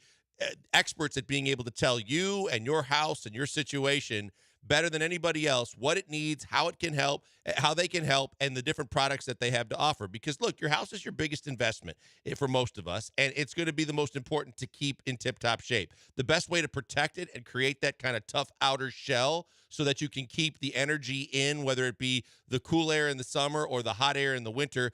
experts at being able to tell you and your house and your situation better than anybody else what it needs, how it can help, how they can help, and the different products that they have to offer. Because, look, your house is your biggest investment for most of us, and it's going to be the most important to keep in tip-top shape. The best way to protect it and create that kind of tough outer shell so that you can keep the energy in, whether it be the cool air in the summer or the hot air in the winter,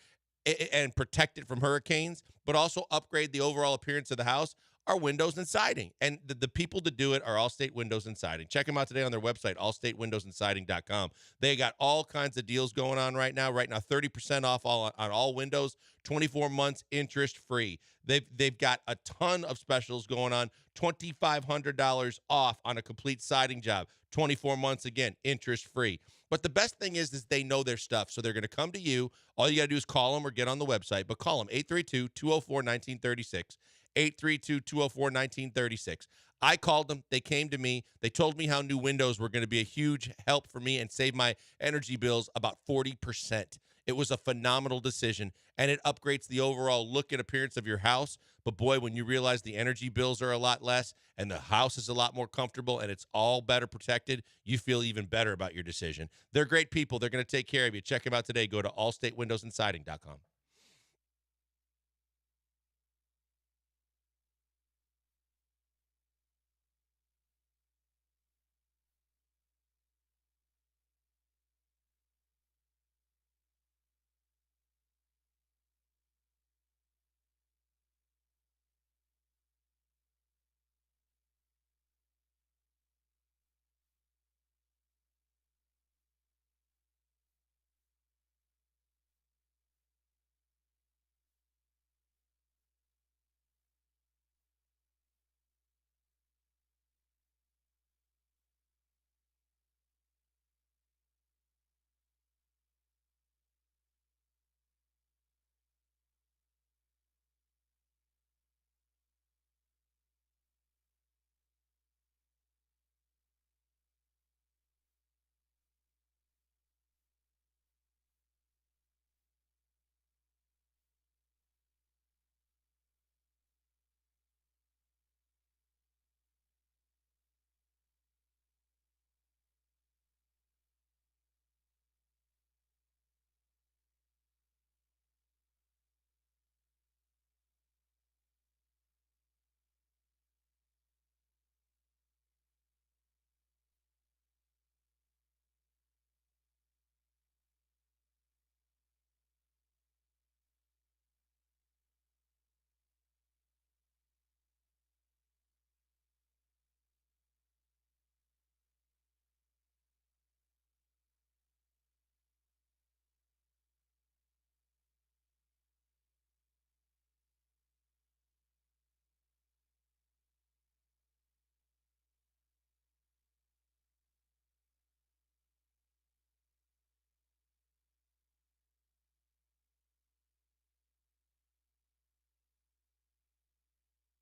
and protect it from hurricanes, but also upgrade the overall appearance of the house, are windows and siding. And the people to do it are Allstate Windows and Siding. Check them out today on their website, allstatewindowsandsiding.com. They got all kinds of deals going on right now. Right now, 30% off on all windows, 24 months interest-free. They've got a ton of specials going on, $2,500 off on a complete siding job, 24 months, again, interest-free. But the best thing is they know their stuff, so they're going to come to you. All you got to do is call them or get on the website, but call them, 832-204-1936. 832-204-1936. I called them. They came to me. They told me how new windows were going to be a huge help for me and save my energy bills about 40%. It was a phenomenal decision, and it upgrades the overall look and appearance of your house. But, boy, when you realize the energy bills are a lot less and the house is a lot more comfortable and it's all better protected, you feel even better about your decision. They're great people. They're going to take care of you. Check them out today. Go to allstatewindowsandsiding.com.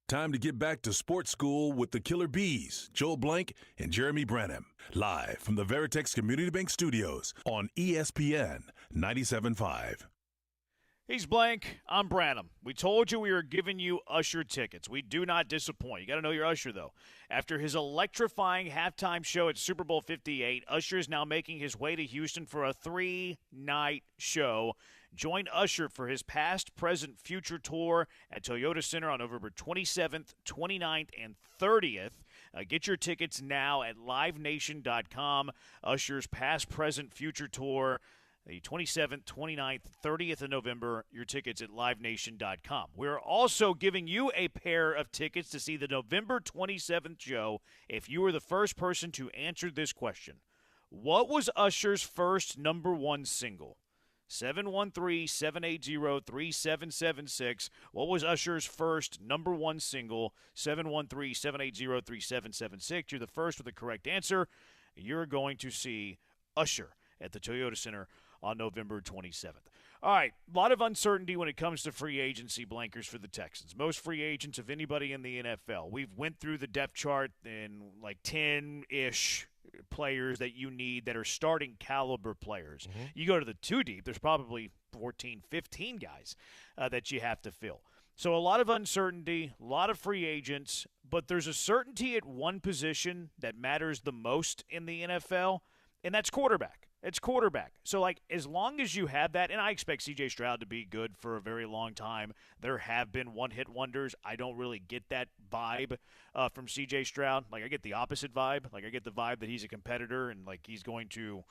Time to get back to sports school with the Killer Bees, Joel Blank and Jeremy Branham. Live from the Veritex Community Bank Studios on ESPN 97.5. He's Blank. I'm Branham. We told you we were giving you Usher tickets. We do not disappoint. You got to know your Usher, though. After his electrifying halftime show at Super Bowl 58, Usher is now making his way to Houston for a 3-night show. Join Usher for his past, present, future tour at Toyota Center on November 27th, 29th, and 30th. Get your tickets now at livenation.com. Usher's past, present, future tour, the 27th, 29th, 30th of November. Your tickets at livenation.com. We're also giving you a pair of tickets to see the November 27th show if you were the first person to answer this question. What was Usher's first number one single? 713-780-3776. What was Usher's first number one single? 713-780-3776. You're the first with the correct answer. You're going to see Usher at the Toyota Center on November 27th. All right, a lot of uncertainty when it comes to free agency blankers for the Texans. Most free agents of anybody in the NFL. We've went through the depth chart in like 10-ish players that you need that are starting caliber players. Mm-hmm. You go to the two deep, there's probably 14, 15 guys that you have to fill. So a lot of uncertainty, a lot of free agents, but there's a certainty at one position that matters the most in the NFL, and that's quarterback. It's quarterback. So, like, as long as you have that, and I expect C.J. Stroud to be good for a very long time. There have been one-hit wonders. I don't really get that vibe from C.J. Stroud. Like, I get the opposite vibe. Like, I get the vibe that he's a competitor and, like, he's going to,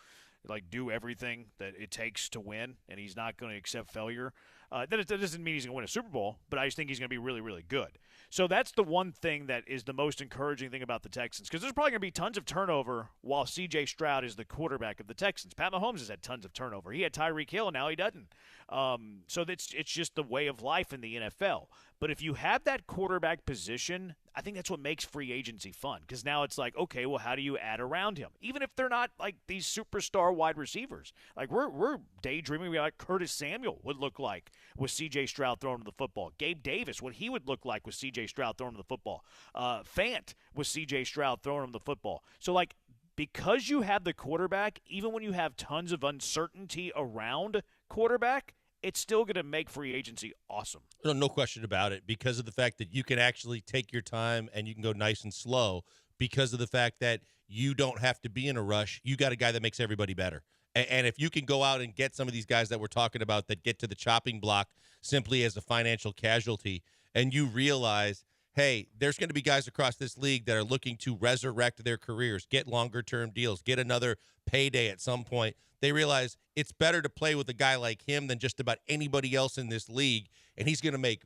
like, do everything that it takes to win, and he's not going to accept failure. That doesn't mean he's going to win a Super Bowl, but I just think he's going to be really, really good. So that's the one thing that is the most encouraging thing about the Texans, because there's probably going to be tons of turnover while C.J. Stroud is the quarterback of the Texans. Pat Mahomes has had tons of turnover. He had Tyreek Hill, now he doesn't. So it's just the way of life in the NFL. But if you have that quarterback position, I think that's what makes free agency fun, because now it's like, okay, well, how do you add around him? Even if they're not like these superstar wide receivers. Like we're daydreaming about what Curtis Samuel would look like with C.J. Stroud throwing him the football. Gabe Davis, what he would look like with C.J. Stroud throwing him the football. Fant with C.J. Stroud throwing him the football. So, like, because you have the quarterback, even when you have tons of uncertainty around quarterback, it's still going to make free agency awesome. No question about it, because of the fact that you can actually take your time and you can go nice and slow, because of the fact that you don't have to be in a rush. You got a guy that makes everybody better. And if you can go out and get some of these guys that we're talking about that get to the chopping block simply as a financial casualty, and you realize, hey, there's going to be guys across this league that are looking to resurrect their careers, get longer-term deals, get another payday at some point. They realize it's better to play with a guy like him than just about anybody else in this league, and he's going to make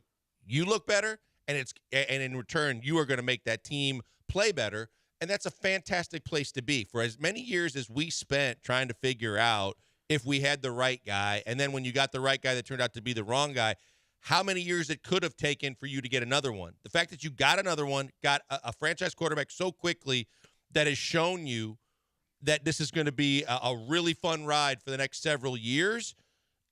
you look better, and in return, you are going to make that team play better, and that's a fantastic place to be. For as many years as we spent trying to figure out if we had the right guy, and then when you got the right guy that turned out to be the wrong guy, how many years it could have taken for you to get another one. The fact that you got another one, got a franchise quarterback so quickly that has shown you that this is going to be a really fun ride for the next several years,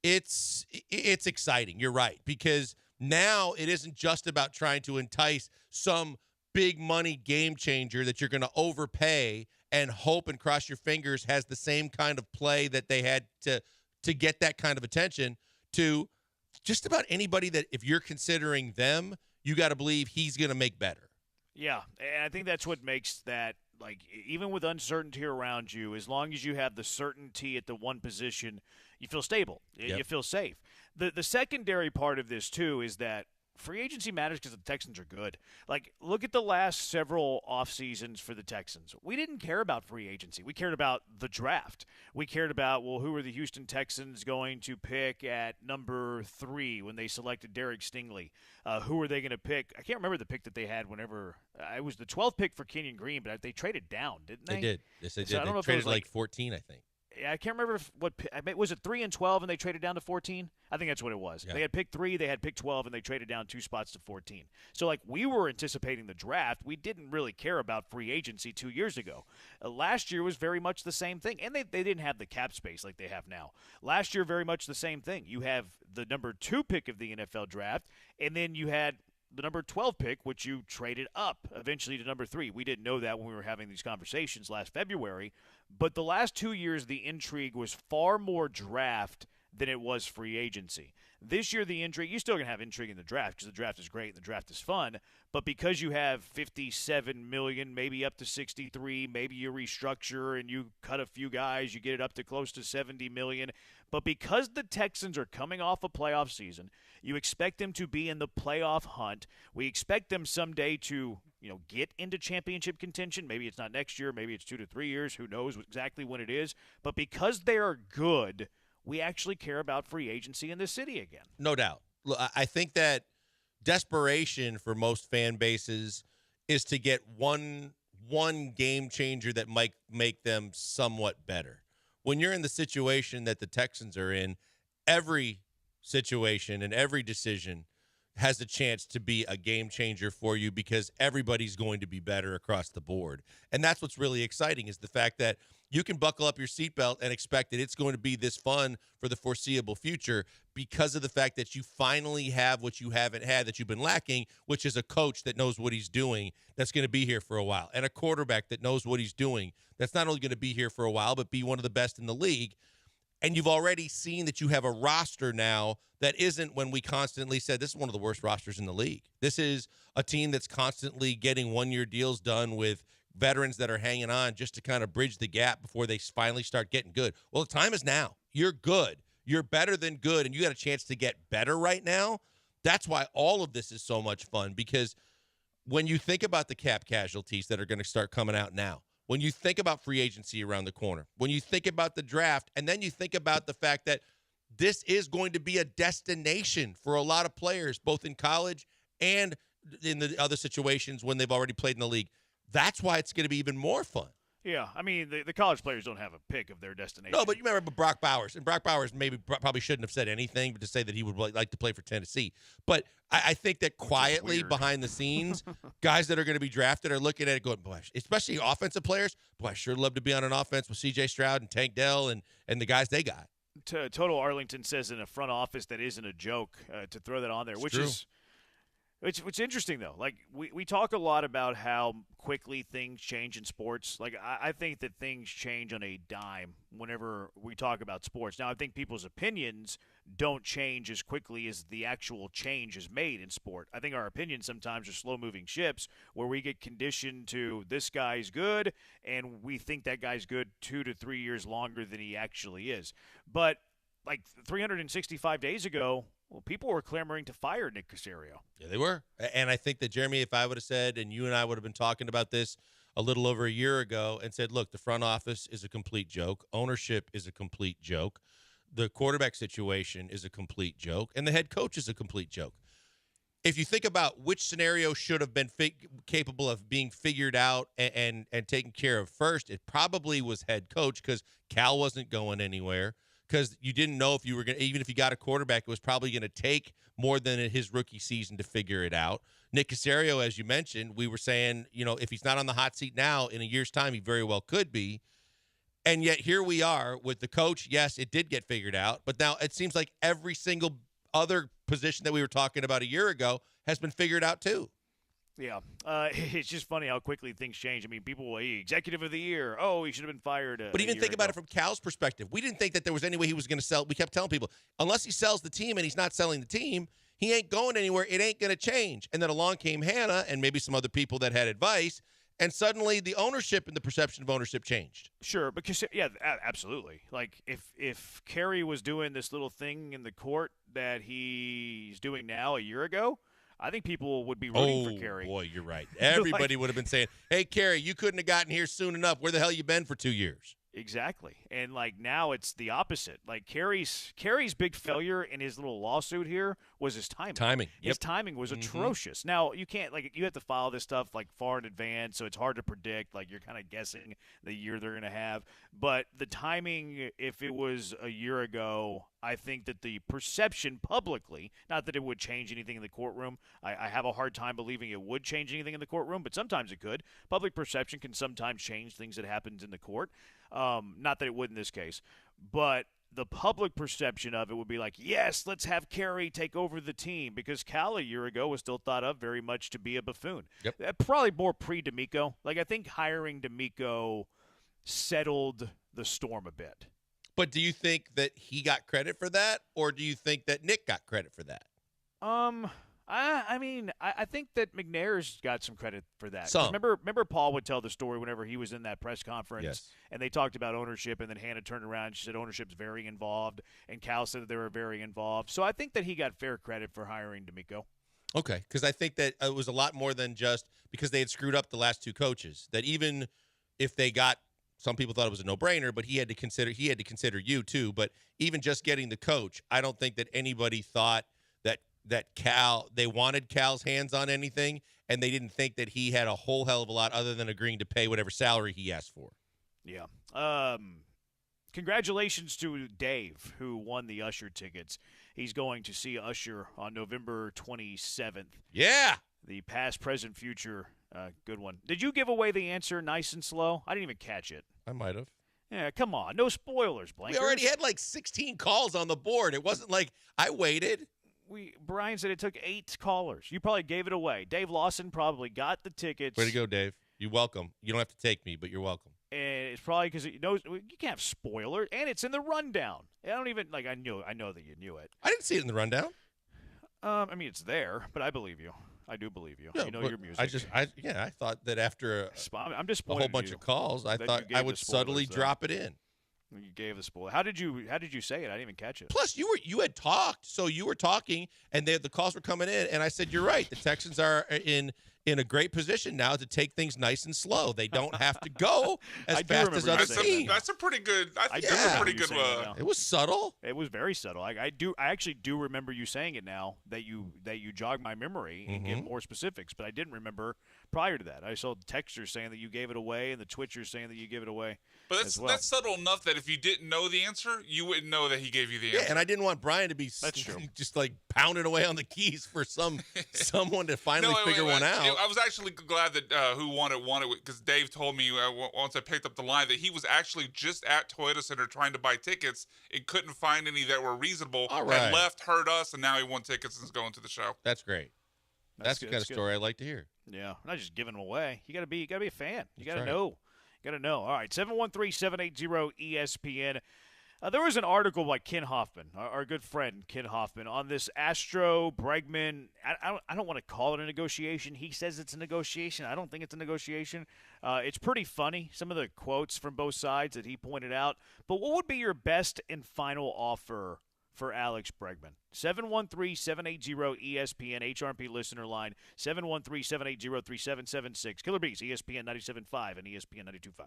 it's exciting. You're right, because now it isn't just about trying to entice some big money game changer that you're going to overpay and hope and cross your fingers has the same kind of play that they had to get that kind of attention, to just about anybody that if you're considering them, you got to believe he's going to make better. Yeah, and I think that's what makes that, like, even with uncertainty around you, as long as you have the certainty at the one position, you feel stable. Yep. You feel safe. The secondary part of this, too, is that free agency matters because the Texans are good. Like, look at the last several off seasons for the Texans. We didn't care about free agency. We cared about the draft. We cared about, well, who are the Houston Texans going to pick at number 3 when they selected Derek Stingley? Who are they going to pick? I can't remember the pick that they had whenever it was the 12th pick for Kenyon Green, but they traded down, didn't they? They did. Yes, they did. So I don't know they if it was traded like 14, I think. I can't remember was it 3 and 12 and they traded down to 14? I think that's what it was. Yeah. They had pick 3, they had pick 12, and they traded down 2 spots to 14. So, like, we were anticipating the draft. We didn't really care about free agency 2 years ago. Last year was very much the same thing, and they didn't have the cap space like they have now. Last year, very much the same thing. You have the number 2 pick of the NFL draft, and then you had the number 12 pick, which you traded up eventually to number 3. We didn't know that when we were having these conversations last February. But the last 2 years, the intrigue was far more draft than it was free agency. This year, the intrigue, you're still going to have intrigue in the draft because the draft is great and the draft is fun. But because you have $57 million, maybe up to $63 million, maybe you restructure and you cut a few guys, you get it up to close to $70 million. But because the Texans are coming off a playoff season, you expect them to be in the playoff hunt. We expect them someday to, get into championship contention. Maybe it's not next year. Maybe it's 2 to 3 years. Who knows exactly when it is. But because they are good, we actually care about free agency in this city again. No doubt. Look, I think that desperation for most fan bases is to get one game changer that might make them somewhat better. When you're in the situation that the Texans are in, every situation and every decision has a chance to be a game changer for you because everybody's going to be better across the board. And that's what's really exciting is the fact that you can buckle up your seatbelt and expect that it's going to be this fun for the foreseeable future because of the fact that you finally have what you haven't had that you've been lacking, which is a coach that knows what he's doing that's going to be here for a while, and a quarterback that knows what he's doing that's not only going to be here for a while but be one of the best in the league. And you've already seen that you have a roster now that isn't when we constantly said this is one of the worst rosters in the league. This is a team that's constantly getting one-year deals done with veterans that are hanging on just to kind of bridge the gap before they finally start getting good. Well, the time is now. You're good. You're better than good, and you got a chance to get better right now. That's why all of this is so much fun, because when you think about the cap casualties that are going to start coming out now, when you think about free agency around the corner, when you think about the draft, and then you think about the fact that this is going to be a destination for a lot of players, both in college and in the other situations when they've already played in the league, that's why it's going to be even more fun. Yeah, I mean, the college players don't have a pick of their destination. No, but you remember Brock Bowers, and Brock Bowers probably shouldn't have said anything but to say that he would like to play for Tennessee. But I think that quietly behind the scenes, guys that are going to be drafted are looking at it going, boy, especially offensive players, boy, I sure love to be on an offense with C.J. Stroud and Tank Dell and the guys they got. Total Arlington says in a front office that isn't a joke to throw that on there, which is – It's interesting, though. Like, we talk a lot about how quickly things change in sports. Like, I think that things change on a dime whenever we talk about sports. Now, I think people's opinions don't change as quickly as the actual change is made in sport. I think our opinions sometimes are slow-moving ships where we get conditioned to this guy's good, and we think that guy's good 2 to 3 years longer than he actually is. But, like, 365 days ago – well, people were clamoring to fire Nick Caserio. Yeah, they were. And I think that, Jeremy, if I would have said, and you and I would have been talking about this a little over a year ago and said, look, the front office is a complete joke. Ownership is a complete joke. The quarterback situation is a complete joke. And the head coach is a complete joke. If you think about which scenario should have been capable of being figured out and taken care of first, it probably was head coach because Cal wasn't going anywhere. Because you didn't know if you were going to, even if you got a quarterback, it was probably going to take more than his rookie season to figure it out. Nick Caserio, as you mentioned, we were saying, if he's not on the hot seat now, in a year's time, he very well could be. And yet here we are with the coach. Yes, it did get figured out. But now it seems like every single other position that we were talking about a year ago has been figured out too. Yeah, it's just funny how quickly things change. I mean, people will, executive of the year, he should have been fired. But even think about it from Cal's perspective. We didn't think that there was any way he was going to sell. We kept telling people, unless he sells the team and he's not selling the team, he ain't going anywhere. It ain't going to change. And then along came Hannah and maybe some other people that had advice, and suddenly the ownership and the perception of ownership changed. Sure, because absolutely. Like if Kerry was doing this little thing in the court that he's doing now a year ago, I think people would be rooting for Kerry. Oh, boy, you're right. Everybody would have been saying, hey, Kerry, you couldn't have gotten here soon enough. Where the hell you been for 2 years? Exactly. And, now it's the opposite. Like, Kerry's big failure in his little lawsuit here was his timing. His timing was atrocious. Now, you can't, you have to file this stuff, far in advance, so it's hard to predict. You're kind of guessing the year they're going to have. But the timing, if it was a year ago, I think that the perception publicly, not that it would change anything in the courtroom. I have a hard time believing it would change anything in the courtroom, but sometimes it could. Public perception can sometimes change things that happens in the court. Not that it would in this case. But the public perception of it would be like, yes, let's have Kerry take over the team, because Cal a year ago was still thought of very much to be a buffoon. Yep. Probably more pre-D'Amico. Like, I think hiring D'Amico settled the storm a bit. But do you think that he got credit for that, or do you think that Nick got credit for that? I think that McNair's got some credit for that. Some. Remember Paul would tell the story whenever he was in that press conference, Yes. and they talked about ownership, and then Hannah turned around and she said ownership's very involved, and Cal said that they were very involved. So I think that he got fair credit for hiring D'Amico. Okay, because I think that it was a lot more than just because they had screwed up the last two coaches. That even if they got, some people thought it was a no-brainer, but he had to consider you too. But even just getting the coach, I don't think that anybody thought that Cal, they wanted Cal's hands on anything, and they didn't think that he had a whole hell of a lot other than agreeing to pay whatever salary he asked for. Yeah. Congratulations to Dave, who won the Usher tickets. He's going to see Usher on November 27th. Yeah. The past, present, future, good one. Did you give away the answer nice and slow? I didn't even catch it. I might have. Yeah, come on. No spoilers, Blank. We already had like 16 calls on the board. It wasn't like I waited. Brian said it took 8 callers. You probably gave it away. Dave Lawson probably got the tickets. Way to go, Dave. You're welcome. You don't have to take me, but you're welcome. And it's probably because he knows you can't have spoilers, and it's in the rundown. I don't even I know that you knew it. I didn't see it in the rundown. I mean, it's there, but I believe you. I do believe you. Yeah, You know your music. I thought that after I'm a disappointed. whole bunch of calls, I that thought you gave I would the spoilers, subtly though. drop it in. You gave the spoiler. How did you say it? I didn't even catch it. Plus, you had talked, so you were talking, and the calls were coming in, and I said, "You're right. The Texans are in a great position now to take things nice and slow. They don't have to go as fast as other teams." That's a pretty good. I think do that's a remember pretty you good. saying that now. It was subtle. It was very subtle. I actually do remember you saying it now that you jogged my memory and give more specifics, but I didn't remember prior to that. I saw texters saying that you gave it away and the Twitchers saying that you gave it away. But that's subtle enough that if you didn't know the answer, you wouldn't know that he gave you the answer. Yeah, and I didn't want Brian to be just like pounding away on the keys for someone to finally figure one out. I was actually glad that who won it because Dave told me once I picked up the line that he was actually just at Toyota Center trying to buy tickets and couldn't find any that were reasonable. All right. And left, heard us, and now he won tickets and is going to the show. That's great. That's the kind of story I like to hear. Yeah, not just giving them away. You got to be a fan. You got to right. know. You got to know. All right, 713-780-ESPN. There was an article by Ken Hoffman, our good friend Ken Hoffman, on this Astro Bregman. I don't want to call it a negotiation. He says it's a negotiation. I don't think it's a negotiation. It's pretty funny, some of the quotes from both sides that he pointed out. But what would be your best and final offer for Alex Bregman? 713-780-ESPN, HRP listener line, 713-780-3776. Killer Bees, ESPN 97.5 and ESPN 92.5.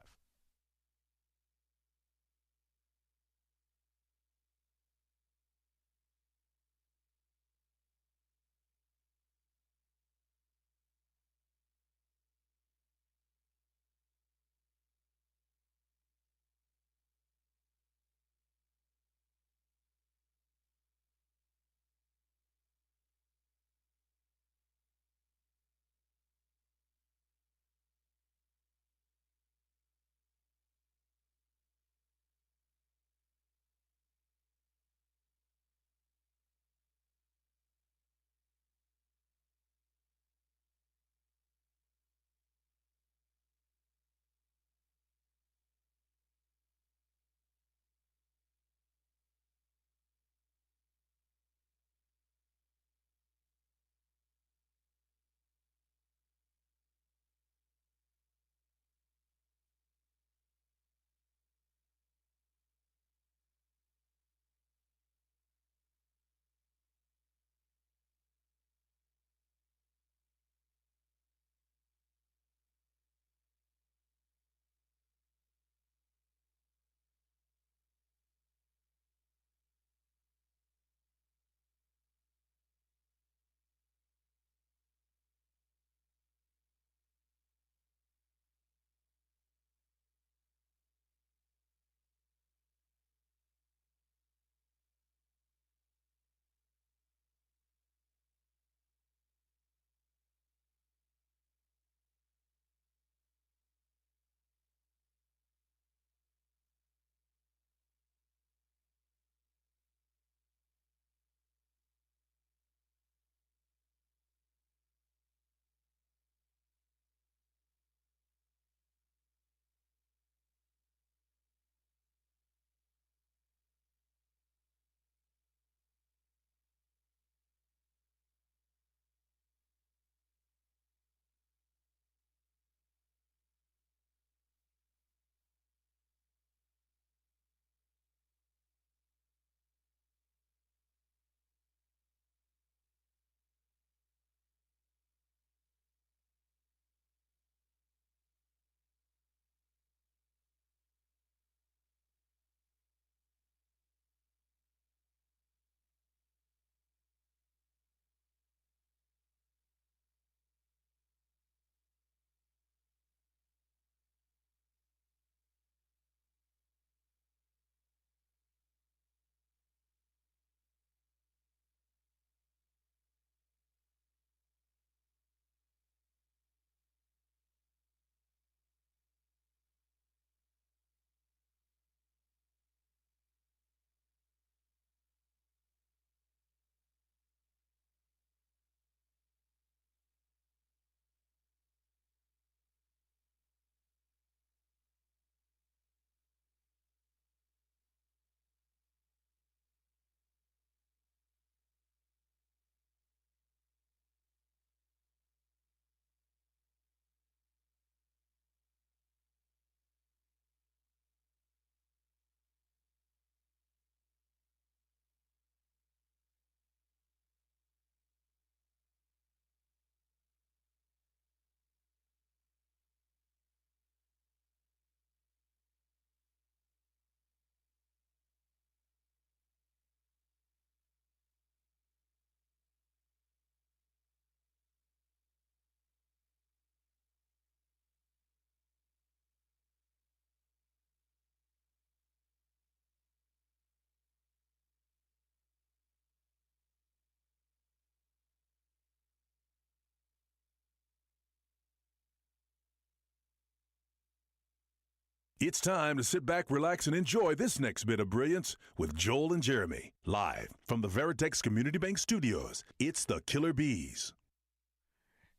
It's time to sit back, relax, and enjoy this next bit of brilliance with Joel and Jeremy. Live from the Veritex Community Bank Studios, it's the Killer Bees.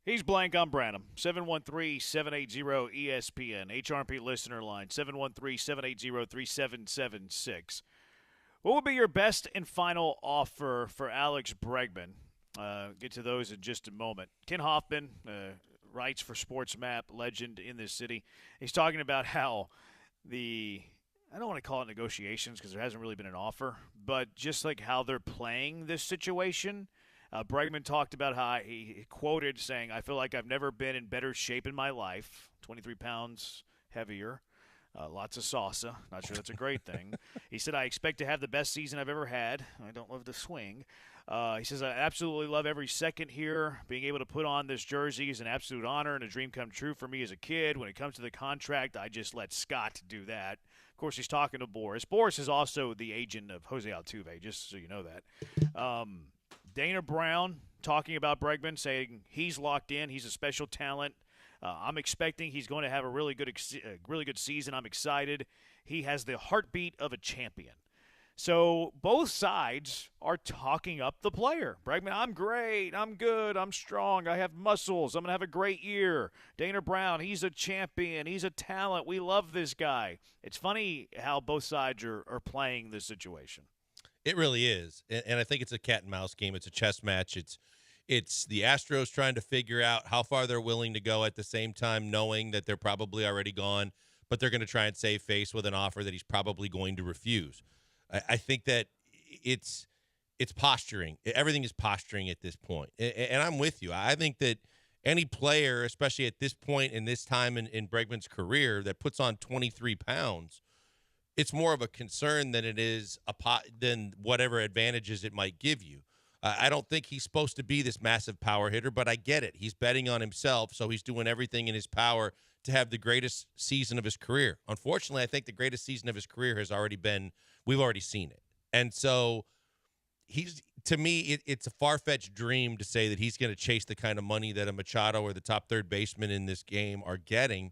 He's blank. I'm Branham. 713-780-ESPN. HRP listener line, 713-780-3776. What would be your best and final offer for Alex Bregman? Get to those in just a moment. Ken Hoffman writes for Sports Map, legend in this city. He's talking about how I don't want to call it negotiations because there hasn't really been an offer, but just like how they're playing this situation. Bregman talked about how he quoted saying, "I feel like I've never been in better shape in my life, 23 pounds heavier, lots of salsa." Not sure that's a great thing. He said, "I expect to have the best season I've ever had. I don't love the swing." He says, "I absolutely love every second here. Being able to put on this jersey is an absolute honor and a dream come true for me as a kid. When it comes to the contract, I just let Scott do that." Of course, he's talking to Boris. Boris is also the agent of Jose Altuve, just so you know that. Dana Brown talking about Bregman, saying he's locked in. He's a special talent. I'm expecting he's going to have a really good season. I'm excited. He has the heartbeat of a champion. So both sides are talking up the player. Bregman, I'm great. I'm good. I'm strong. I have muscles. I'm going to have a great year. Dana Brown, he's a champion. He's a talent. We love this guy. It's funny how both sides are playing this situation. It really is, and I think it's a cat and mouse game. It's a chess match. It's the Astros trying to figure out how far they're willing to go at the same time knowing that they're probably already gone, but they're going to try and save face with an offer that he's probably going to refuse. I think that it's posturing. Everything is posturing at this point, and I'm with you. I think that any player, especially at this point in this time in Bregman's career, that puts on 23 pounds, it's more of a concern than it is than whatever advantages it might give you. I don't think he's supposed to be this massive power hitter, but I get it. He's betting on himself, so he's doing everything in his power to have the greatest season of his career. Unfortunately, I think the greatest season of his career has already been – we've already seen it. And so to me, it's a far-fetched dream to say that he's going to chase the kind of money that a Machado or the top third baseman in this game are getting.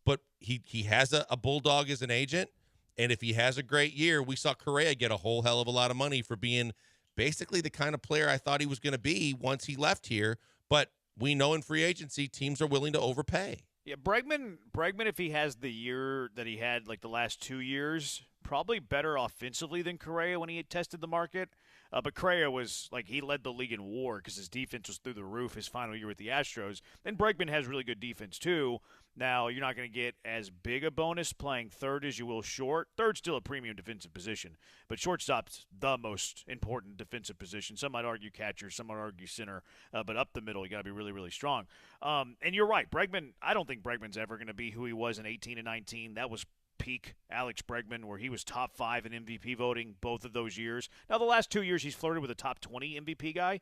But he has a bulldog as an agent, and if he has a great year, we saw Correa get a whole hell of a lot of money for being basically the kind of player I thought he was going to be once he left here. But we know in free agency, teams are willing to overpay. Yeah, Bregman, if he has the year that he had like the last 2 years, probably better offensively than Correa when he had tested the market. But Correa was like he led the league in WAR because his defense was through the roof his final year with the Astros. And Bregman has really good defense too. Now, you're not going to get as big a bonus playing third as you will short. Third's still a premium defensive position, but shortstop's the most important defensive position. Some might argue catcher, some might argue center, but up the middle, you got to be really, really strong. And you're right, Bregman. I don't think Bregman's ever going to be who he was in 18 and 19. That was peak Alex Bregman, where he was top 5 in MVP voting both of those years. Now, the last 2 years, he's flirted with a top 20 MVP guy.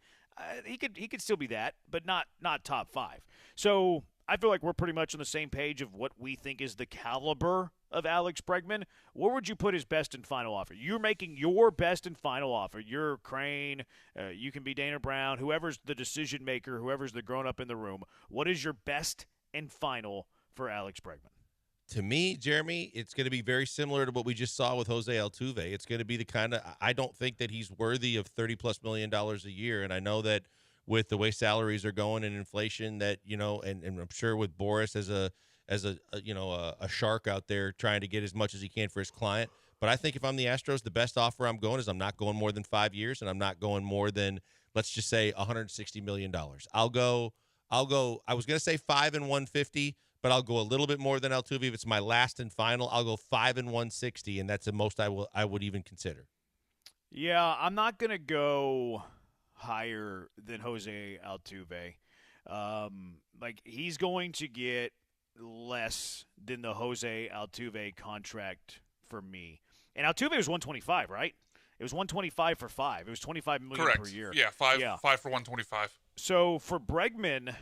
He could still be that, but not top 5. So I feel like we're pretty much on the same page of what we think is the caliber of Alex Bregman. Where would you put his best and final offer? You're making your best and final offer. You're Crane. You can be Dana Brown. Whoever's the decision maker, whoever's the grown-up in the room. What is your best and final for Alex Bregman? To me, Jeremy, it's going to be very similar to what we just saw with Jose Altuve. It's going to be the kind of – I don't think that he's worthy of $30+ million a year, and I know that with the way salaries are going and inflation that, you know, and I'm sure with Boris as a shark out there trying to get as much as he can for his client. But I think if I'm the Astros, the best offer I'm going is I'm not going more than 5 years, and I'm not going more than, let's just say, $160 million. I'll go – I was going to say 5 and 150, but I'll go a little bit more than Altuve. If it's my last and final, I'll go 5 and 160, and that's the most I would even consider. Yeah, I'm not going to go higher than Jose Altuve. He's going to get less than the Jose Altuve contract for me. And Altuve was 125, right? It was 125 for 5. It was $25 million Correct. per year. Yeah, 5 for 125. So for Bregman,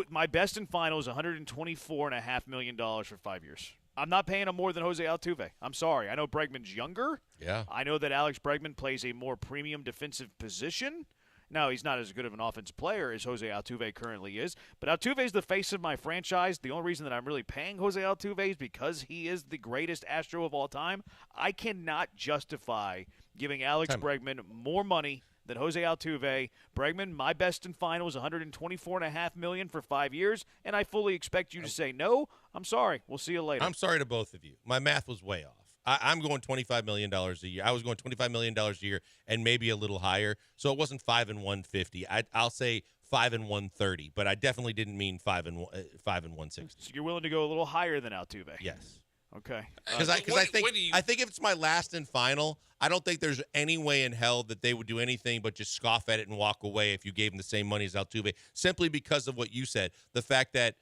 my best and final is $124.5 million for 5 years. I'm not paying him more than Jose Altuve. I'm sorry. I know Bregman's younger. Yeah. I know that Alex Bregman plays a more premium defensive position, Now, he's not as good of an offensive player as Jose Altuve currently is, but Altuve is the face of my franchise. The only reason that I'm really paying Jose Altuve is because he is the greatest Astro of all time. I cannot justify giving Alex Bregman more money than Jose Altuve. Bregman, my best and final is $124.5 million for 5 years, and I fully expect you to say no. I'm sorry. We'll see you later. I'm sorry to both of you. My math was way off. I'm going $25 million a year. I was going $25 million a year and maybe a little higher. So it wasn't 5 and 150. I'll say 5 and 130, but I definitely didn't mean 5 and 160. So you're willing to go a little higher than Altuve? Yes. Okay. Because I think if it's my last and final, I don't think there's any way in hell that they would do anything but just scoff at it and walk away if you gave them the same money as Altuve, simply because of what you said, the fact that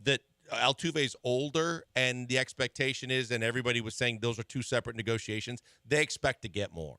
that Altuve's older, and the expectation is, and everybody was saying those are two separate negotiations, they expect to get more.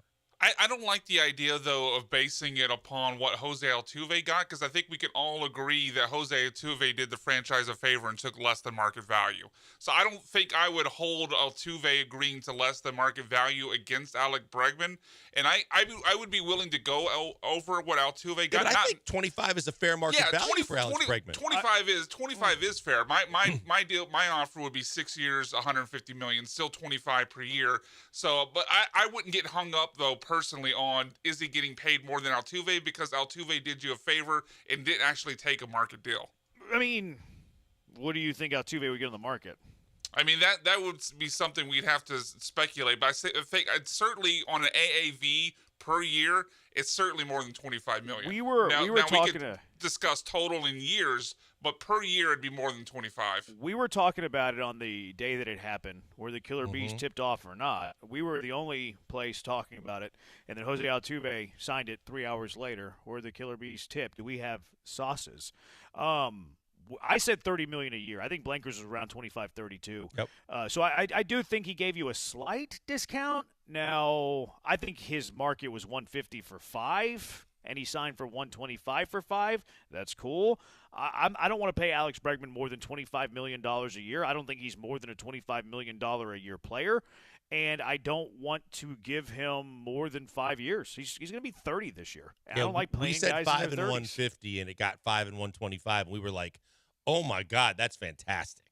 I don't like the idea, though, of basing it upon what Jose Altuve got, because I think we can all agree that Jose Altuve did the franchise a favor and took less than market value. So I don't think I would hold Altuve agreeing to less than market value against Alex Bregman. And I would be willing to go over what Altuve got. Yeah, but I think 25 is a fair market value for Alex Bregman. 25 is fair. My offer would be 6 years, $150 million, still 25 per year. So, but I wouldn't get hung up, though, personally, on is he getting paid more than Altuve, because Altuve did you a favor and didn't actually take a market deal. I mean, what do you think Altuve would get on the market? I mean, that would be something we'd have to speculate. But I think I'd certainly on an AAV per year, it's certainly more than $25 million. We were talking to discuss total in years, but per year it'd be more than 25. We were talking about it on the day that it happened, where the Killer Bees tipped off or not. We were the only place talking about it, and then Jose Altuve signed it 3 hours later, where the Killer Bees tipped. Do we have sauces? I said $30 million a year. I think Blankers was around 25, 32. Yep. So I do think he gave you a slight discount. Now, I think his market was 150 for 5, and he signed for 125 for 5. That's cool. I don't want to pay Alex Bregman more than $25 million a year. I don't think he's more than a $25 million a year player. And I don't want to give him more than 5 years. He's going to be 30 this year. I don't like playing guys in their 30s. We said 5 and 150, and it got 5 and 125. And we were like, oh my God, that's fantastic.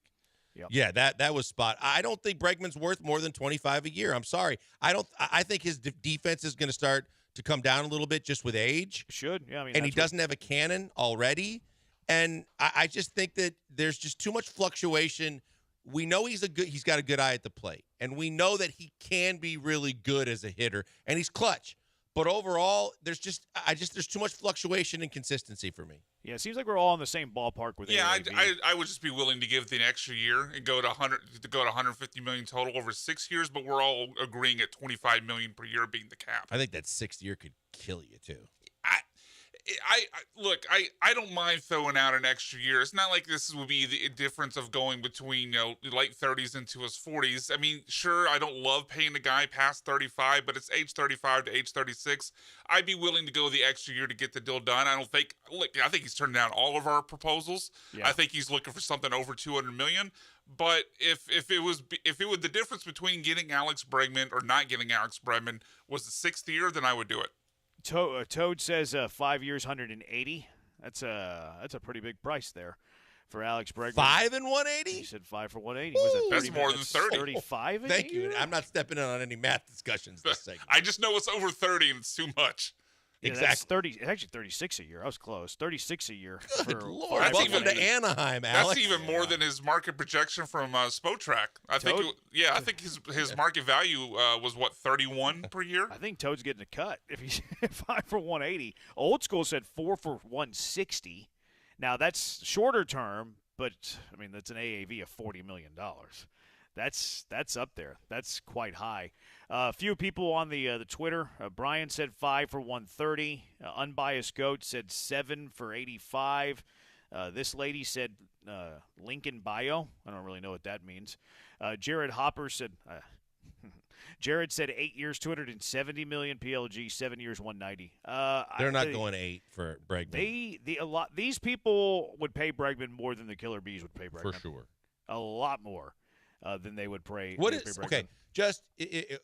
Yep. Yeah, that was spot. I don't think Bregman's worth more than 25 a year. I'm sorry. I think his defense is going to start to come down a little bit just with age. Should. Yeah, I mean, and he doesn't have a cannon already. And I just think that there's just too much fluctuation. We know he's got a good eye at the plate, and we know that he can be really good as a hitter, and he's clutch. But overall, there's too much fluctuation and consistency for me. Yeah, it seems like we're all in the same ballpark with AAV. I would just be willing to give the extra year and go to 150 million total over 6 years, but we're all agreeing at 25 million per year being the cap. I think that 6th year could kill you too. I don't mind throwing out an extra year. It's not like this would be the difference of going between late 30s into his 40s. I mean, sure, I don't love paying a guy past 35, but it's age 35 to age 36. I'd be willing to go the extra year to get the deal done. I think he's turned down all of our proposals. Yeah. I think he's looking for something over 200 million. But if it was the difference between getting Alex Bregman or not getting Alex Bregman was the 6th year, then I would do it. Toad says 5 years, 180. That's a pretty big price there for Alex Bregman. 5 and 180. He said 5 for 180. Was it 30, that's more than 30. 35. Thank you. I'm not stepping in on any math discussions this segment. I just know it's over 30 and it's too much. Yeah, exactly. That's 30. It's actually 36 a year. I was close. 36 a year. Good Lord. Welcome to Anaheim, Alex. That's even more than his market projection from Spotrac. I think his market value was 31 per year. I think Toad's getting a cut if he's 5 for 180. Old School said 4 for 160. Now that's shorter term, but I mean that's an AAV of $40 million. That's up there. That's quite high. A few people on the Twitter. Brian said 5 for 130. Unbiased Goat said 7 for 85. This lady said Lincoln Bio. I don't really know what that means. Jared Hopper said. Jared said 8 years, $270 million. PLG 7 years, $190. They're not going 8 for Bregman. These people would pay Bregman more than the Killer Bees would pay Bregman. For sure. A lot more than they would pay. Okay?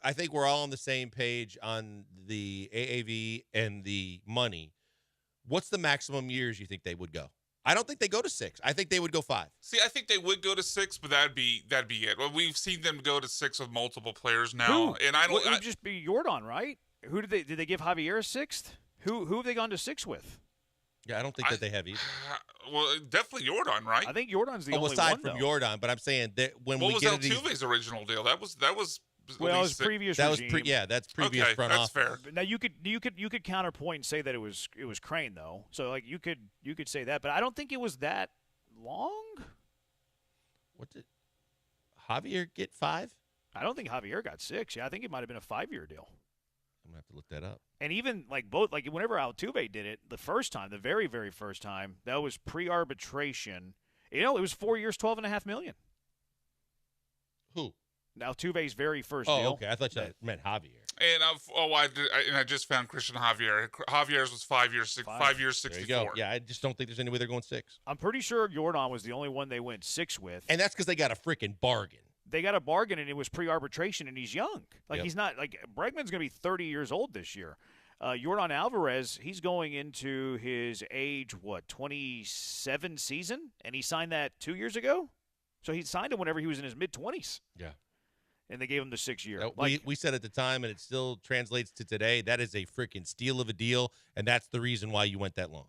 I think we're all on the same page on the AAV and the money. What's the maximum years you think they would go? I don't think they go to 6. I think they would go 5. See, I think they would go to 6, but that'd be it. Well, we've seen them go to 6 with multiple players now, and I don't. It would just be Jordan, right? Who did they give Javier a 6th? Who have they gone to 6 with? Yeah, I don't think that they have either. Well, definitely Jordan, right? I think Jordan's the only aside one, from though. Jordan, but I'm saying that when what we was get into Altuve's original deal? That was Well, it was previous that was regime. that's previous okay, front that's office. fair. Now you could counterpoint and say that it was Crane though. So like you could say that, but I don't think it was that long. What did Javier get 5? I don't think Javier got 6. Yeah, I think it might have been a 5-year deal. I'm gonna have to look that up. And even whenever Altuve did it the first time, the very, very first time, that was pre-arbitration. It was 4 years, $12.5 million. Who? Altuve's very first Oh, deal. okay. I thought you meant Javier. And I just found Christian Javier. Javier's was 5 years, 5 years, 64. There you go. Yeah, I just don't think there's any way they're going 6. I'm pretty sure Jordan was the only one they went 6 with. And that's because they got a freaking bargain. They got a bargain, and it was pre-arbitration, and he's young. Yep. He's not Bregman's going to be 30 years old this year. Jordan Alvarez, he's going into his age 27 season, and he signed that 2 years ago. So he signed it whenever he was in his mid-20s. Yeah. And they gave him the 6 year. We said at the time, and it still translates to today, that is a freaking steal of a deal, and that's the reason why you went that long.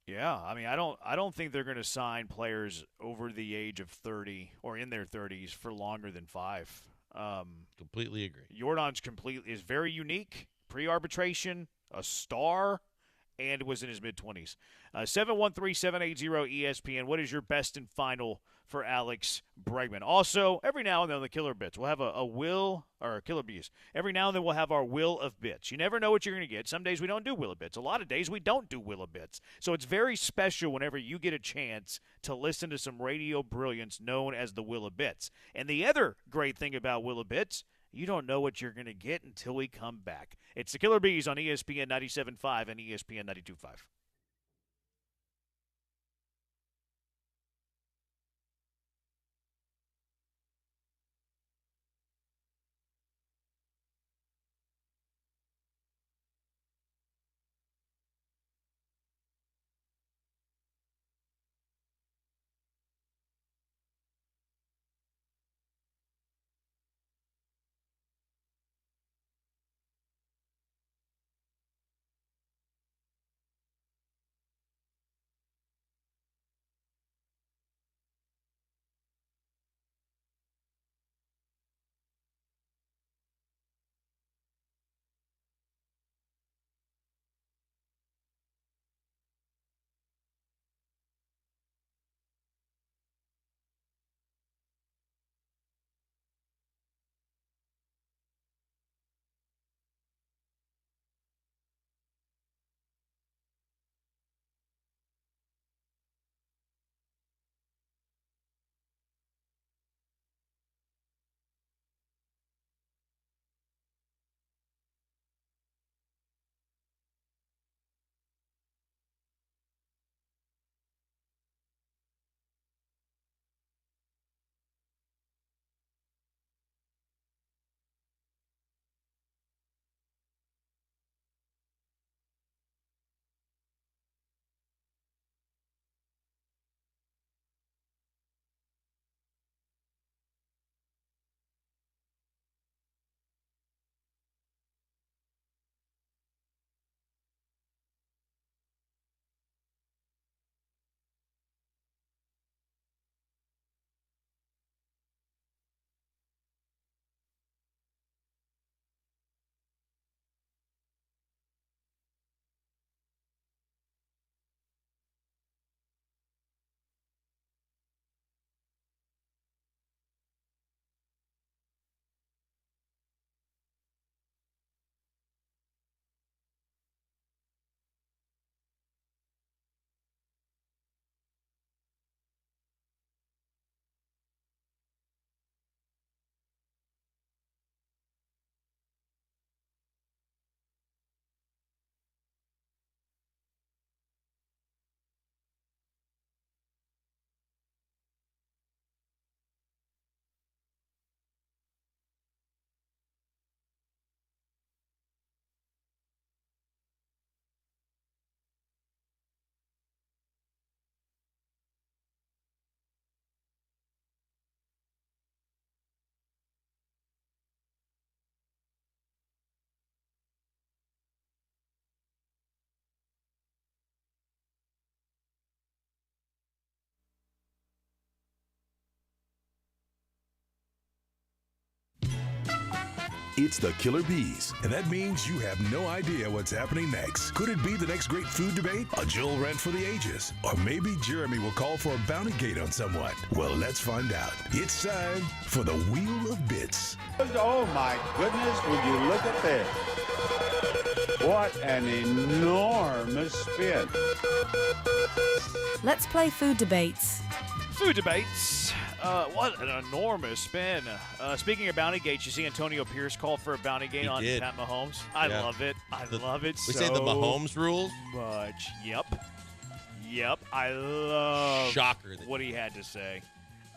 Yeah, I mean, I don't think they're going to sign players over the age of 30 or in their 30s for longer than 5. Completely agree. Jordan's is very unique. Pre-arbitration, a star, and was in his mid-20s. 713-780-ESPN. What is your best and final for Alex Bregman? Also, every now and then on the Killer Bits, we'll have a will or Killer Bees. Every now and then we'll have our Will of Bits. You never know what you're going to get. Some days we don't do Will of Bits. A lot of days we don't do Will of Bits. So it's very special whenever you get a chance to listen to some radio brilliance known as the Will of Bits. And the other great thing about Will of Bits, you don't know what you're going to get until we come back. It's the Killer Bees on ESPN 97.5 and ESPN 92.5. It's the Killer Bees, and that means you have no idea what's happening next. Could it be the next great food debate? A Joel rant for the ages? Or maybe Jeremy will call for a bounty gate on someone? Well, let's find out. It's time for the Wheel of Bits. Oh my goodness, would you look at this? What an enormous spin. Let's play food debates. Food debates. What an enormous spin. Speaking of bounty gates, you see Antonio Pierce call for a bounty gate on Pat Mahomes. I love it. I love it so We say the Mahomes rules? much. Yep. I love Shocker. what he had to say.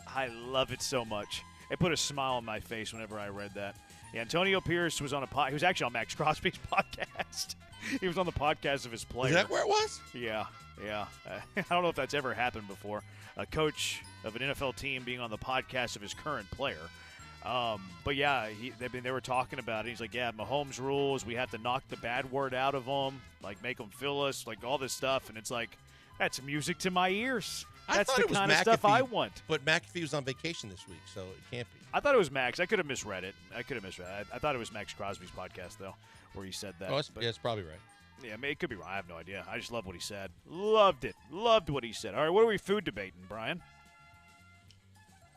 I love it so much. It put a smile on my face whenever I read that. Yeah, Antonio Pierce was on he was actually on Max Crosby's podcast. He was on the podcast of his player. Is that where it was? Yeah. I don't know if that's ever happened before. A coach of an NFL team being on the podcast of his current player. But yeah, they were talking about it. He's like, yeah, Mahomes rules. We have to knock the bad word out of them, like make them feel us, like all this stuff. And it's like, that's music to my ears. That's the kind of stuff I want. But McAfee was on vacation this week, so it can't be. I thought it was Max. I could have misread it. I thought it was Max Crosby's podcast, though, where he said that. Oh, it's probably right. Yeah, it could be wrong. I have no idea. I just love what he said. Loved it. Loved what he said. All right, what are we food debating, Brian?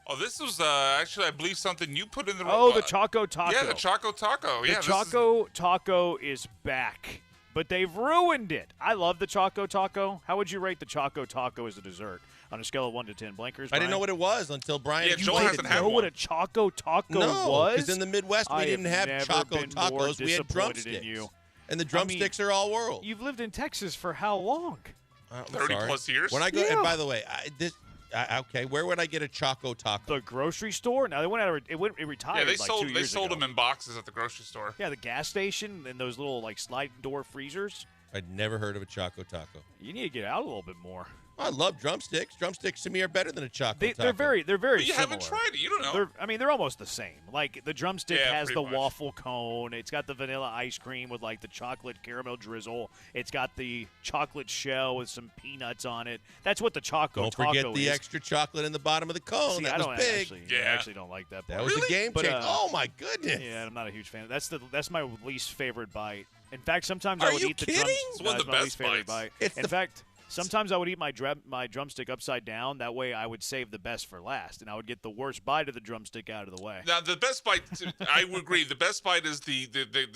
Oh, this was actually, I believe, something you put in the. Oh, the Choco Taco. Yeah, the Choco Taco. The Choco Taco is back, but they've ruined it. I love the Choco Taco. How would you rate the Choco Taco as a dessert on a scale of 1 to 10? Blankers. I didn't know what it was until Brian. Yeah, Joel hasn't had one. What a Choco Taco was? No, because in the Midwest we didn't have Choco Tacos. We had drumsticks. And the drumsticks are all world. You've lived in Texas for how long? 30 plus years. When I go, and by the way, okay, where would I get a Choco Taco? The grocery store. Now they went out. It retired. Yeah, they like sold. 2 years sold ago. them in boxes at the grocery store. Yeah, the gas station and those little like sliding door freezers. I'd never heard of a Choco Taco. You need to get out a little bit more. I love drumsticks. Drumsticks to me are better than a Choco Taco. They're very But you similar. haven't tried it. You don't know. They're almost the same. Like the drumstick has the pretty much. waffle cone. It's got the vanilla ice cream with like the chocolate caramel drizzle. It's got the chocolate shell with some peanuts on it. That's what the Choco Don't Taco forget the is. extra chocolate in the bottom of the cone. See, That was big. I actually don't like that. That part. was a game But, changer. Oh my goodness. Yeah, I'm not a huge fan. That's my least favorite bite. In fact, sometimes Are I would you eat the kidding? It's one of the my best least favorite bites. bite. In fact, sometimes I would eat my drumstick upside down. That way, I would save the best for last, and I would get the worst bite of the drumstick out of the way. Now, the best bite, I would agree. The best bite is the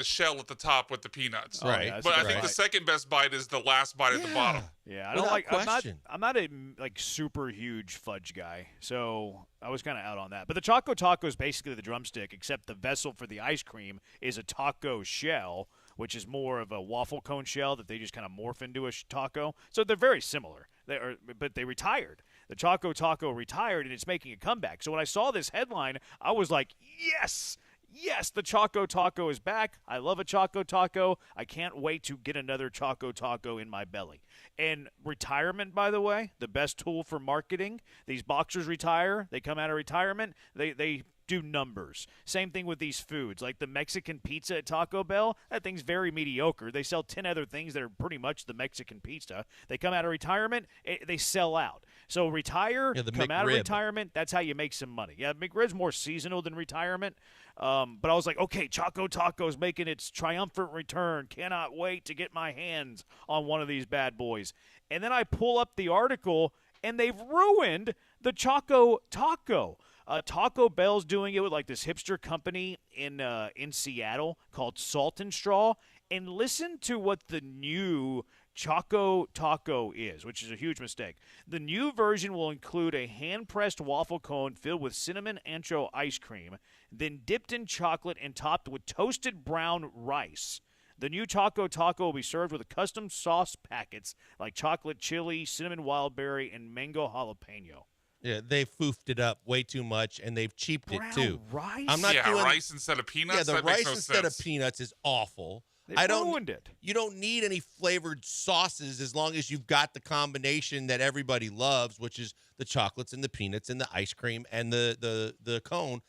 shell at the top with the peanuts. Right. Yeah, But I think the second best bite is the last bite at the bottom. Yeah, I don't Without like. question. I'm not a like super huge fudge guy, so I was kind of out on that. But the Choco Taco is basically the drumstick, except the vessel for the ice cream is a taco shell, which is more of a waffle cone shell that they just kind of morph into a taco. So they're very similar. But they retired. The Choco Taco retired, and it's making a comeback. So when I saw this headline, I was like, yes. Yes, the Choco Taco is back. I love a Choco Taco. I can't wait to get another Choco Taco in my belly. And retirement, by the way, the best tool for marketing. These boxers retire. They come out of retirement. They do numbers. Same thing with these foods. Like the Mexican pizza at Taco Bell, that thing's very mediocre. They sell 10 other things that are pretty much the Mexican pizza. They come out of retirement, they sell out. So retire, come out of retirement, that's how you make some money. Yeah, McRib's more seasonal than retirement. But I was like, okay, Choco Taco's making its triumphant return. Cannot wait to get my hands on one of these bad boys. And then I pull up the article, and they've ruined the Choco Taco. Taco Bell's doing it with like this hipster company in Seattle called Salt and Straw. And listen to what the new Choco Taco is, which is a huge mistake. The new version will include a hand-pressed waffle cone filled with cinnamon ancho ice cream, then dipped in chocolate and topped with toasted brown rice. The new Choco Taco will be served with custom sauce packets like chocolate chili, cinnamon wild berry, and mango jalapeno. Yeah, they foofed it up way too much, and they've cheaped it too. Rice? I'm not doing rice instead of peanuts. Yeah, the that rice makes no instead sense. of peanuts is awful. They ruined it. You don't need any flavored sauces as long as you've got the combination that everybody loves, which is the chocolates and the peanuts and the ice cream and the cone.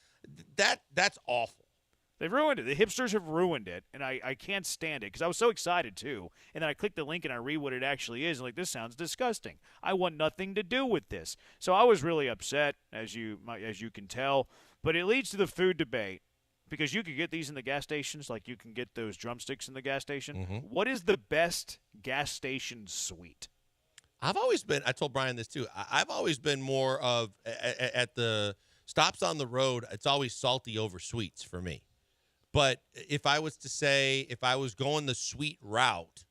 That's awful. They've ruined it. The hipsters have ruined it, and I can't stand it because I was so excited, too. And then I click the link and I read what it actually is, and like, this sounds disgusting. I want nothing to do with this. So I was really upset, as you can tell. But it leads to the food debate. because you could get these in the gas stations, like you can get those drumsticks in the gas station. Mm-hmm. What is the best gas station sweet? I've always been, I told Brian this too, I've always been more of, at the stops on the road, it's always salty over sweets for me. But if I was to say, if I was going the sweet route,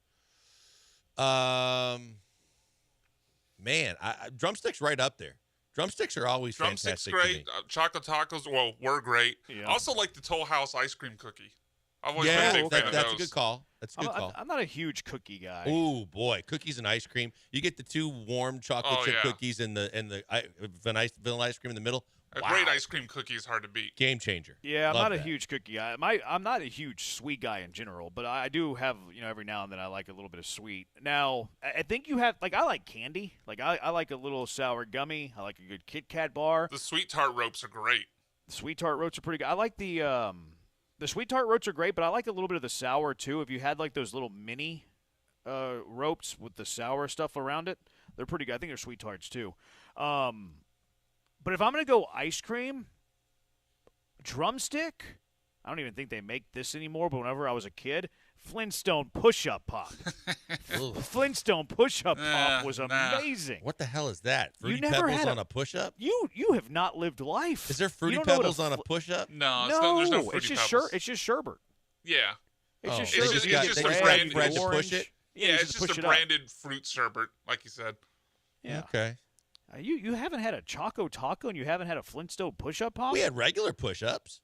drumsticks right up there. Drumsticks are always Drumsticks fantastic. great. Chocolate tacos, were great. Yeah. Also like the Toll House ice cream cookie. I've always Yeah, been a big fan of that's those. a good call. That's a good call. I'm not a huge cookie guy. Oh boy, cookies and ice cream. You get the two warm chocolate chip cookies and the vanilla ice cream in the middle. A Wow. great ice cream cookie is hard to beat. Game changer. Yeah, I'm Love not a that. huge cookie guy. I'm not a huge sweet guy in general, but I do have, every now and then I like a little bit of sweet. Now, I think you have, I like candy. I like a little sour gummy. I like a good Kit Kat bar. The sweet tart ropes are great. The sweet tart roats are pretty good. I like the sweet tart roats are great, but I like a little bit of the sour too. If you had those little mini ropes with the sour stuff around it, they're pretty good. I think they're sweet tarts too. But if I'm going to go ice cream, drumstick, I don't even think they make this anymore, but whenever I was a kid, Flintstone push-up pop. Flintstone push-up pop was amazing. What the hell is that? Fruity never Pebbles had on a push-up? You have not lived life. Is there Fruity You don't know Pebbles what on a push-up? No, there's no Fruity just Pebbles. it's just sherbet. Yeah. It's just they sherbet. just- You it's get just the a red, brand the to orange. push it? Yeah, you it's just push a it up. branded fruit sherbet, like you said. Yeah. Okay. You haven't had a Choco Taco and you haven't had a Flintstone push-up pop? We had regular push-ups.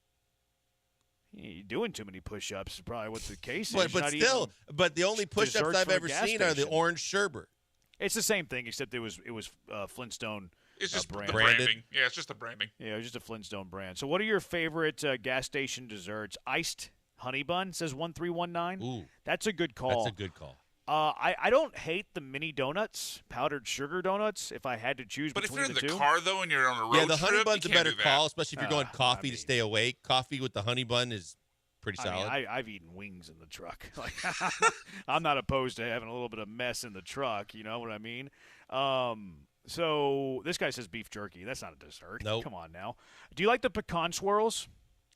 You're doing too many push-ups is probably what the case is. But You're not still, eating but the only push-ups desserts I've from a ever gas seen are the station. orange sherbet. It's the same thing, except it was Flintstone. It's just the brand. branding. Yeah, it's just the branding. Yeah, it was just a Flintstone brand. So what are your favorite gas station desserts? Iced honey bun, says 1319. Ooh, That's a good call. that's a good call. I don't hate the mini donuts, powdered sugar donuts, if I had to choose But if between you're in the two. car, though, and you're on a road Yeah, the honey trip, bun's you a can't better do that. call, especially if you're going coffee I to stay awake. Coffee with the honey bun is pretty solid. I've eaten wings in the truck. I'm not opposed to having a little bit of mess in the truck. You know what I mean? So this guy says beef jerky. That's not a dessert. Nope. Come on now. Do you like the pecan swirls?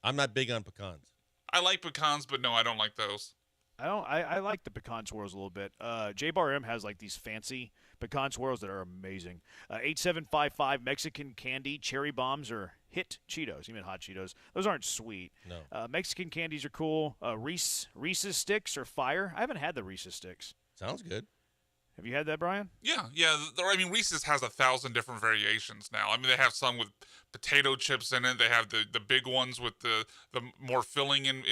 I'm not big on pecans. I like pecans, but no, I don't like those. I like the pecan swirls a little bit. J Bar M has these fancy pecan swirls that are amazing. 8755 Mexican candy cherry bombs or hit Cheetos. You mean hot Cheetos? Those aren't sweet. No. Mexican candies are cool. Reese's sticks are fire. I haven't had the Reese's sticks. Sounds good. Have you had that, Brian? Yeah. I mean, Reese's has 1,000 different variations now. I mean, they have some with potato chips in it. They have the big ones with the more filling in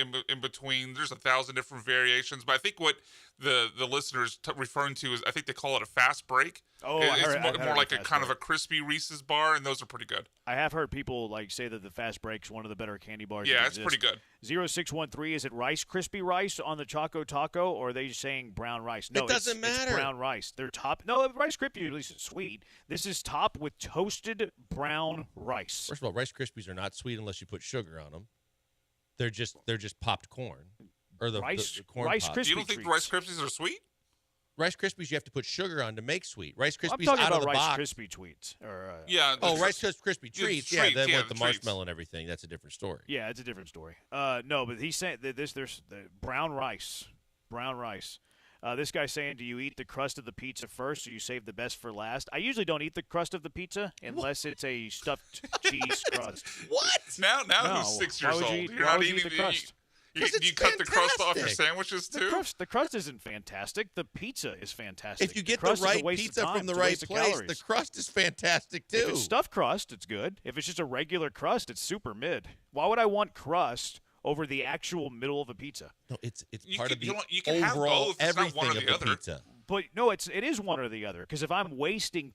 between. There's 1,000 different variations. But I think what the listeners referring to is, I think they call it a fast break. Oh, it's more like a kind of a crispy Reese's bar, and those are pretty good. I have heard people say that the Fast Break's one of the better candy bars. Yeah, that it's exist. pretty good. 0613, is it crispy rice on the Choco Taco, or are they saying brown rice? No, It doesn't it's matter. brown rice. They're top. No, Rice Krispie at least is sweet. This is topped with toasted brown rice. First of all, Rice Krispies are not sweet unless you put sugar on them. They're just popped corn or the corn Rice pops. Krispies. You don't think the Rice Krispies are sweet? Rice Krispies you have to put sugar on to make sweet. Rice I'm Krispies talking out about of the Rice box. Krispie treats. Or, Yeah. Rice Krispie treats. Yeah, treats, then yeah, with the the treats. marshmallow and everything, that's a different story. Yeah, it's a different story. No, but he's saying that there's the brown rice. Brown rice. This guy's saying, do you eat the crust of the pizza first or you save the best for last? I usually don't eat the crust of the pizza unless it's a stuffed cheese crust. What? Now No. who's 6 Why years would you old? eat- You're why not would you eating eat the crust? You 'Cause it's cut the crust off your fantastic. sandwiches too? The crust isn't fantastic. The pizza is fantastic. If you get the crust is a right waste of pizza time. from the It's a right waste of place, calories. the crust is fantastic too. If it's stuffed crust, it's good. If it's just a regular crust, it's super mid. Why would I want crust over the actual middle of a pizza? No, it's You part can- of the you can have overall both. It's not everything one or of the the other. pizza. But no, it is one or the other. Because if I'm wasting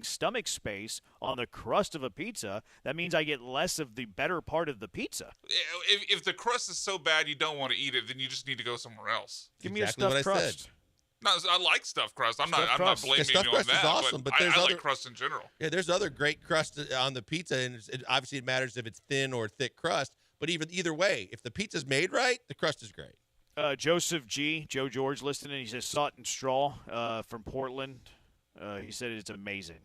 stomach space on the crust of a pizza, that means I get less of the better part of the pizza. If the crust is so bad you don't want to eat it, then you just need to go somewhere else. Give Exactly me what a I stuffed said. crust. No, I like stuffed crust. I'm not crust. blaming stuffed you on crust is that. awesome, but there's I other- like crust in general. Yeah, there's other great crust on the pizza, and obviously it matters if it's thin or thick crust. But either way, if the pizza's made right, the crust is great. Joseph G. Joe George listening. He says Salt and Straw from Portland. He said it's amazing.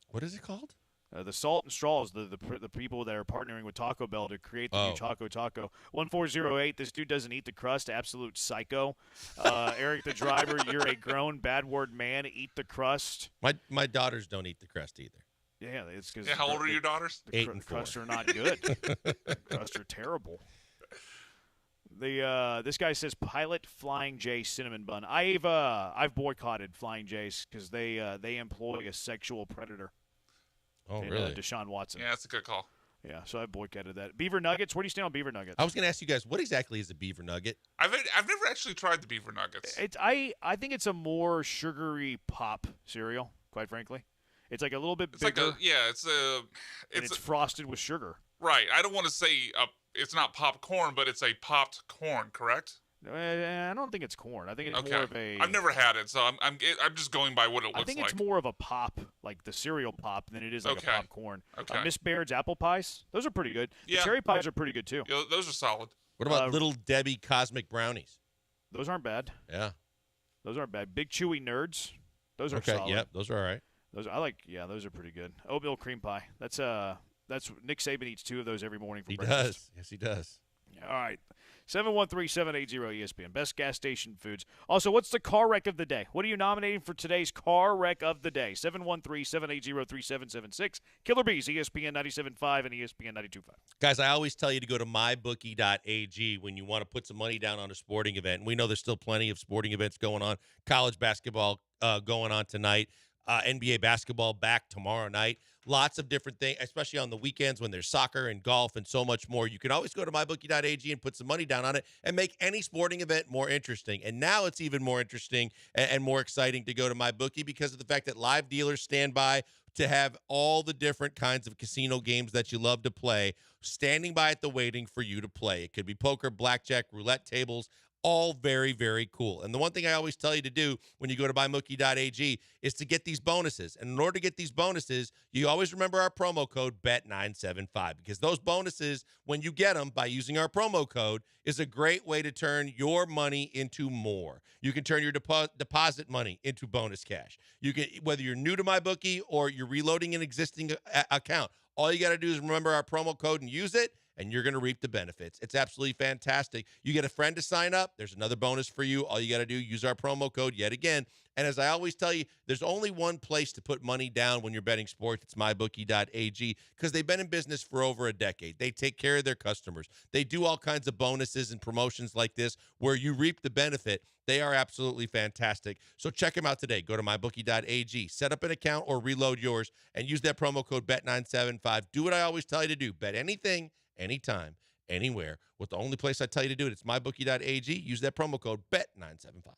What is it called? The Salt and Straw is the people that are partnering with Taco Bell to create the new Choco Taco. 1408, this dude doesn't eat the crust. Absolute psycho. Eric the driver, you're a grown bad word man. Eat the crust. My daughters don't eat the crust either. Yeah, it's because. Yeah, how old are your daughters? 8 and 4. Crusts are not good. Crusts are terrible. This guy says Pilot Flying J cinnamon bun. I've boycotted Flying J's because they employ a sexual predator. Oh, really? Deshaun Watson. Yeah, that's a good call. Yeah, so I boycotted that. Beaver Nuggets. Where do you stand on Beaver Nuggets? I was going to ask you guys, what exactly is a beaver nugget? I've never actually tried the beaver nuggets. I think it's a more sugary pop cereal. Quite frankly, it's like a little bit bigger. It's frosted with sugar. Right. I don't want to say it's not popcorn, but it's a popped corn, correct? I don't think it's corn. I think it's more of a. I've never had it, so I'm just going by what it looks like. I think it's more of a pop, like the cereal pop, than it is like a popcorn. Okay. Miss Baird's apple pies, those are pretty good. Yeah. The cherry pies are pretty good too. Yeah, those are solid. What about Little Debbie Cosmic Brownies? Those aren't bad. Yeah. Those aren't bad. Big Chewy Nerds, those are solid. Yep, those are all right. Those those are pretty good. Oatmeal cream pie. That's Nick Saban eats 2 of those every morning for breakfast. He does. Yes, he does. All right. 713-780-ESPN. Best gas station foods. Also, what's the car wreck of the day? What are you nominating for today's car wreck of the day? 713-780-3776. Killer Bees, ESPN 97.5 and ESPN 92.5. Guys, I always tell you to go to mybookie.ag when you want to put some money down on a sporting event. And we know there's still plenty of sporting events going on. College basketball going on tonight. NBA basketball back tomorrow night. Lots of different things, especially on the weekends when there's soccer and golf and so much more. You can always go to mybookie.ag and put some money down on it and make any sporting event more interesting. And now it's even more interesting and more exciting to go to MyBookie because of the fact that live dealers stand by to have all the different kinds of casino games that you love to play, standing by at the waiting for you to play. It could be poker, blackjack, roulette tables, all very, very cool. And the one thing I always tell you to do when you go to mybookie.ag is to get these bonuses. And in order to get these bonuses, you always remember our promo code BET975 because those bonuses, when you get them by using our promo code, is a great way to turn your money into more. You can turn your deposit money into bonus cash. You can, whether you're new to MyBookie or you're reloading an existing account, all you got to do is remember our promo code and use it, and you're going to reap the benefits. It's absolutely fantastic. You get a friend to sign up. There's another bonus for you. All you got to do, use our promo code yet again. And as I always tell you, there's only one place to put money down when you're betting sports. It's mybookie.ag because they've been in business for over a decade. They take care of their customers. They do all kinds of bonuses and promotions like this where you reap the benefit. They are absolutely fantastic. So check them out today. Go to mybookie.ag, set up an account or reload yours, and use that promo code BET975. Do what I always tell you to do. Bet anything, anytime, anywhere. With the only place I tell you to do it, it's mybookie.ag. Use that promo code BET975.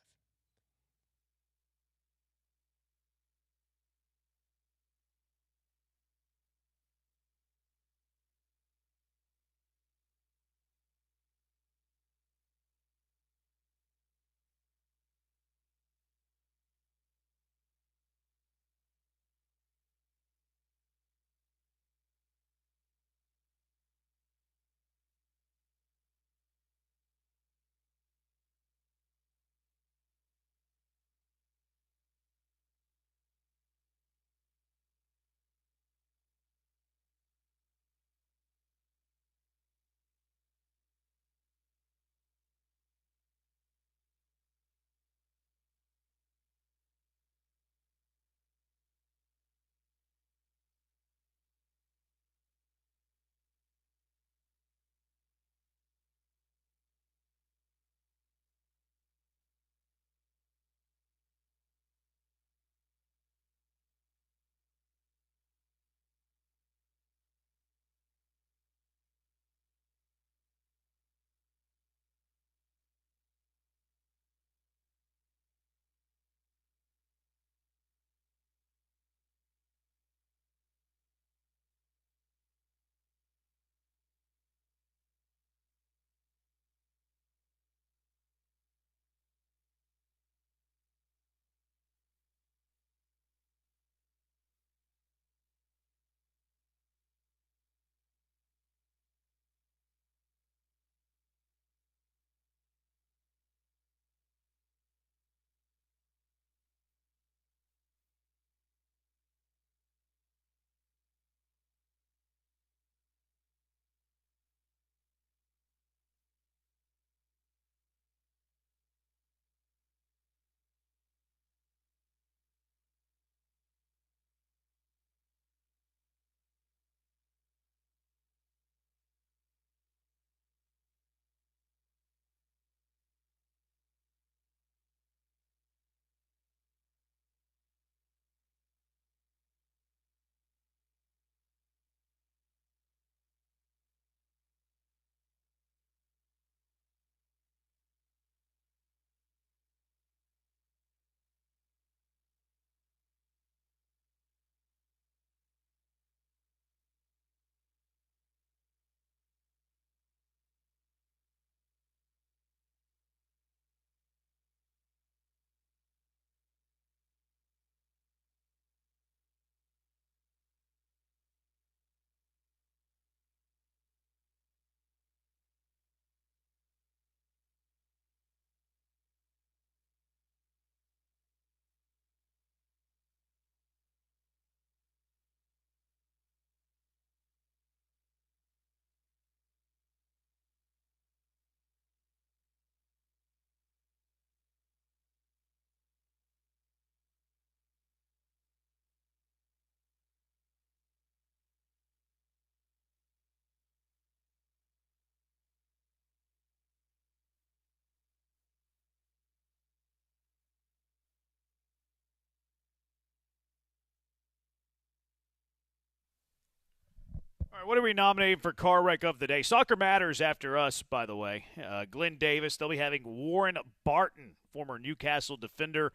right, what are we nominating for car wreck of the day? Soccer Matters after us, by the way. Glenn Davis. They'll be having Warren Barton, former Newcastle defender,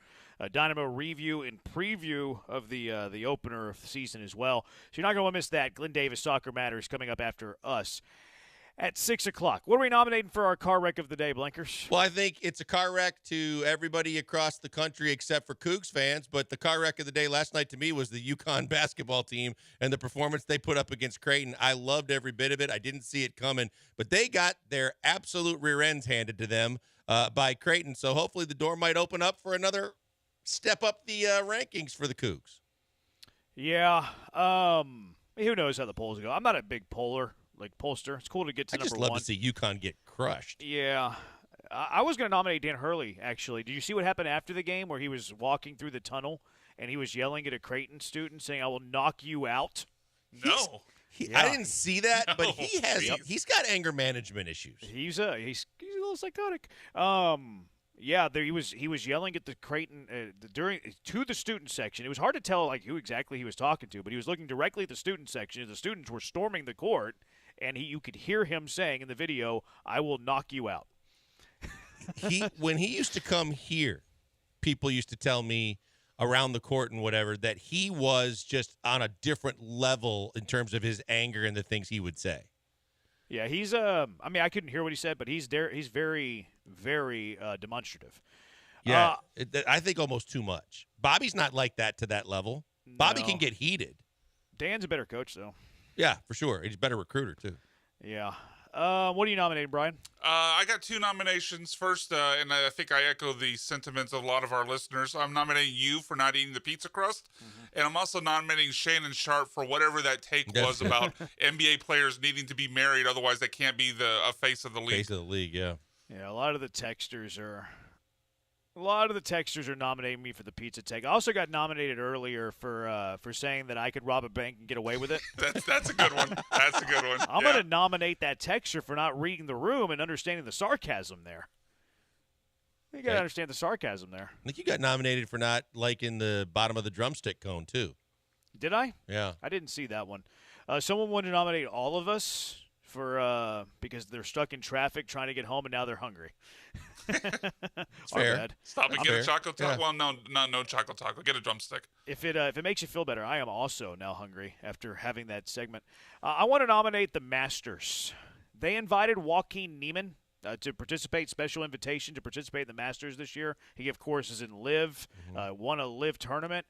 Dynamo review and preview of the opener of the season as well. So you're not going to miss that. Glenn Davis, Soccer Matters, coming up after us at 6 o'clock. What are we nominating for our car wreck of the day, Blinkers? Well, I think it's a car wreck to everybody across the country except for Cougs fans, but the car wreck of the day last night to me was the UConn basketball team and the performance they put up against Creighton. I loved every bit of it. I didn't see it coming, but they got their absolute rear ends handed to them by Creighton, so hopefully the door might open up for another step up the rankings for the Cougs. Yeah, who knows how the polls go. I'm not a big pollster. It's cool to get to I number just love one. to see UConn get crushed. Yeah. I was going to nominate Dan Hurley, actually. Did you see what happened after the game where he was walking through the tunnel and he was yelling at a Creighton student saying, "I will knock you out"? No. I didn't see that, No, but he's got anger management issues. He's a little psychotic. Yeah, he was yelling at the Creighton to the student section. It was hard to tell who exactly he was talking to, but he was looking directly at the student section. The students were storming the court, and you could hear him saying in the video, "I will knock you out." When he used to come here, people used to tell me around the court and whatever that he was just on a different level in terms of his anger and the things he would say. Yeah, he's I couldn't hear what he said, but he's very, very demonstrative. Yeah, I think almost too much. Bobby's not like that to that level. Bobby can get heated. Dan's a better coach, though. Yeah, for sure. He's a better recruiter, too. Yeah. What are you nominating, Brian? I got two nominations. First, and I think I echo the sentiments of a lot of our listeners. I'm nominating you for not eating the pizza crust, and I'm also nominating Shannon Sharp for whatever that take was about NBA players needing to be married, otherwise they can't be a face of the league. Face of the league, yeah. Yeah, a lot of the texters are nominating me for the pizza take. I also got nominated earlier for saying that I could rob a bank and get away with it. That's a good one. That's a good one. I'm going to nominate that texter for not reading the room and understanding the sarcasm there. You got to understand the sarcasm there. I think you got nominated for not liking the bottom of the drumstick cone, too. Did I? Yeah. I didn't see that one. Someone wanted to nominate all of us for because they're stuck in traffic trying to get home and now they're hungry. It's fair. Bad. Stop and get a chocolate taco. Yeah. Well, no chocolate taco. Get a drumstick. If it makes you feel better, I am also now hungry after having that segment. I want to nominate the Masters. They invited Joaquin Niemann to participate, special invitation to participate in the Masters this year. He gave courses in LIV, won a LIV tournament.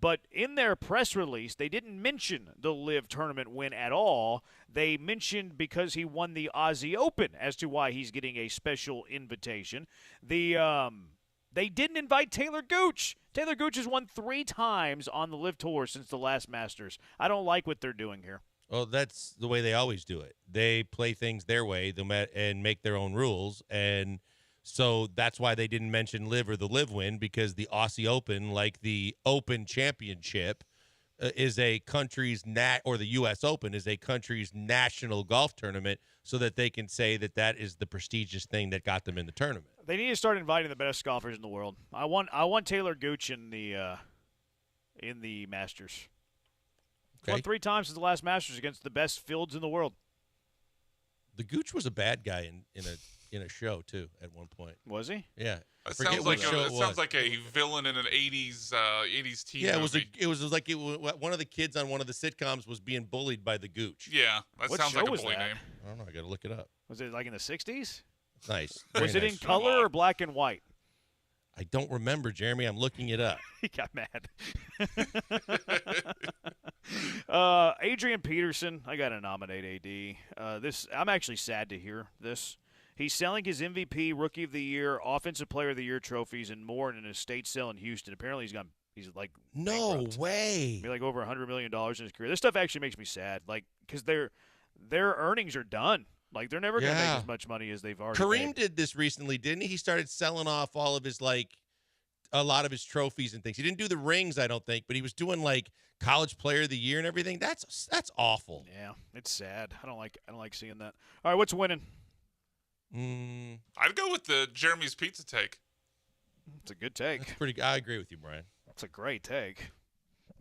But in their press release, they didn't mention the LIV tournament win at all. They mentioned because he won the Aussie Open as to why he's getting a special invitation. They didn't invite Taylor Gooch. Taylor Gooch has won 3 times on the LIV Tour since the last Masters. I don't like what they're doing here. Well, that's the way they always do it. They play things their way and make their own rules, and so that's why they didn't mention LIV or the LIV win, because the Aussie Open, like the Open Championship, is a country's or the U.S. Open is a country's national golf tournament, so that they can say that that is the prestigious thing that got them in the tournament. They need to start inviting the best golfers in the world. I want Taylor Gooch in the Masters. Okay. Won 3 times since the last Masters against the best fields in the world. The Gooch was a bad guy in a show too at one point. Was he? Yeah. It sounds like a villain in an 80s TV yeah, movie. it was like one of the kids on one of the sitcoms was being bullied by the Gooch. Yeah, that What sounds show like a was bully that? name. I don't know. I got to look it up. Was it like in the 60s? Nice. Was Very it in nice. color or black and white? I don't remember, Jeremy. I'm looking it up. He got mad. Adrian Peterson, I got to nominate AD. I'm actually sad to hear this. He's selling his MVP, Rookie of the Year, Offensive Player of the Year trophies and more in an estate sale in Houston. Apparently, he's like No bankrupt. way. Maybe like over $100 million in his career. This stuff actually makes me sad, because their earnings are done. Like, they're never going to make as much money as they've already Kareem made. did this recently, didn't he? He started selling off all of his a lot of his trophies and things. He didn't do the rings, I don't think, but he was doing College Player of the Year and everything. That's awful. Yeah, it's sad. I don't like seeing that. All right, what's winning? I'd go with the Jeremy's pizza take. It's a good take. That's pretty. I agree with you, Brian. That's a great take.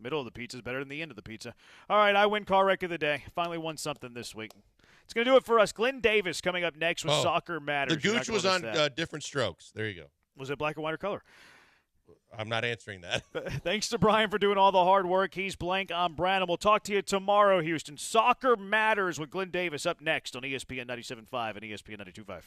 Middle of the pizza is better than the end of the pizza. All right, I win car wreck of the day. Finally won something this week. It's going to do it for us. Glenn Davis coming up next with Soccer Matters. The Gooch was on different strokes. There you go. Was it black and white or color? I'm not answering that. Thanks to Brian for doing all the hard work. He's Blank. I'm Brandon. We'll talk to you tomorrow, Houston. Soccer Matters with Glenn Davis up next on ESPN 97.5 and ESPN 92.5.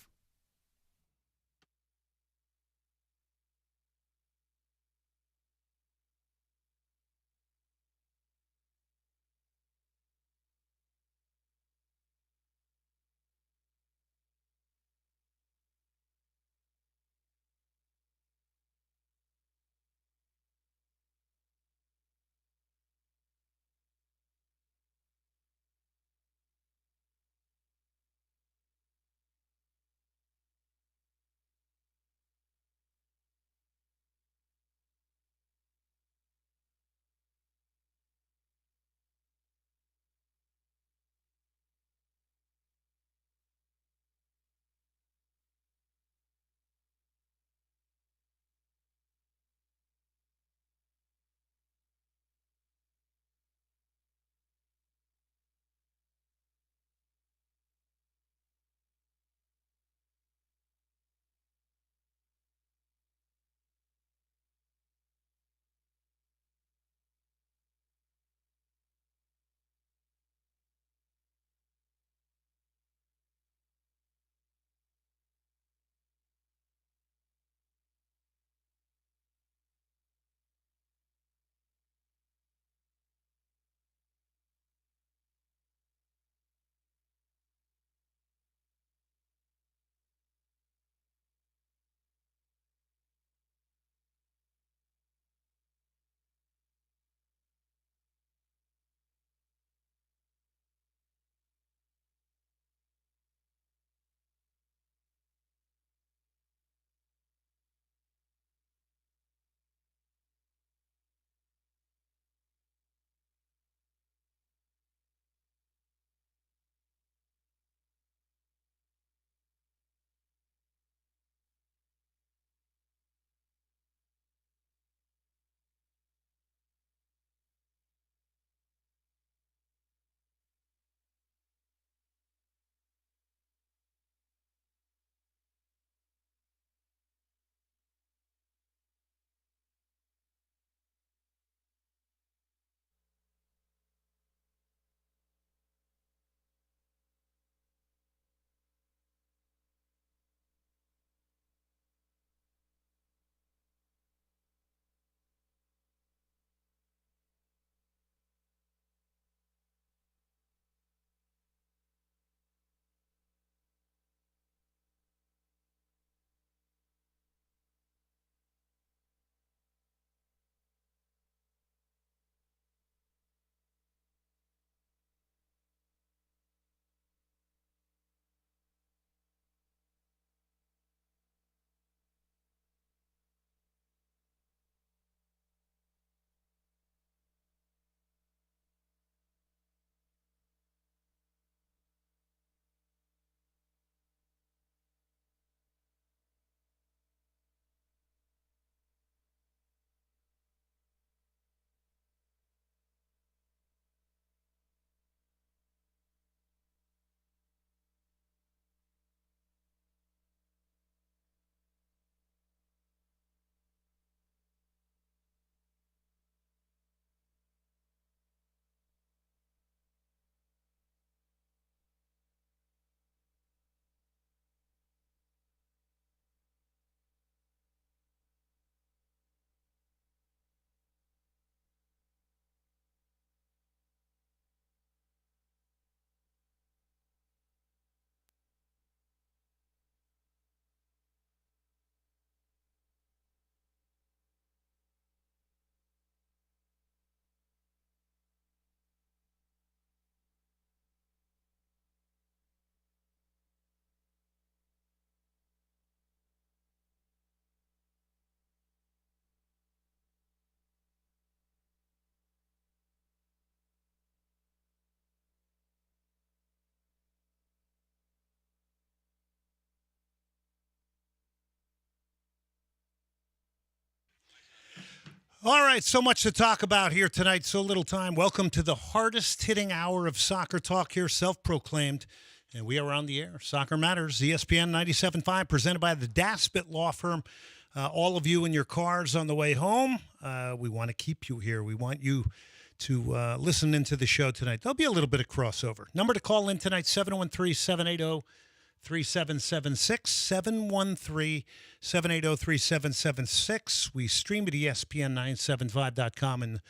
All right, so much to talk about here tonight, so little time. Welcome to the hardest-hitting hour of soccer talk here, self-proclaimed. And we are on the air. Soccer Matters, ESPN 97.5, presented by the Daspit Law Firm. All of you in your cars on the way home, we want to keep you here. We want you to listen into the show tonight. There'll be a little bit of crossover. Number to call in tonight, 713-780-3776, 713-780-3776. We stream at ESPN975.com, and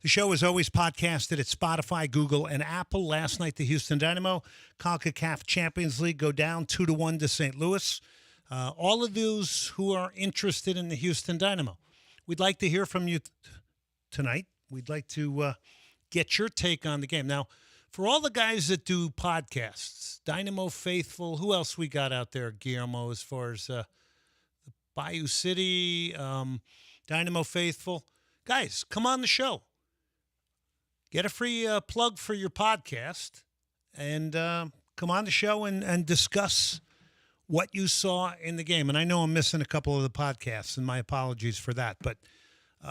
the show is always podcasted at Spotify, Google, and Apple. Last night, the Houston Dynamo, CONCACAF Champions League, go down 2-1 to St. Louis. All of those who are interested in the Houston Dynamo, we'd like to hear from you tonight. We'd like to get your take on the game. Now, for all the guys that do podcasts, Dynamo Faithful, who else we got out there, Guillermo, as far as the Bayou City, Dynamo Faithful? Guys, come on the show. Get a free plug for your podcast and come on the show and discuss what you saw in the game. And I know I'm missing a couple of the podcasts, and my apologies for that. But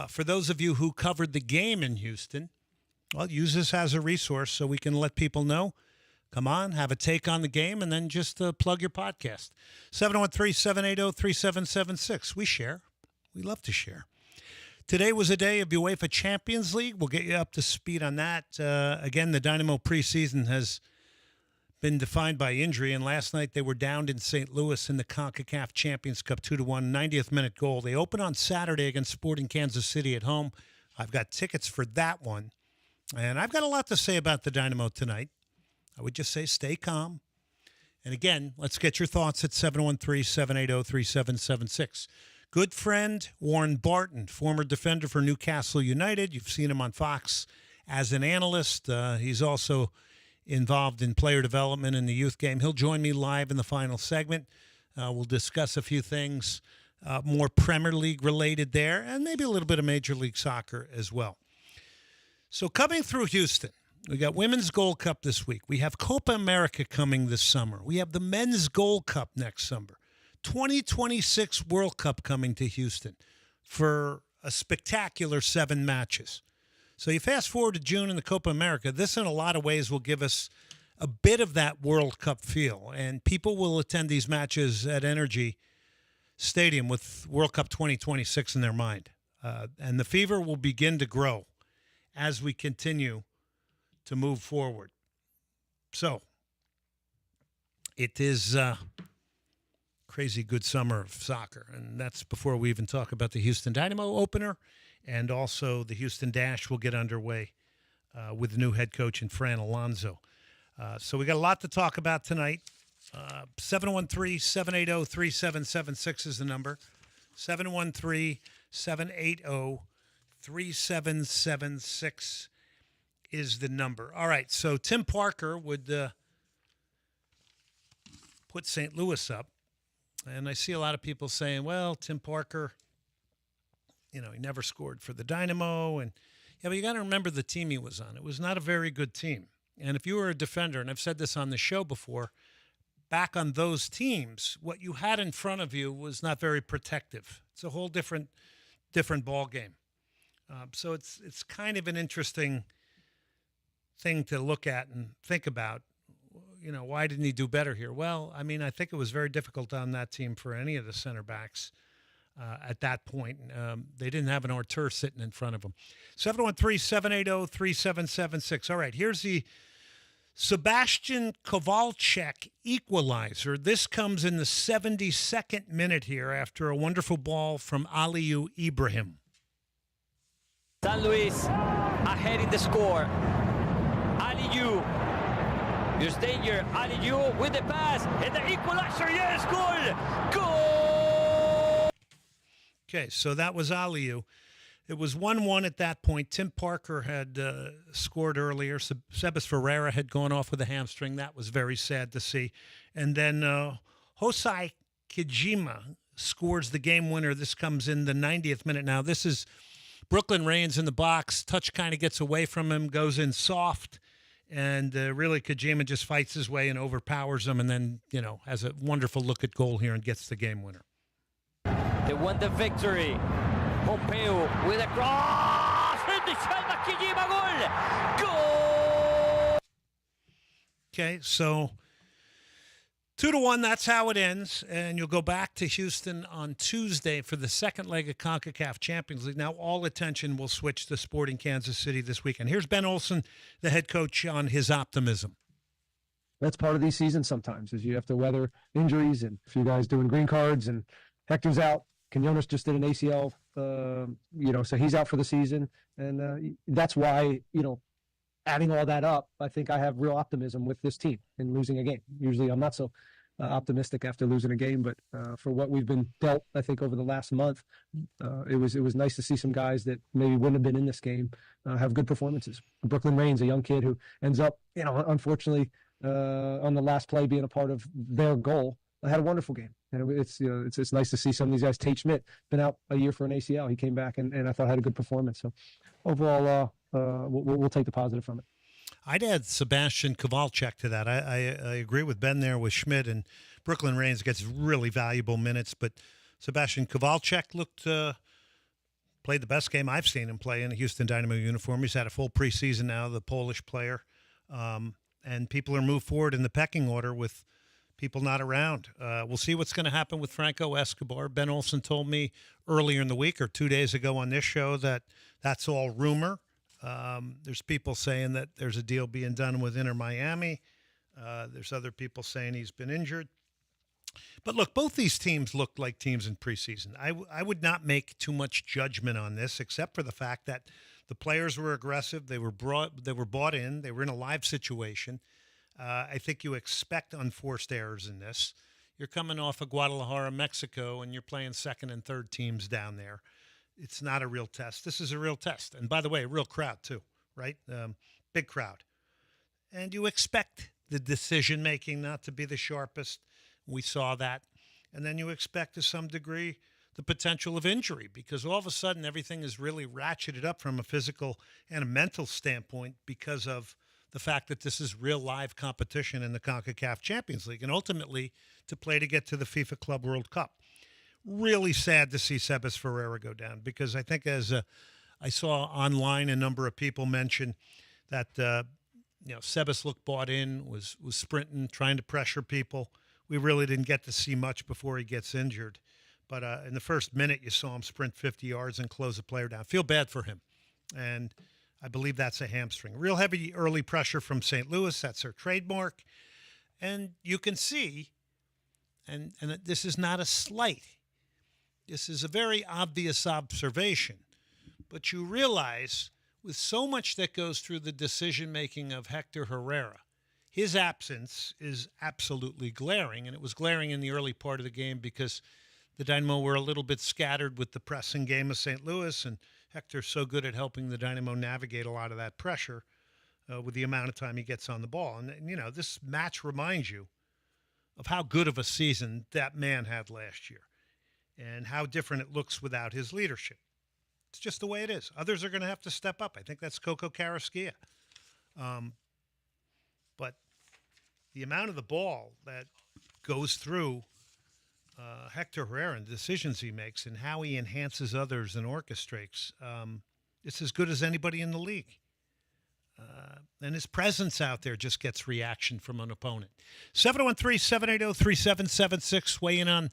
for those of you who covered the game in Houston, well, use this as a resource so we can let people know. Come on, have a take on the game, and then just plug your podcast. 713-780-3776. We share. We love to share. Today was a day of UEFA Champions League. We'll get you up to speed on that. Again, the Dynamo preseason has been defined by injury, and last night they were downed in St. Louis in the CONCACAF Champions Cup 2-1, 90th minute goal. They open on Saturday against Sporting Kansas City at home. I've got tickets for that one, and I've got a lot to say about the Dynamo tonight. I would just say stay calm. And again, let's get your thoughts at 713-780-3776. Good friend Warren Barton, former defender for Newcastle United. You've seen him on Fox as an analyst. He's also involved in player development in the youth game. He'll join me live in the final segment. We'll discuss a few things more Premier League related there, and maybe a little bit of Major League Soccer as well. So coming through Houston, we got Women's Gold Cup this week. We have Copa America coming this summer. We have the Men's Gold Cup next summer. 2026 World Cup coming to Houston for a spectacular 7 matches. So you fast forward to June in the Copa America, this in a lot of ways will give us a bit of that World Cup feel. And people will attend these matches at Energy Stadium with World Cup 2026 in their mind. And the fever will begin to grow as we continue to move forward. So it is crazy good summer of soccer, and that's before we even talk about the Houston Dynamo opener, and also the Houston Dash will get underway with the new head coach in Fran Alonso. So we got a lot to talk about tonight. 713-780-3776 is the number. 713-780-3776 is the number. All right, so Tim Parker would put St. Louis up. And I see a lot of people saying, well, Tim Parker, he never scored for the Dynamo. And yeah, but you got to remember the team he was on. It was not a very good team. And if you were a defender, and I've said this on the show before, back on those teams, what you had in front of you was not very protective. It's a whole different ball game. So it's kind of an interesting thing to look at and think about. Why didn't he do better here? Well, I mean, I think it was very difficult on that team for any of the center backs at that point. They didn't have an auteur sitting in front of them. 713-780-3776. All right, here's the Sebastian Kowalczyk equalizer. This comes in the 72nd minute here after a wonderful ball from Aliou Ibrahim. San Luis ahead in the score. Aliou. There's danger. Aliou with the pass. And the equalizer. Yes, goal. Goal. Okay, so that was Aliou. It was 1-1 at that point. Tim Parker had scored earlier. Sebas Ferreira had gone off with a hamstring. That was very sad to see. And then Hosai Kijima scores the game winner. This comes in the 90th minute now. This is Brooklyn Raines in the box. Touch kind of gets away from him, goes in soft. And really, Kojima just fights his way and overpowers him, and then, has a wonderful look at goal here and gets the game winner. They won the victory. Pompeu with a cross. Rindeschelma Kijima goal. Goal. Okay, so 2-1, that's how it ends. And you'll go back to Houston on Tuesday for the second leg of CONCACAF Champions League. Now all attention will switch to Sporting Kansas City this weekend. Here's Ben Olsen, the head coach, on his optimism. That's part of these seasons sometimes, is you have to weather injuries, and a few guys doing green cards, and Hector's out. Quinones just did an ACL, so he's out for the season. And that's why, adding all that up, I think I have real optimism with this team in losing a game. Usually I'm not so optimistic after losing a game, but for what we've been dealt, I think over the last month, it was nice to see some guys that maybe wouldn't have been in this game have good performances. Brooklyn Raines, a young kid who ends up, unfortunately, on the last play being a part of their goal, had a wonderful game. And it's nice to see some of these guys. Tate Schmidt, been out a year for an ACL. He came back and I thought had a good performance. So overall, we'll take the positive from it. I'd add Sebastian Kowalczyk to that. I agree with Ben there with Schmidt, and Brooklyn Raines gets really valuable minutes, but Sebastian Kowalczyk played the best game I've seen him play in a Houston Dynamo uniform. He's had a full preseason now, the Polish player. And people are moved forward in the pecking order with people not around. We'll see what's going to happen with Franco Escobar. Ben Olsen told me earlier in the week or 2 days ago on this show that that's all rumor. There's people saying that there's a deal being done with Inter Miami. There's other people saying he's been injured. But look, both these teams looked like teams in preseason. I would not make too much judgment on this, except for the fact that the players were aggressive. They were bought in. They were in a live situation. I think you expect unforced errors in this. You're coming off of Guadalajara, Mexico, and you're playing second and third teams down there. It's not a real test. This is a real test. And by the way, a real crowd too, right? Big crowd. And you expect the decision-making not to be the sharpest. We saw that. And then you expect to some degree the potential of injury, because all of a sudden everything is really ratcheted up from a physical and a mental standpoint because of the fact that this is real live competition in the CONCACAF Champions League and ultimately to play to get to the FIFA Club World Cup. Really sad to see Sebas Ferreira go down, because I think as I saw online a number of people mention that Sebas looked bought in, was sprinting, trying to pressure people. We really didn't get to see much before he gets injured. But in the first minute, you saw him sprint 50 yards and close a player down. Feel bad for him. And I believe that's a hamstring. Real heavy early pressure from St. Louis. That's their trademark. And you can see, and this is not a slight, this is a very obvious observation, but you realize with so much that goes through the decision-making of Hector Herrera, his absence is absolutely glaring, and it was glaring in the early part of the game because the Dynamo were a little bit scattered with the pressing game of St. Louis, and Hector's so good at helping the Dynamo navigate a lot of that pressure with the amount of time he gets on the ball. And, this match reminds you of how good of a season that man had last year and how different it looks without his leadership. It's just the way it is. Others are going to have to step up. I think that's Coco Carrasquilla. But the amount of the ball that goes through Hector Herrera and the decisions he makes and how he enhances others and orchestrates, it's as good as anybody in the league. And his presence out there just gets reaction from an opponent. 713-780-3776, weigh in on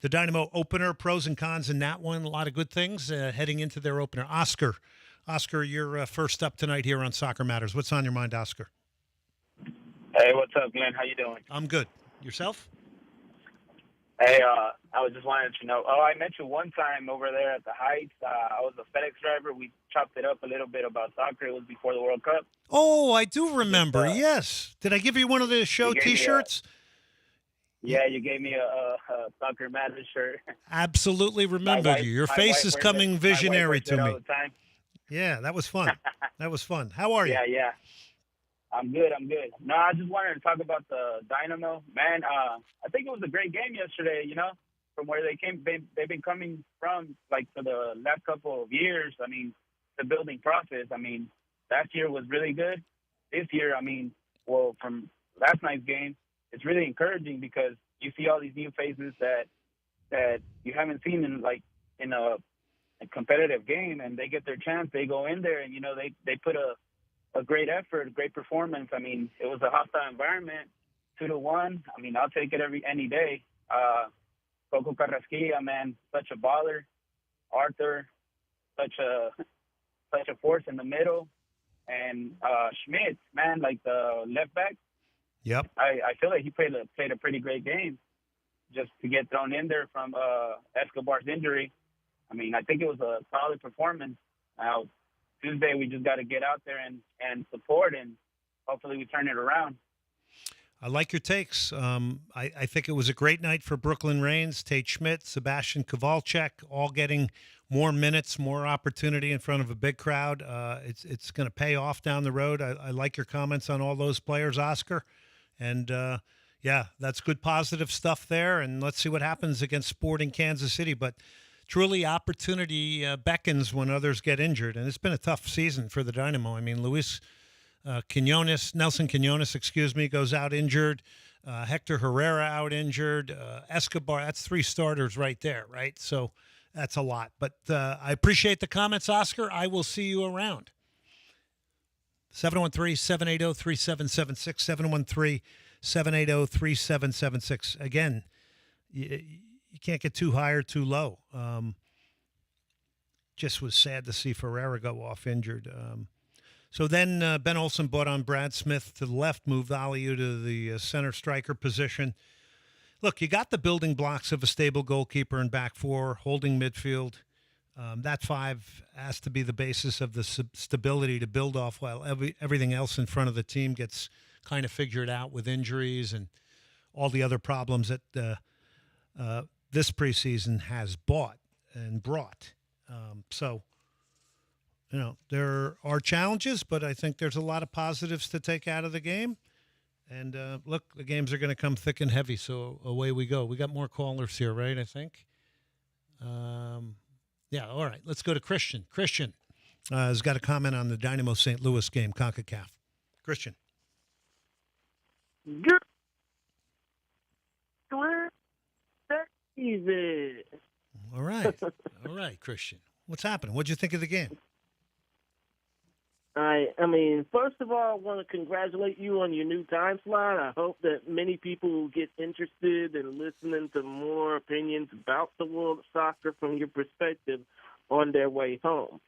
the Dynamo opener, pros and cons in that one. A lot of good things heading into their opener. Oscar, you're first up tonight here on Soccer Matters. What's on your mind, Oscar? Hey, what's up, Glenn? How you doing? I'm good. Yourself? Hey, I was just wanting to know. I met you one time over there at the Heights. I was a FedEx driver. We chopped it up a little bit about soccer. It was before the World Cup. Oh, I do remember. Yes. Did I give you one of the show T-shirts? Yeah, you gave me a Soccer Matters shirt. Absolutely remember you. Your face is coming visionary to me. All the time. Yeah, that was fun. That was fun. How are you? Yeah. I'm good. No, I just wanted to talk about the Dynamo. Man, I think it was a great game yesterday, from where they came. They've been coming from, for the last couple of years. I mean, the building process. I mean, last year was really good. This year, from last night's game, it's really encouraging because you see all these new faces that you haven't seen in competitive game, and they get their chance. They go in there, and they put a great effort, a great performance. I mean, it was a hostile environment, 2-1. I mean, I'll take it any day. Coco Carrasquilla, man, such a baller. Arthur, such a force in the middle, and Schmitz, man, like the left back. Yep. I feel like he played a pretty great game, just to get thrown in there from Escobar's injury. I mean, I think it was a solid performance. Now, Tuesday we just got to get out there and support, and hopefully we turn it around. I like your takes. I think it was a great night for Brooklyn Raines, Tate Schmidt, Sebastian Kowalczyk, all getting more minutes, more opportunity in front of a big crowd. It's going to pay off down the road. I like your comments on all those players, Oscar. And, yeah, that's good positive stuff there. And let's see what happens against Sporting Kansas City. But truly, opportunity beckons when others get injured. And it's been a tough season for the Dynamo. I mean, Nelson Quinones, goes out injured. Hector Herrera out injured. Escobar, that's 3 starters right there, right? So that's a lot. But I appreciate the comments, Oscar. I will see you around. 713-780-3776, 713-780-3776. Again, you can't get too high or too low. Just was sad to see Ferreira go off injured. So then Ben Olsen brought on Brad Smith to the left, moved Aliu to the center striker position. Look, you got the building blocks of a stable goalkeeper and back four, holding midfield. That 5 has to be the basis of the stability to build off while everything else in front of the team gets kind of figured out with injuries and all the other problems that this preseason has brought. There are challenges, but I think there's a lot of positives to take out of the game. And look, the games are going to come thick and heavy, so away we go. We got more callers here, right, I think? Yeah, all right. Let's go to Christian. Christian has got a comment on the Dynamo St. Louis game, CONCACAF. Christian. Good. Easy. All right. All right, Christian. What's happening? What'd you think of the game? I mean, first of all, I want to congratulate you on your new time slot. I hope that many people will get interested in listening to more opinions about the world of soccer from your perspective on their way home.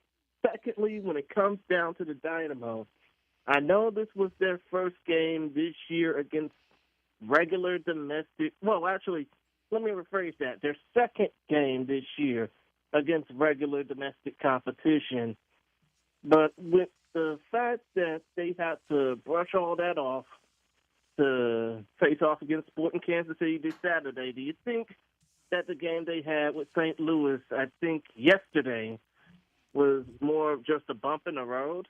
Secondly, when it comes down to the Dynamo, I know this was their first game this year against regular domestic. Well, actually, let me rephrase that. Their second game this year against regular domestic competition. But with the fact that they had to brush all that off to face off against Sporting Kansas City this Saturday, do you think that the game they had with St. Louis, I think yesterday, was more of just a bump in the road?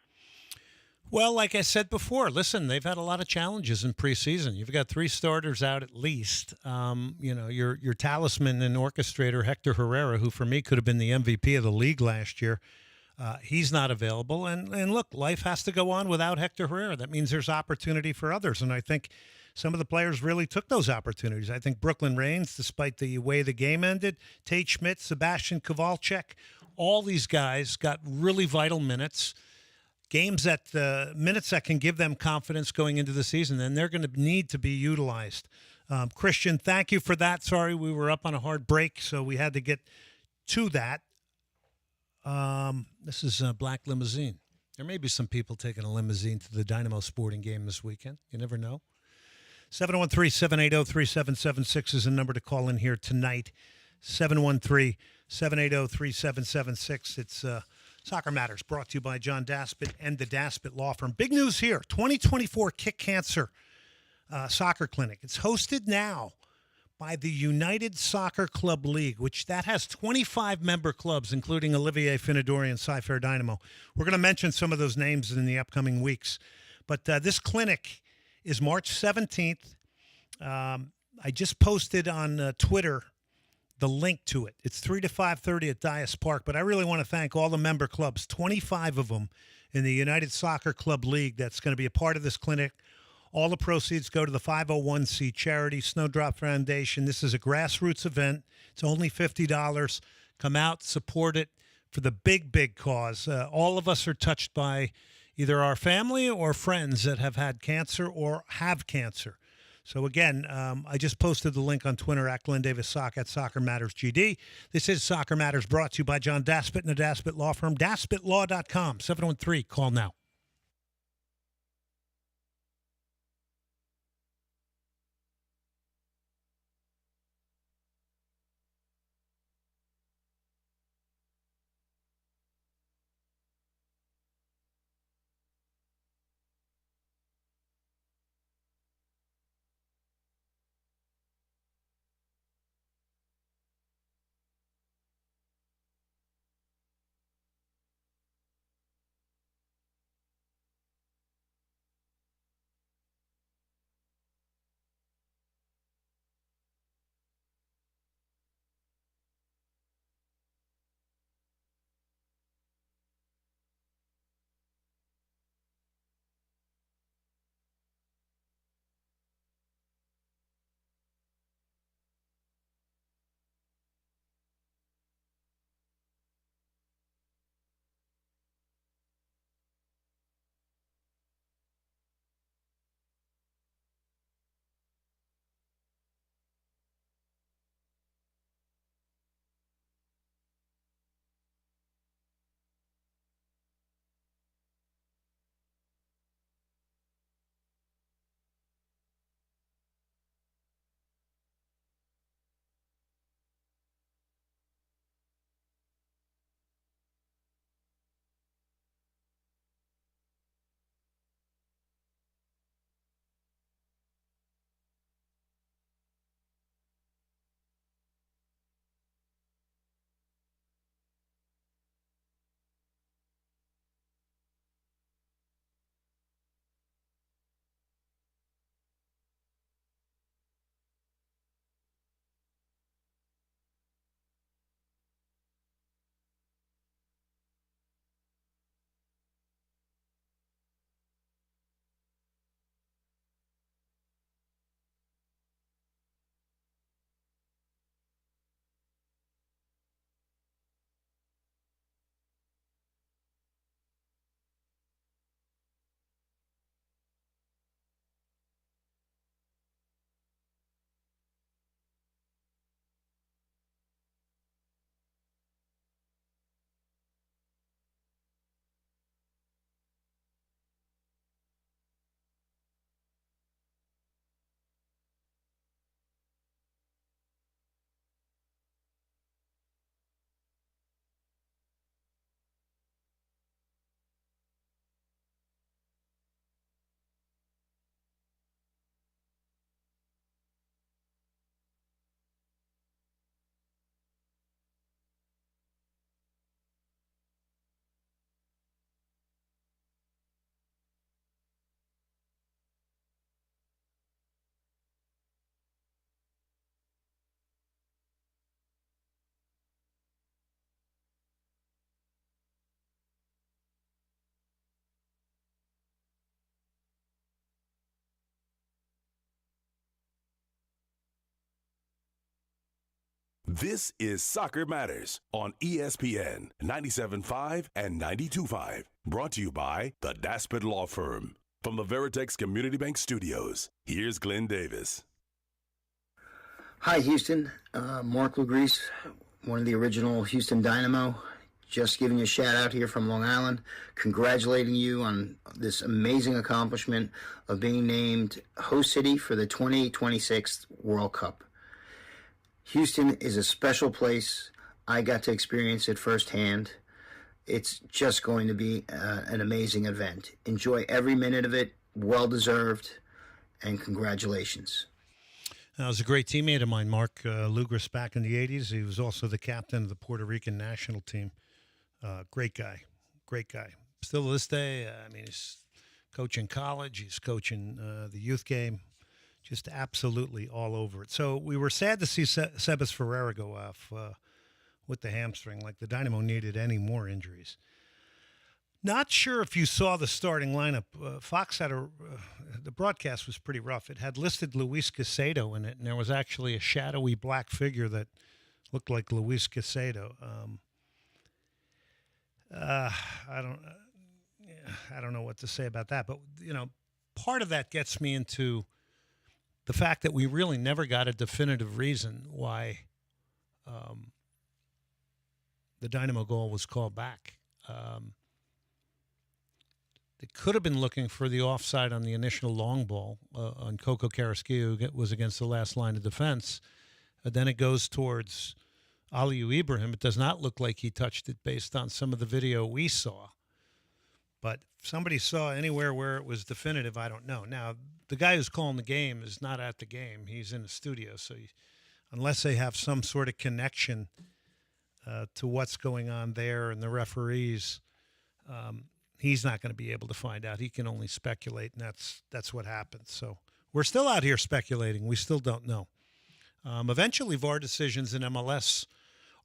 Well, like I said before, listen, they've had a lot of challenges in preseason. You've got 3 starters out at least. Your talisman and orchestrator, Hector Herrera, who for me could have been the MVP of the league last year, he's not available. And look, life has to go on without Hector Herrera. That means there's opportunity for others. And I think some of the players really took those opportunities. I think Brooklyn Raines, despite the way the game ended, Tate Schmidt, Sebastian Kowalczyk, all these guys got really vital minutes. Games minutes that can give them confidence going into the season, and they're going to need to be utilized. Christian, thank you for that. Sorry, we were up on a hard break, so we had to get to that. This is Black Limousine. There may be some people taking a limousine to the Dynamo Sporting game this weekend. You never know. 713-780-3776 is the number to call in here tonight. 713-780-3776. It's Soccer Matters, brought to you by John Daspit and the Daspit Law Firm. Big news here, 2024 Kick Cancer Soccer Clinic. It's hosted now by the United Soccer Club League, which that has 25 member clubs, including Olivier Finadori and Cy-Fair Dynamo. We're going to mention some of those names in the upcoming weeks. But this clinic is March 17th. I just posted on Twitter the link to it. It's 3 to 5:30 at Dias Park, but I really want to thank all the member clubs, 25 of them in the United Soccer Club League that's going to be a part of this clinic. All the proceeds go to the 501c charity, Snowdrop Foundation. This is a grassroots event. It's only $50. Come out, support it. for the big, big cause. All of us are touched by either our family or friends that have had cancer or have cancer. So, again, I just posted the link on Twitter at Glenn Davis Sock at Soccer Matters GD. This is Soccer Matters brought to you by John Daspit and the Daspit Law Firm. DaspitLaw.com, 713. Call now. This is Soccer Matters on ESPN 97.5 and 92.5. Brought to you by the Daspit Law Firm. From the Veritex Community Bank Studios, here's Glenn Davis. Hi, Houston. Mark Lugrease, one of the original Houston Dynamo. Just giving you a shout out here from Long Island, congratulating you on this amazing accomplishment of being named host city for the 2026 World Cup. Houston is a special place. I got to experience it firsthand. It's just going to be an amazing event. Enjoy every minute of it. Well-deserved, and congratulations. That was a great teammate of mine, Mark Lugrease, back in the 80s. He was also the captain of the Puerto Rican national team. Great guy. Still to this day, he's coaching college. He's coaching the youth game. Just absolutely all over it. So we were sad to see Sebas Ferreira go off with the hamstring. Like the Dynamo needed any more injuries. Not sure if you saw the starting lineup. Fox had the broadcast was pretty rough. It had listed Luis Caicedo in it, and there was actually a shadowy black figure that looked like Luis Caicedo. I don't know what to say about that. But, part of that gets me into the fact that we really never got a definitive reason why the Dynamo goal was called back. They could have been looking for the offside on the initial long ball on Coco Carrasquillo, who was against the last line of defense. Then it goes towards Aliou Ibrahim. It does not look like he touched it based on some of the video we saw. But if somebody saw anywhere where it was definitive, I don't know. Now, the guy who's calling the game is not at the game. He's in the studio. So unless they have some sort of connection to what's going on there and the referees, he's not going to be able to find out. He can only speculate, and that's what happens. So we're still out here speculating. We still don't know. Eventually, VAR decisions in MLS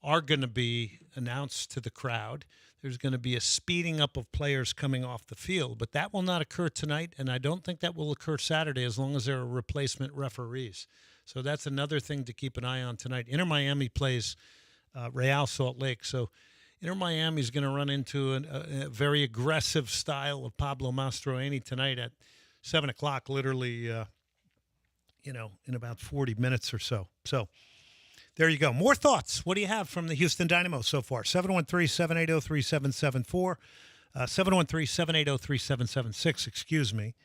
are going to be announced to the crowd. There's going to be a speeding up of players coming off the field, but that will not occur tonight, and I don't think that will occur Saturday as long as there are replacement referees. So that's another thing to keep an eye on tonight. Inter Miami plays Real Salt Lake, so Inter Miami is going to run into a very aggressive style of Pablo Mastroeni tonight at 7 o'clock, literally, in about 40 minutes or so. So there you go. More thoughts. What do you have from the Houston Dynamo so far? 713-780-3774, 713-780-3776, excuse me.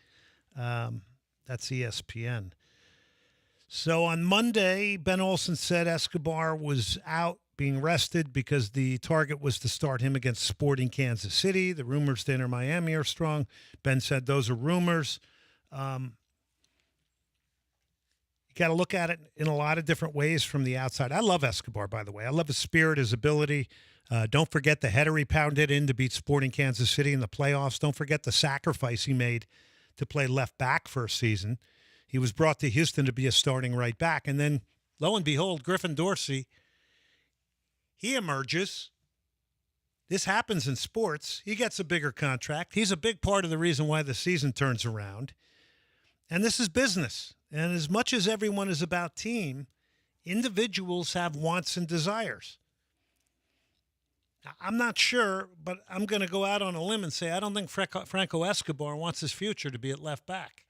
That's ESPN. So on Monday, Ben Olsen said Escobar was out being rested because the target was to start him against Sporting Kansas City. The rumors to Inter Miami are strong. Ben said those are rumors. You got to look at it in a lot of different ways from the outside. I love Escobar, by the way. I love his spirit, his ability. Don't forget the header he pounded in to beat Sporting Kansas City in the playoffs. Don't forget the sacrifice he made to play left back for a season. He was brought to Houston to be a starting right back. And then, lo and behold, Griffin Dorsey, he emerges. This happens in sports. He gets a bigger contract. He's a big part of the reason why the season turns around. And this is business. And as much as everyone is about team, individuals have wants and desires. I'm not sure, but I'm going to go out on a limb and say I don't think Franco Escobar wants his future to be at left back.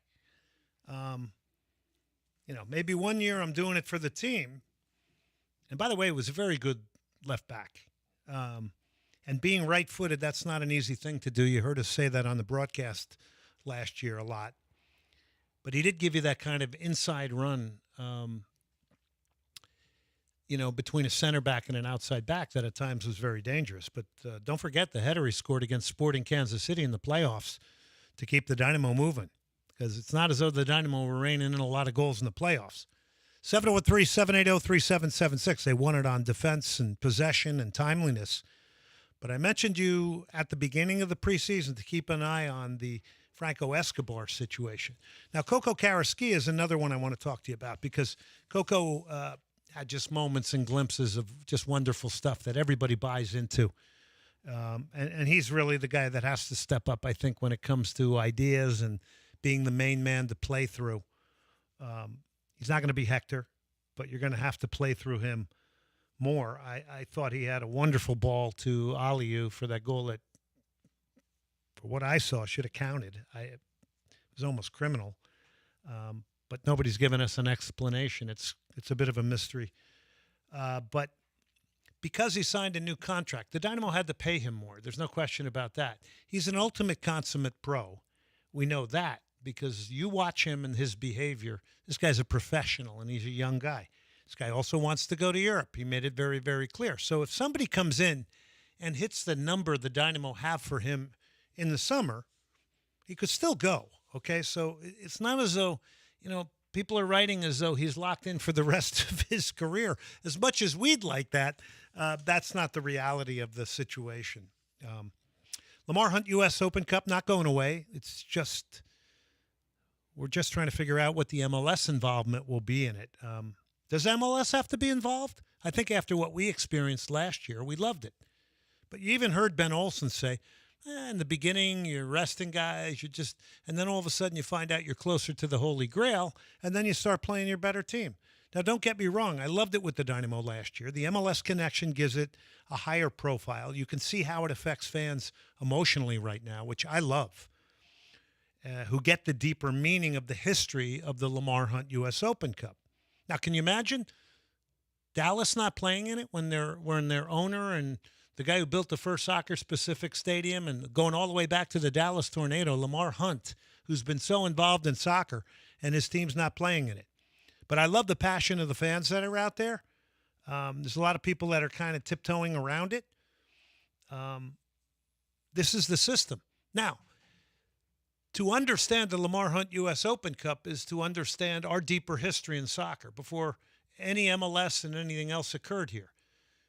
Maybe one year I'm doing it for the team. And by the way, it was a very good left back. And being right-footed, that's not an easy thing to do. You heard us say that on the broadcast last year a lot. But he did give you that kind of inside run, between a center back and an outside back that at times was very dangerous. But don't forget the header he scored against Sporting Kansas City in the playoffs to keep the Dynamo moving. Because it's not as though the Dynamo were raining in a lot of goals in the playoffs. 703-780-3776. They won it on defense and possession and timeliness. But I mentioned you at the beginning of the preseason to keep an eye on the Franco Escobar situation. Now, Coco Carrasquillo is another one I want to talk to you about because Coco had just moments and glimpses of just wonderful stuff that everybody buys into. And he's really the guy that has to step up, I think, when it comes to ideas and being the main man to play through. He's not going to be Hector, but you're going to have to play through him more. I thought he had a wonderful ball to Aliou for that goal that, for what I saw, should have counted. It was almost criminal. But nobody's given us an explanation. It's a bit of a mystery. But because he signed a new contract, the Dynamo had to pay him more. There's no question about that. He's an ultimate consummate pro. We know that because you watch him and his behavior. This guy's a professional, and he's a young guy. This guy also wants to go to Europe. He made it very, very clear. So if somebody comes in and hits the number the Dynamo have for him in the summer, he could still go, okay? So it's not as though, people are writing as though he's locked in for the rest of his career. As much as we'd like that, that's not the reality of the situation. Lamar Hunt U.S. Open Cup not going away. It's just we're just trying to figure out what the MLS involvement will be in it. Does MLS have to be involved? I think after what we experienced last year, we loved it. But you even heard Ben Olsen say, in the beginning, you're resting guys, and then all of a sudden you find out you're closer to the Holy Grail, and then you start playing your better team. Now, don't get me wrong. I loved it with the Dynamo last year. The MLS connection gives it a higher profile. You can see how it affects fans emotionally right now, which I love, who get the deeper meaning of the history of the Lamar Hunt U.S. Open Cup. Now, can you imagine Dallas not playing in it when their owner and the guy who built the first soccer-specific stadium and going all the way back to the Dallas Tornado, Lamar Hunt, who's been so involved in soccer, and his team's not playing in it. But I love the passion of the fans that are out there. There's a lot of people that are kind of tiptoeing around it. This is the system. Now, to understand the Lamar Hunt U.S. Open Cup is to understand our deeper history in soccer before any MLS and anything else occurred here.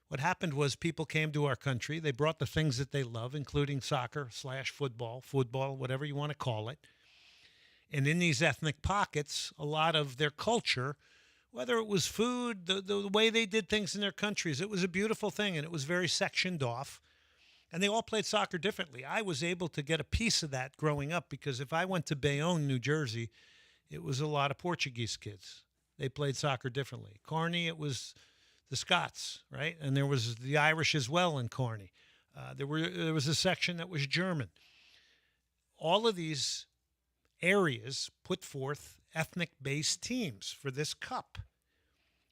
What happened was people came to our country. They brought the things that they love, including soccer/football, whatever you want to call it. And in these ethnic pockets, a lot of their culture, whether it was food, the way they did things in their countries, it was a beautiful thing, and it was very sectioned off. And they all played soccer differently. I was able to get a piece of that growing up because if I went to Bayonne, New Jersey, it was a lot of Portuguese kids. They played soccer differently. Carney, it was the Scots, right? And there was the Irish as well in Carney. There was a section that was German. All of these areas put forth ethnic-based teams for this cup.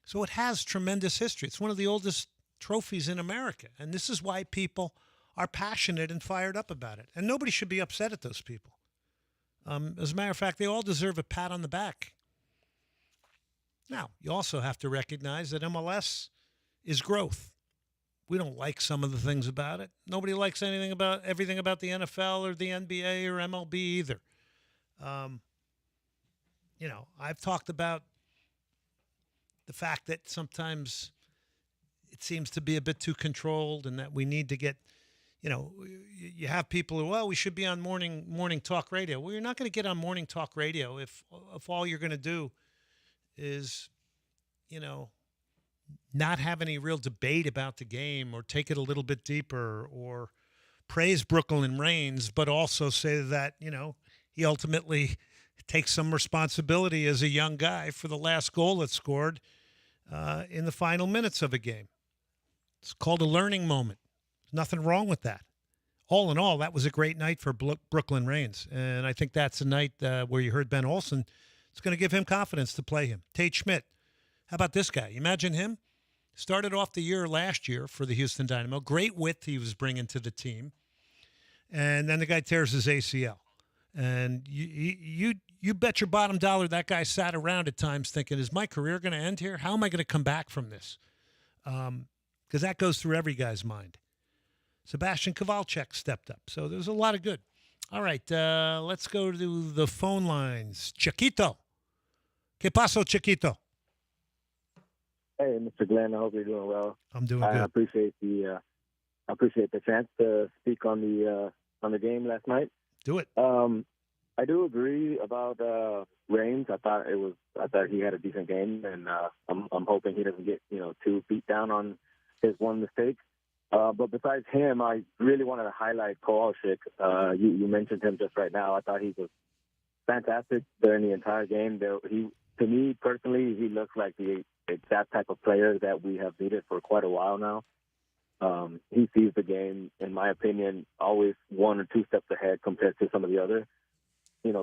So it has tremendous history. It's one of the oldest trophies in America. And this is why people are passionate and fired up about it. And nobody should be upset at those people. As a matter of fact, they all deserve a pat on the back. Now, you also have to recognize that MLS is growth. We don't like some of the things about it. Nobody likes everything about the NFL or the NBA or MLB either. I've talked about the fact that sometimes it seems to be a bit too controlled and that we need to get, you have people who, well, we should be on morning talk radio. Well, you're not going to get on morning talk radio if all you're going to do is, not have any real debate about the game or take it a little bit deeper or praise Brooklyn Reigns, but also say that, he ultimately takes some responsibility as a young guy for the last goal that's scored in the final minutes of a game. It's called a learning moment. There's nothing wrong with that. All in all, that was a great night for Brooklyn Reigns, and I think that's a night where you heard Ben Olsen. It's going to give him confidence to play him. Tate Schmidt, how about this guy? Imagine him. Started off the year last year for the Houston Dynamo. Great width he was bringing to the team. And then the guy tears his ACL. And you bet your bottom dollar that guy sat around at times thinking, is my career going to end here? How am I going to come back from this? Because that goes through every guy's mind. Sebastian Kowalczyk stepped up. So there's a lot of good. All right, let's go to the phone lines. Chiquito. ¿Qué pasó, Chiquito? Hey, Mr. Glenn. I hope you're doing well. I'm doing good. I appreciate the chance to speak on the game last night. Do it. I do agree about Reigns. I thought he had a decent game, and I'm hoping he doesn't get too beat down on his one mistake. But besides him, I really wanted to highlight Kowalczyk. You mentioned him just right now. I thought he was fantastic during the entire game. To me personally, he looks like the exact type of player that we have needed for quite a while now. He sees the game, in my opinion, always one or two steps ahead compared to some of the other,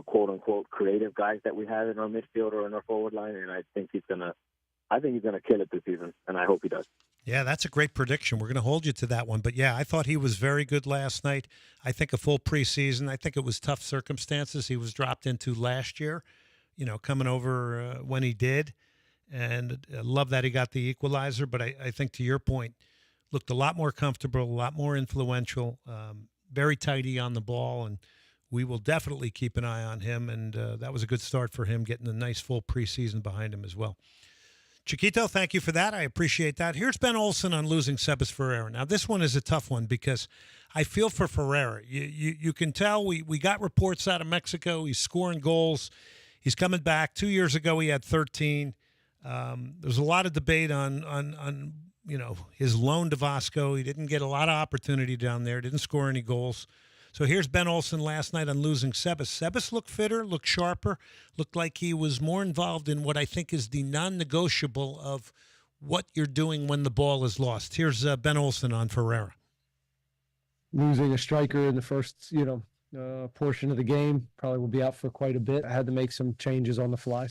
quote unquote creative guys that we have in our midfield or in our forward line. And I think he's gonna kill it this season, and I hope he does. Yeah, that's a great prediction. We're going to hold you to that one. But, yeah, I thought he was very good last night. I think a full preseason. I think it was tough circumstances he was dropped into last year, coming over when he did. And I love that he got the equalizer. But I think, to your point, looked a lot more comfortable, a lot more influential, very tidy on the ball. And we will definitely keep an eye on him. And that was a good start for him, getting a nice full preseason behind him as well. Chiquito, thank you for that. I appreciate that. Here's Ben Olsen on losing Sebas Ferreira. Now, this one is a tough one because I feel for Ferreira. You can tell we got reports out of Mexico. He's scoring goals. He's coming back. 2 years ago, he had 13. There's a lot of debate on his loan to Vasco. He didn't get a lot of opportunity down there. Didn't score any goals. So here's Ben Olsen last night on losing Sebas. Sebas looked fitter, looked sharper, looked like he was more involved in what I think is the non-negotiable of what you're doing when the ball is lost. Here's Ben Olsen on Ferreira. Losing a striker in the first, portion of the game, probably will be out for quite a bit. I had to make some changes on the fly.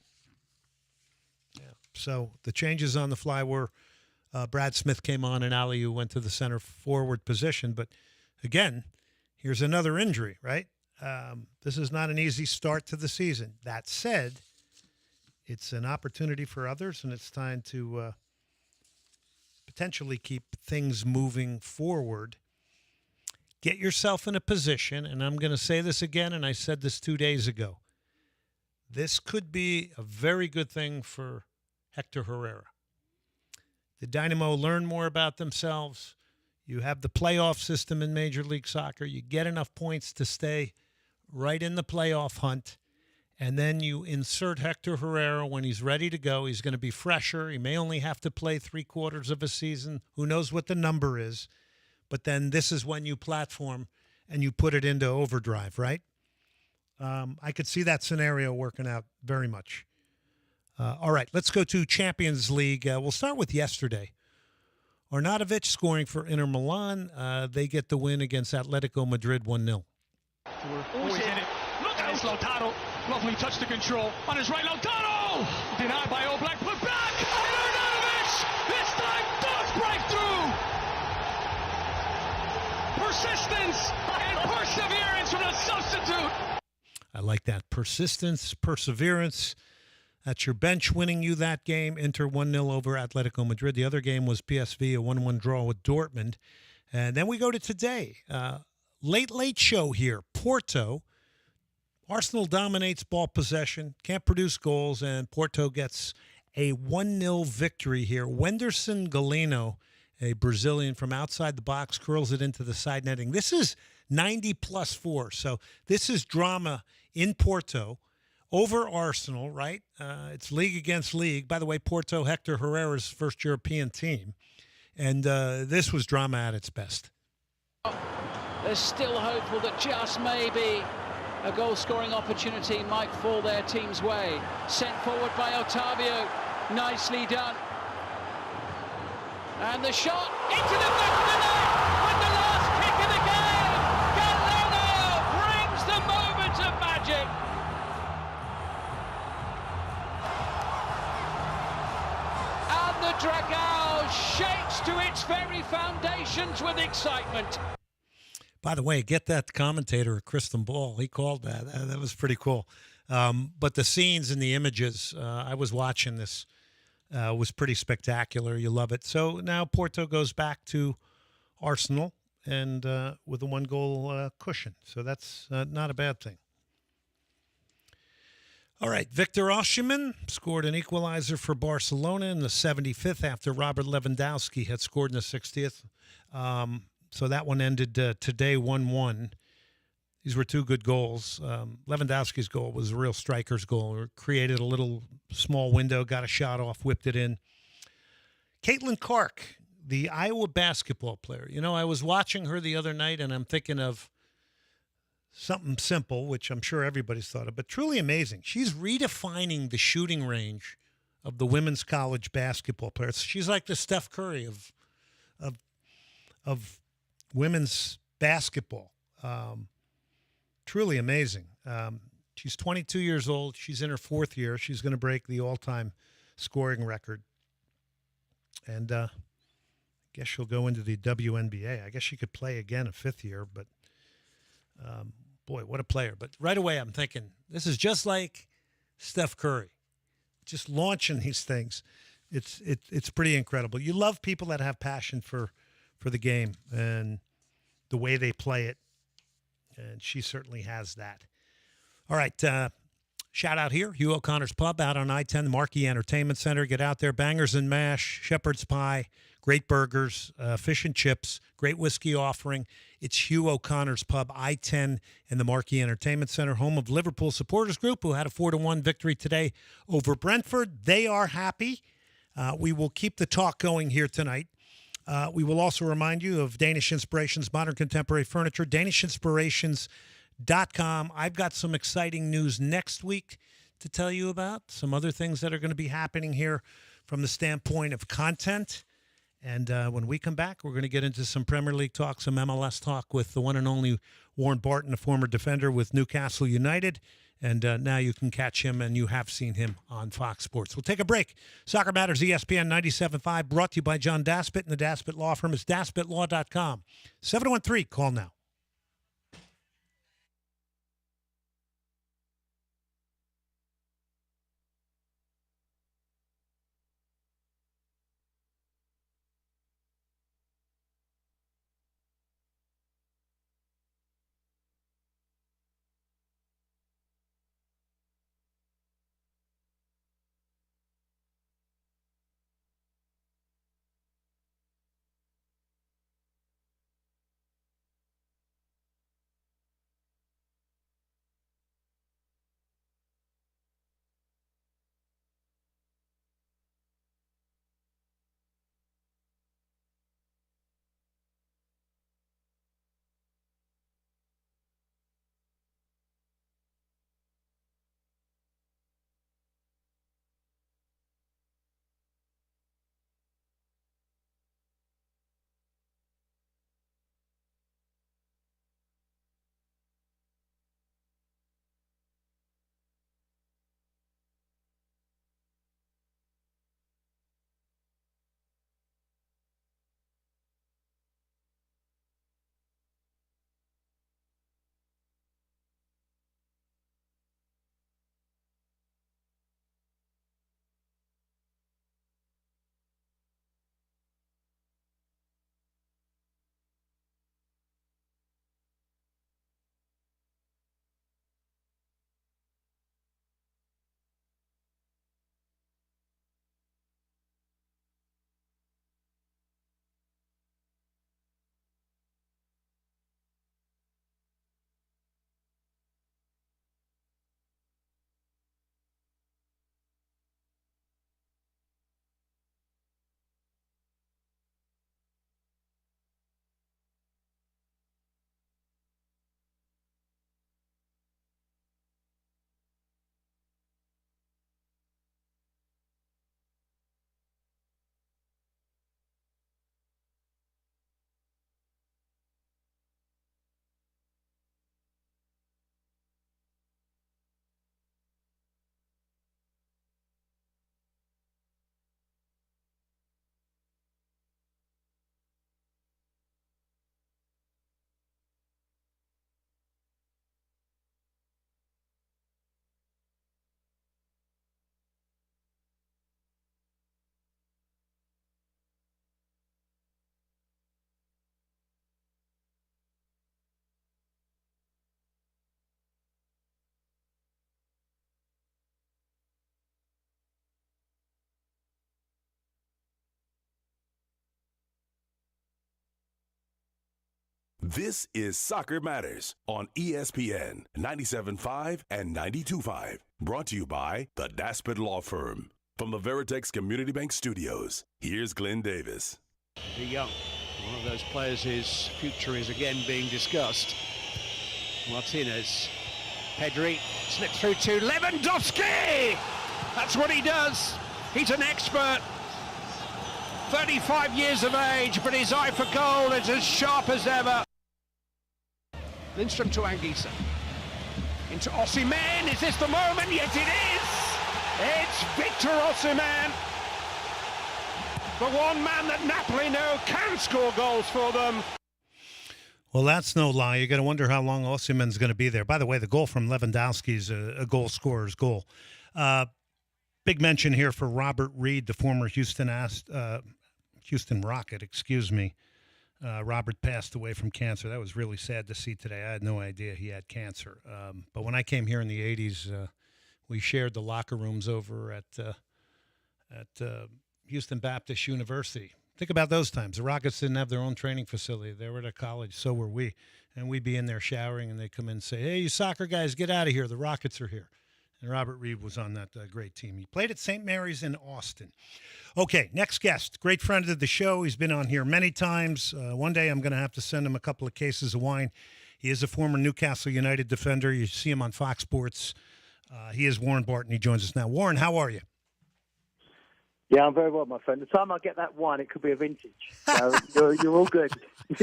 Yeah. So the changes on the fly were Brad Smith came on and Aliu went to the center forward position. But again, here's another injury, right? This is not an easy start to the season. That said, it's an opportunity for others, and it's time to potentially keep things moving forward. Get yourself in a position, and I'm going to say this again, and I said this 2 days ago. This could be a very good thing for Hector Herrera. The Dynamo learn more about themselves. You have the playoff system in Major League Soccer. You get enough points to stay right in the playoff hunt, and then you insert Hector Herrera when he's ready to go. He's going to be fresher. He may only have to play 3/4 of a season. Who knows what the number is? But then this is when you platform and you put it into overdrive, right? I could see that scenario working out very much. All right, let's go to Champions League. We'll start with yesterday. Arnautovic scoring for Inter Milan. They get the win against Atletico Madrid 1-0. Oh, he hit it. Look at Lautaro. Lovely touch to control. On his right, Lautaro! Denied by Oblak. Put back! And Arnautovic! This time does break through! Persistence and perseverance from the substitute. I like that. Persistence, perseverance. That's your bench winning you that game. Inter 1-0 over Atletico Madrid. The other game was PSV, a 1-1 draw with Dortmund. And then we go to today. Late show here. Porto. Arsenal dominates ball possession, can't produce goals, and Porto gets a 1-0 victory here. Wenderson Galeno, a Brazilian from outside the box, curls it into the side netting. This is 90+4. So this is drama in Porto over Arsenal, right? It's league against league. By the way, Porto, Hector Herrera's first European team. And this was drama at its best. They're still hopeful that just maybe a goal-scoring opportunity might fall their team's way. Sent forward by Otavio. Nicely done. And the shot into the back of the net with the last kick of the game. Galeno brings the moment of magic. And the Dragao shakes to its very foundations with excitement. By the way, get that commentator, Kristen Ball. He called that. That was pretty cool. But the scenes and the images, I was watching this, was pretty spectacular. You love it. So now Porto goes back to Arsenal and with a 1-goal cushion. So that's not a bad thing. All right, Victor Osimhen scored an equalizer for Barcelona in the 75th after Robert Lewandowski had scored in the 60th. So that one ended today 1-1. These were two good goals. Lewandowski's goal was a real striker's goal. Created a little small window, got a shot off, whipped it in. Caitlin Clark, the Iowa basketball player. You know, I was watching her the other night, and I'm thinking of something simple, which I'm sure everybody's thought of, but truly amazing. She's redefining the shooting range of the women's college basketball players. She's like the Steph Curry of women's basketball. Truly amazing. She's 22 years old. She's in her 4th year. She's going to break the all-time scoring record. And I guess she'll go into the WNBA. I guess she could play again a 5th year, but boy, what a player. But right away I'm thinking, this is just like Steph Curry, just launching these things. It's pretty incredible. You love people that have passion for the game and the way they play it. And she certainly has that. All right. Shout out here. Hugh O'Connor's Pub out on I-10, the Marquee Entertainment Center. Get out there. Bangers and mash, shepherd's pie, great burgers, fish and chips, great whiskey offering. It's Hugh O'Connor's Pub, I-10 and the Marquee Entertainment Center, home of Liverpool Supporters Group, who had a 4-1 victory today over Brentford. They are happy. We will keep the talk going here tonight. We will also remind you of Danish Inspirations, Modern Contemporary Furniture, danishinspirations.com. I've got some exciting news next week to tell you about, some other things that are going to be happening here from the standpoint of content. And when we come back, we're going to get into some Premier League talk, some MLS talk with the one and only Warren Barton, a former defender with Newcastle United. And now you can catch him, and you have seen him on Fox Sports. We'll take a break. Soccer Matters, ESPN 97.5, brought to you by John Daspit and the Daspit Law Firm. It's daspitlaw.com. 713, call now. This is Soccer Matters on ESPN 97.5 and 92.5. Brought to you by the Daspit Law Firm. From the Veritex Community Bank Studios, here's Glenn Davis. The young, one of those players whose future is again being discussed. Martinez, Pedri, slipped through to Lewandowski! That's what he does. He's an expert. 35 years of age, but his eye for goal is as sharp as ever. Lindstrom to Anguissa. Into Osimhen. Is this the moment? Yes, it is! It's Victor Osimhen. The one man that Napoli know can score goals for them. Well, that's no lie. You're going to wonder how long Osimhen's going to be there. By the way, the goal from Lewandowski is a goal scorer's goal. Big mention here for Robert Reed, the former Houston Rocket, excuse me. Robert passed away from cancer. That was really sad to see today. I had no idea he had cancer. But when I came here in the 80s, we shared the locker rooms over at Houston Baptist University. Think about those times. The Rockets didn't have their own training facility. They were at a college, so were we. And we'd be in there showering, and they'd come in and say, hey, you soccer guys, get out of here. The Rockets are here. And Robert Reed was on that great team. He played at St. Mary's in Austin. Okay, next guest, great friend of the show. He's been on here many times. One day I'm going to have to send him a couple of cases of wine. He is a former Newcastle United defender. You see him on Fox Sports. He is Warren Barton. He joins us now. Warren, how are you? Yeah, I'm very well, my friend. The time I get that wine, it could be a vintage. So you're all good.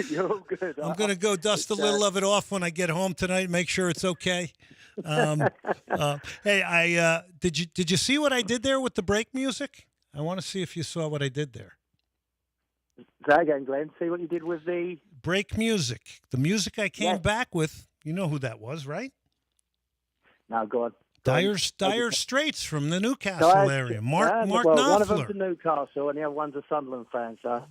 You're all good. I'm going to go dust a little of it off when I get home tonight, make sure it's okay. Hey, did you see what I did there with the break music? I want to see if you saw what I did there. Say again, Glenn. See what you did with the break music. The music I came back with. You know who that was, right? No, go on. Dire Straits from the Newcastle area. Mark Knopfler. One of them's a Newcastle and the other one's a Sunderland fan, so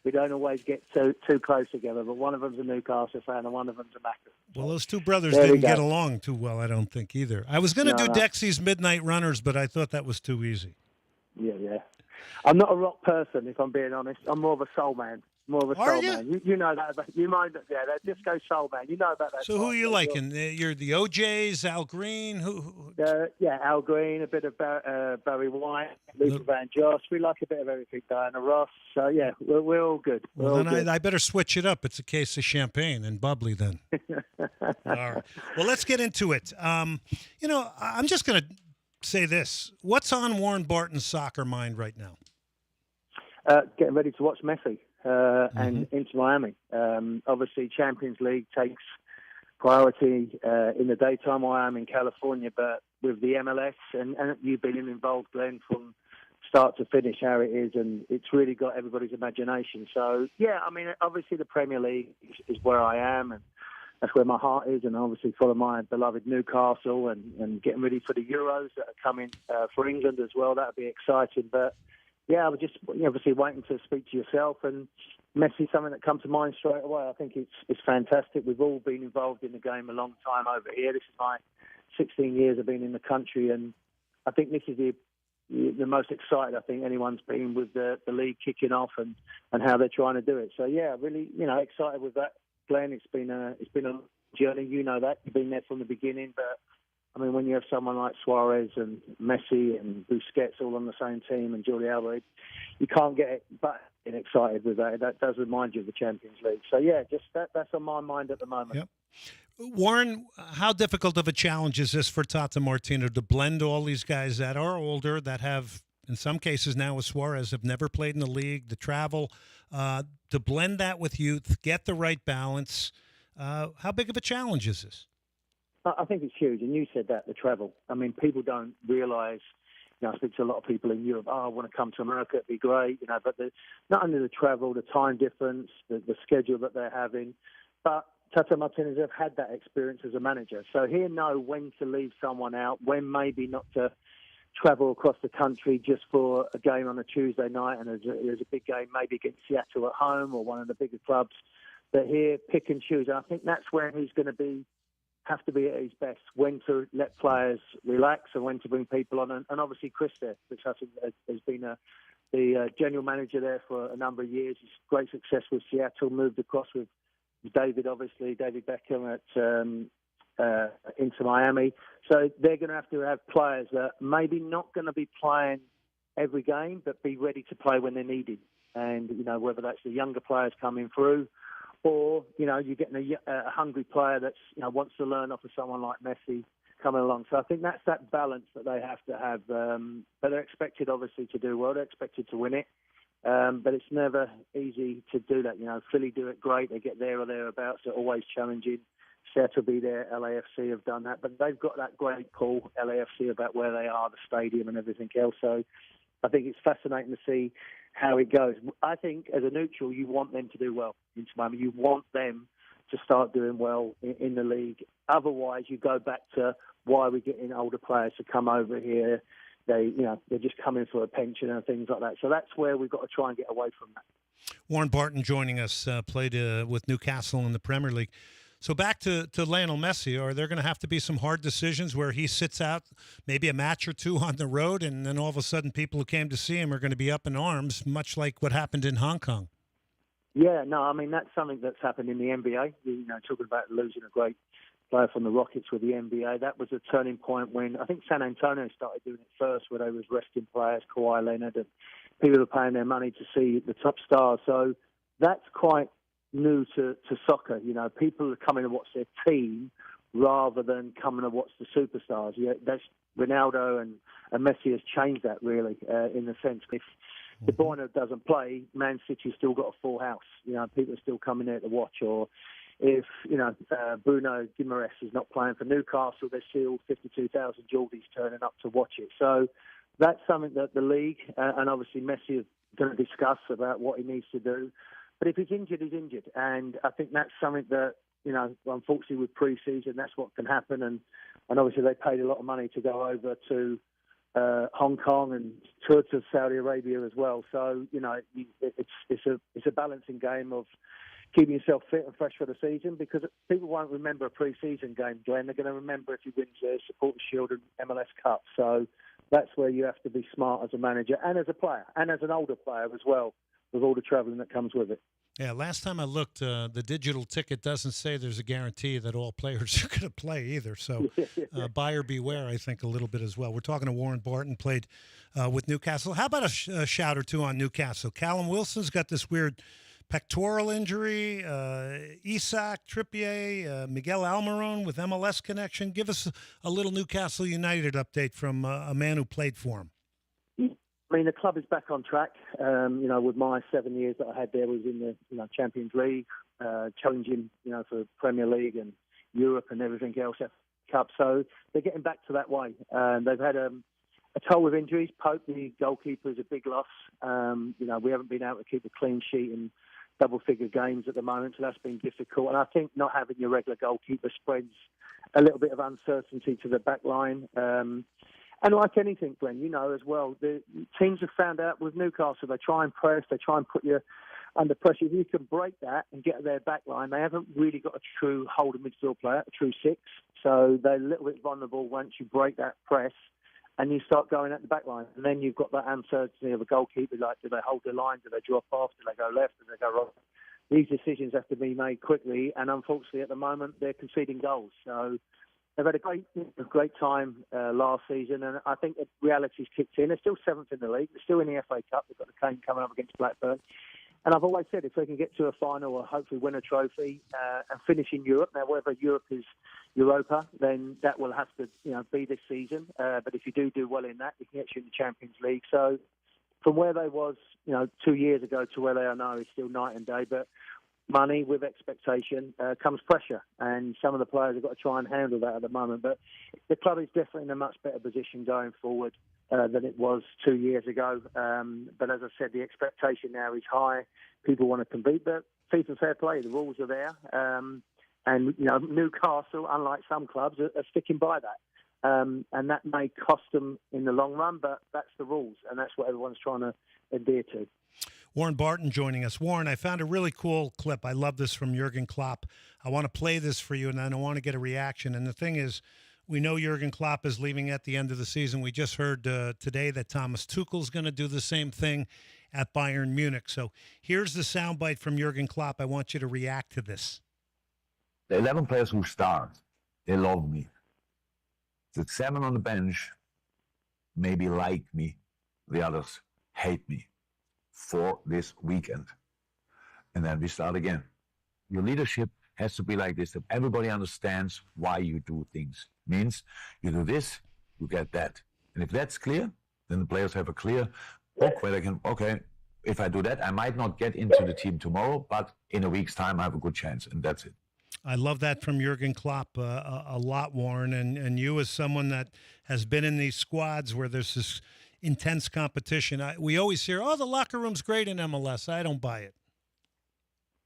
we don't always get too close together, but one of them's a Newcastle fan and one of them's a Macker. Well, those two brothers didn't get along too well, I don't think, either. I was going to do Dexy's Midnight Runners, but I thought that was too easy. Yeah. I'm not a rock person, if I'm being honest. I'm more of a soul man. Man. You know that. You mind that? Yeah, that disco soul man. You know about that. So who are you liking? You're the OJs, Al Green. Who? Yeah, Al Green, a bit of Barry White, Luther Van Joss. We like a bit of everything. Diana Ross. So yeah, we're all good. I better switch it up. It's a case of champagne and bubbly then. All right. Well, let's get into it. I'm just going to say this. What's on Warren Barton's soccer mind right now? Getting ready to watch Messi. And into Miami. Obviously, Champions League takes priority in the daytime while I'm in California, but with the MLS and you being involved, Glenn, from start to finish, how it is, and it's really got everybody's imagination. So, yeah, I mean, obviously the Premier League is where I am, and that's where my heart is, and obviously follow my beloved Newcastle and getting ready for the Euros that are coming for England as well. That'll be exciting, but yeah, I was just obviously waiting to speak to yourself, and Messi, something that comes to mind straight away. I think it's fantastic. We've all been involved in the game a long time over here. This is my 16 years of being in the country, and I think this is the most excited I think anyone's been with the league kicking off and how they're trying to do it. So yeah, really excited with that, Glenn. It's been a journey. You know that you've been there from the beginning, but I mean, when you have someone like Suarez and Messi and Busquets all on the same team and Jordi Alba, you can't get it but excited with that. That does remind you of the Champions League. So, yeah, just that's on my mind at the moment. Yep. Warren, how difficult of a challenge is this for Tata Martino to blend all these guys that are older, that have, in some cases now with Suarez, have never played in the league, the travel, to blend that with youth, get the right balance? How big of a challenge is this? I think it's huge, and you said that, the travel. I mean, people don't realise, I speak to a lot of people in Europe, I want to come to America, it'd be great, but not only the travel, the time difference, the schedule that they're having, but Tata Martinez have had that experience as a manager. So he'll know when to leave someone out, when maybe not to travel across the country just for a game on a Tuesday night, and there's a big game maybe against Seattle at home or one of the bigger clubs, but here, pick and choose. And I think that's where he's going to have to be at his best, when to let players relax and when to bring people on. And obviously Chris there, which has been the general manager there for a number of years. He's great success with Seattle, moved across with David Beckham into Miami. So they're going to have players that maybe not going to be playing every game, but be ready to play when they're needed. And, whether that's the younger players coming through, or, you're getting a hungry player that's, wants to learn off of someone like Messi coming along. So I think that's that balance that they have to have. But they're expected, obviously, to do well. They're expected to win it. But it's never easy to do that. Philly do it great. They get there or thereabouts. They're always challenging. Seattle be there. LAFC have done that. But they've got that great pull, LAFC, about where they are, the stadium and everything else. So I think it's fascinating to see how it goes. I think as a neutral, you want them to do well in Miami. You want them to start doing well in the league. Otherwise, you go back to why we're getting older players to come over here. They're just coming for a pension and things like that. So that's where we've got to try and get away from that. Warren Barton joining us, played with Newcastle in the Premier League. So back to Lionel Messi, are there going to have to be some hard decisions where he sits out maybe a match or two on the road, and then all of a sudden people who came to see him are going to be up in arms, much like what happened in Hong Kong? Yeah, no, I mean, that's something that's happened in the NBA. Talking about losing a great player from the Rockets with the NBA. That was a turning point when I think San Antonio started doing it first, where they was resting players, Kawhi Leonard, and people were paying their money to see the top stars. So that's quite new to soccer. You know, people are coming to watch their team rather than coming to watch the superstars. Yeah, that's Ronaldo and Messi has changed that really in the sense if De Bruyne doesn't play, Man City's still got a full house. You know, people are still coming there to watch. Or if, you know, Bruno Guimaraes is not playing for Newcastle, there's still 52,000 Geordies turning up to watch it. So that's something that the league and obviously Messi is going to discuss about what he needs to do. But if he's injured, he's injured. And I think that's something that, you know, unfortunately with pre-season, that's what can happen. And obviously they paid a lot of money to go over to Hong Kong and to Saudi Arabia as well. So, you know, it's a balancing game of keeping yourself fit and fresh for the season, because people won't remember a pre-season game, Glenn. They're going to remember if you win the Supporters' Shield and MLS Cup. So that's where you have to be smart as a manager and as a player and as an older player as well, with all the travelling that comes with it. Yeah, last time I looked, the digital ticket doesn't say there's a guarantee that all players are going to play either. So buyer beware, I think, a little bit as well. We're talking to Warren Barton, played with Newcastle. How about a shout or two on Newcastle? Callum Wilson's got this weird pectoral injury. Isak, Trippier, Miguel Almiron with MLS connection. Give us a little Newcastle United update from a man who played for him. I mean, the club is back on track. You know, with my 7 years that I had there, was in the Champions League, challenging, you know, for Premier League and Europe and everything else, Cup. So they're getting back to that way. They've had a toll with injuries. Pope, the goalkeeper, is a big loss. You know, we haven't been able to keep a clean sheet in double-figure games at the moment, so that's been difficult. And I think not having your regular goalkeeper spreads a little bit of uncertainty to the back line. And like anything, Glenn, you know as well, the teams have found out with Newcastle, they try and press, they try and put you under pressure. If you can break that and get their back line, they haven't really got a true holder midfield player, a true six. So they're a little bit vulnerable once you break that press and you start going at the back line. And then you've got that uncertainty of a goalkeeper, like, do they hold the line, do they drop off, do they go left, do they go right? These decisions have to be made quickly, and unfortunately at the moment they're conceding goals. So they've had a great time last season, and I think the reality's kicked in. They're still seventh in the league. They're still in the FA Cup. They've got the game coming up against Blackburn. And I've always said if they can get to a final or hopefully win a trophy and finish in Europe, now whether Europe is Europa, then that will have to be this season. But if you do well in that, you can get you in the Champions League. So from where they was 2 years ago to where they are now is still night and day. But money with expectation comes pressure, and some of the players have got to try and handle that at the moment. But the club is definitely in a much better position going forward than it was 2 years ago. But as I said, the expectation now is high. People want to compete, but FIFA fair play, the rules are there. And Newcastle, unlike some clubs, are sticking by that. And that may cost them in the long run, but that's the rules, and that's what everyone's trying to adhere to. Warren Barton joining us. Warren, I found a really cool clip. I love this from Jurgen Klopp. I want to play this for you, and then I want to get a reaction. And the thing is, we know Jurgen Klopp is leaving at the end of the season. We just heard today that Thomas Tuchel's going to do the same thing at Bayern Munich. So here's the soundbite from Jurgen Klopp. I want you to react to this. The 11 players who start, they love me. The 7 on the bench maybe like me. The others hate me for this weekend. And then we start again. Your leadership has to be like this, that everybody understands why you do things. Means you do this, you get that. And if that's clear, then the players have a clear book where they can, okay, if I do that, I might not get into the team tomorrow, but in a week's time I have a good chance, and that's it. I love that from Jurgen Klopp a lot, Warren. And you as someone that has been in these squads where there's this intense competition, we always hear, the locker room's great in MLS. I don't buy it.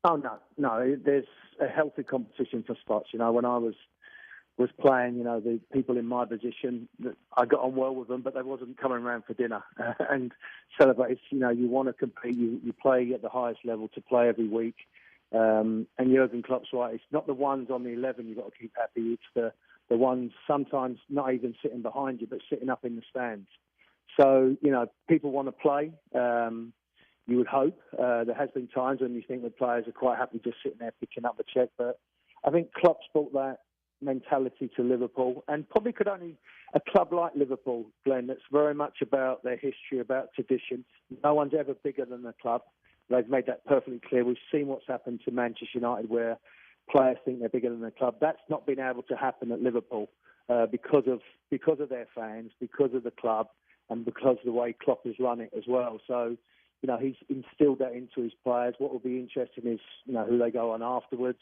Oh, no. There's a healthy competition for spots. When I was playing, the people in my position, I got on well with them, but they wasn't coming around for dinner and celebrate. You want to compete. You play at the highest level to play every week. And Jurgen Klopp's right. It's not the ones on the 11 you've got to keep happy. It's the ones sometimes not even sitting behind you, but sitting up in the stands. So, people want to play. You would hope. There has been times when you think the players are quite happy just sitting there picking up the check. But I think Klopp's brought that, mentality to Liverpool, and probably could only a club like Liverpool, Glenn, that's very much about their history, about tradition. No one's ever bigger than the club. They've made that perfectly clear. We've seen what's happened to Manchester United, where players think they're bigger than the club. That's not been able to happen at Liverpool because of their fans, because of the club, and because of the way Klopp has run it as well. So, he's instilled that into his players. What will be interesting is, who they go on afterwards.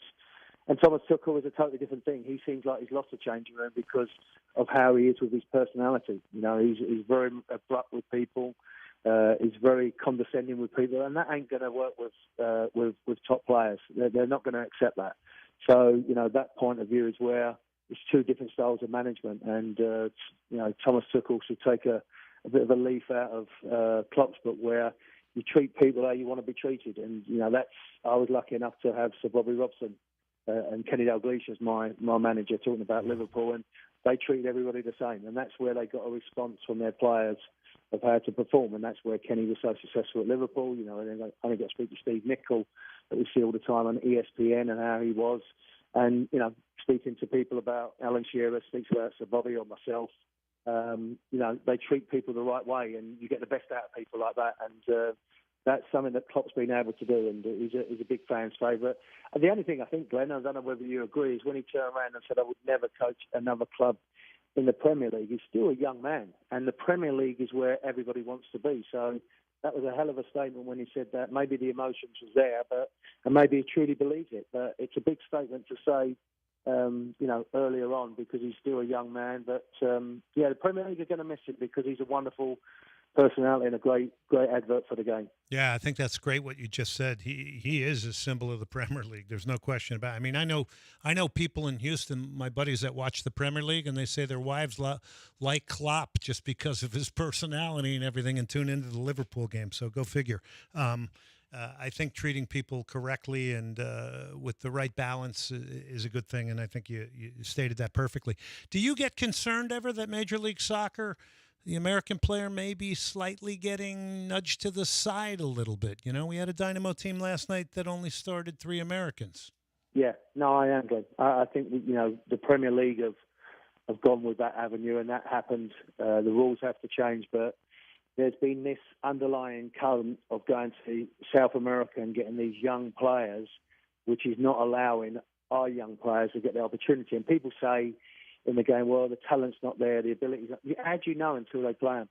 And Thomas Tuchel is a totally different thing. He seems like he's lost the changing room because of how he is with his personality. He's very abrupt with people. He's very condescending with people, and that ain't going to work with top players. They're not going to accept that. So, that point of view is where it's two different styles of management. And, Thomas Tuchel should take a bit of a leaf out of Klopp's book, where you treat people how you want to be treated. And, I was lucky enough to have Sir Bobby Robson and Kenny Dalglish as my manager, talking about Liverpool, and they treat everybody the same. And that's where they got a response from their players of how to perform, and that's where Kenny was so successful at Liverpool. And I only got to speak to Steve Nicol, that we see all the time on ESPN, and how he was. And, speaking to people about Alan Shearer, speaks about Sir Bobby or myself, they treat people the right way, and you get the best out of people like that. And that's something that Klopp's been able to do, and he's a big fan's favourite. And the only thing I think, Glenn, I don't know whether you agree, is when he turned around and said, I would never coach another club in the Premier League. He's still a young man, and the Premier League is where everybody wants to be. So that was a hell of a statement when he said that. Maybe the emotions was there, and maybe he truly believes it. But it's a big statement to say, earlier on, because he's still a young man. But, the Premier League are going to miss him, because he's a wonderful personality and a great advert for the game. Yeah, I think that's great what you just said. He is a symbol of the Premier League. There's no question about it. I mean, I know people in Houston, my buddies that watch the Premier League, and they say their wives like Klopp just because of his personality and everything, and tune into the Liverpool game. So go figure. I think treating people correctly and with the right balance is a good thing, and I think you stated that perfectly. Do you get concerned ever that Major League Soccer, the American player, may be slightly getting nudged to the side a little bit? We had a Dynamo team last night that only started 3 Americans. Yeah, no, I am good. I think the Premier League have gone with that avenue, and that happened. The rules have to change, but there's been this underlying current of going to South America and getting these young players, which is not allowing our young players to get the opportunity. And people say in the game, well, the talent's not there, the ability's not. How do you know until they play them?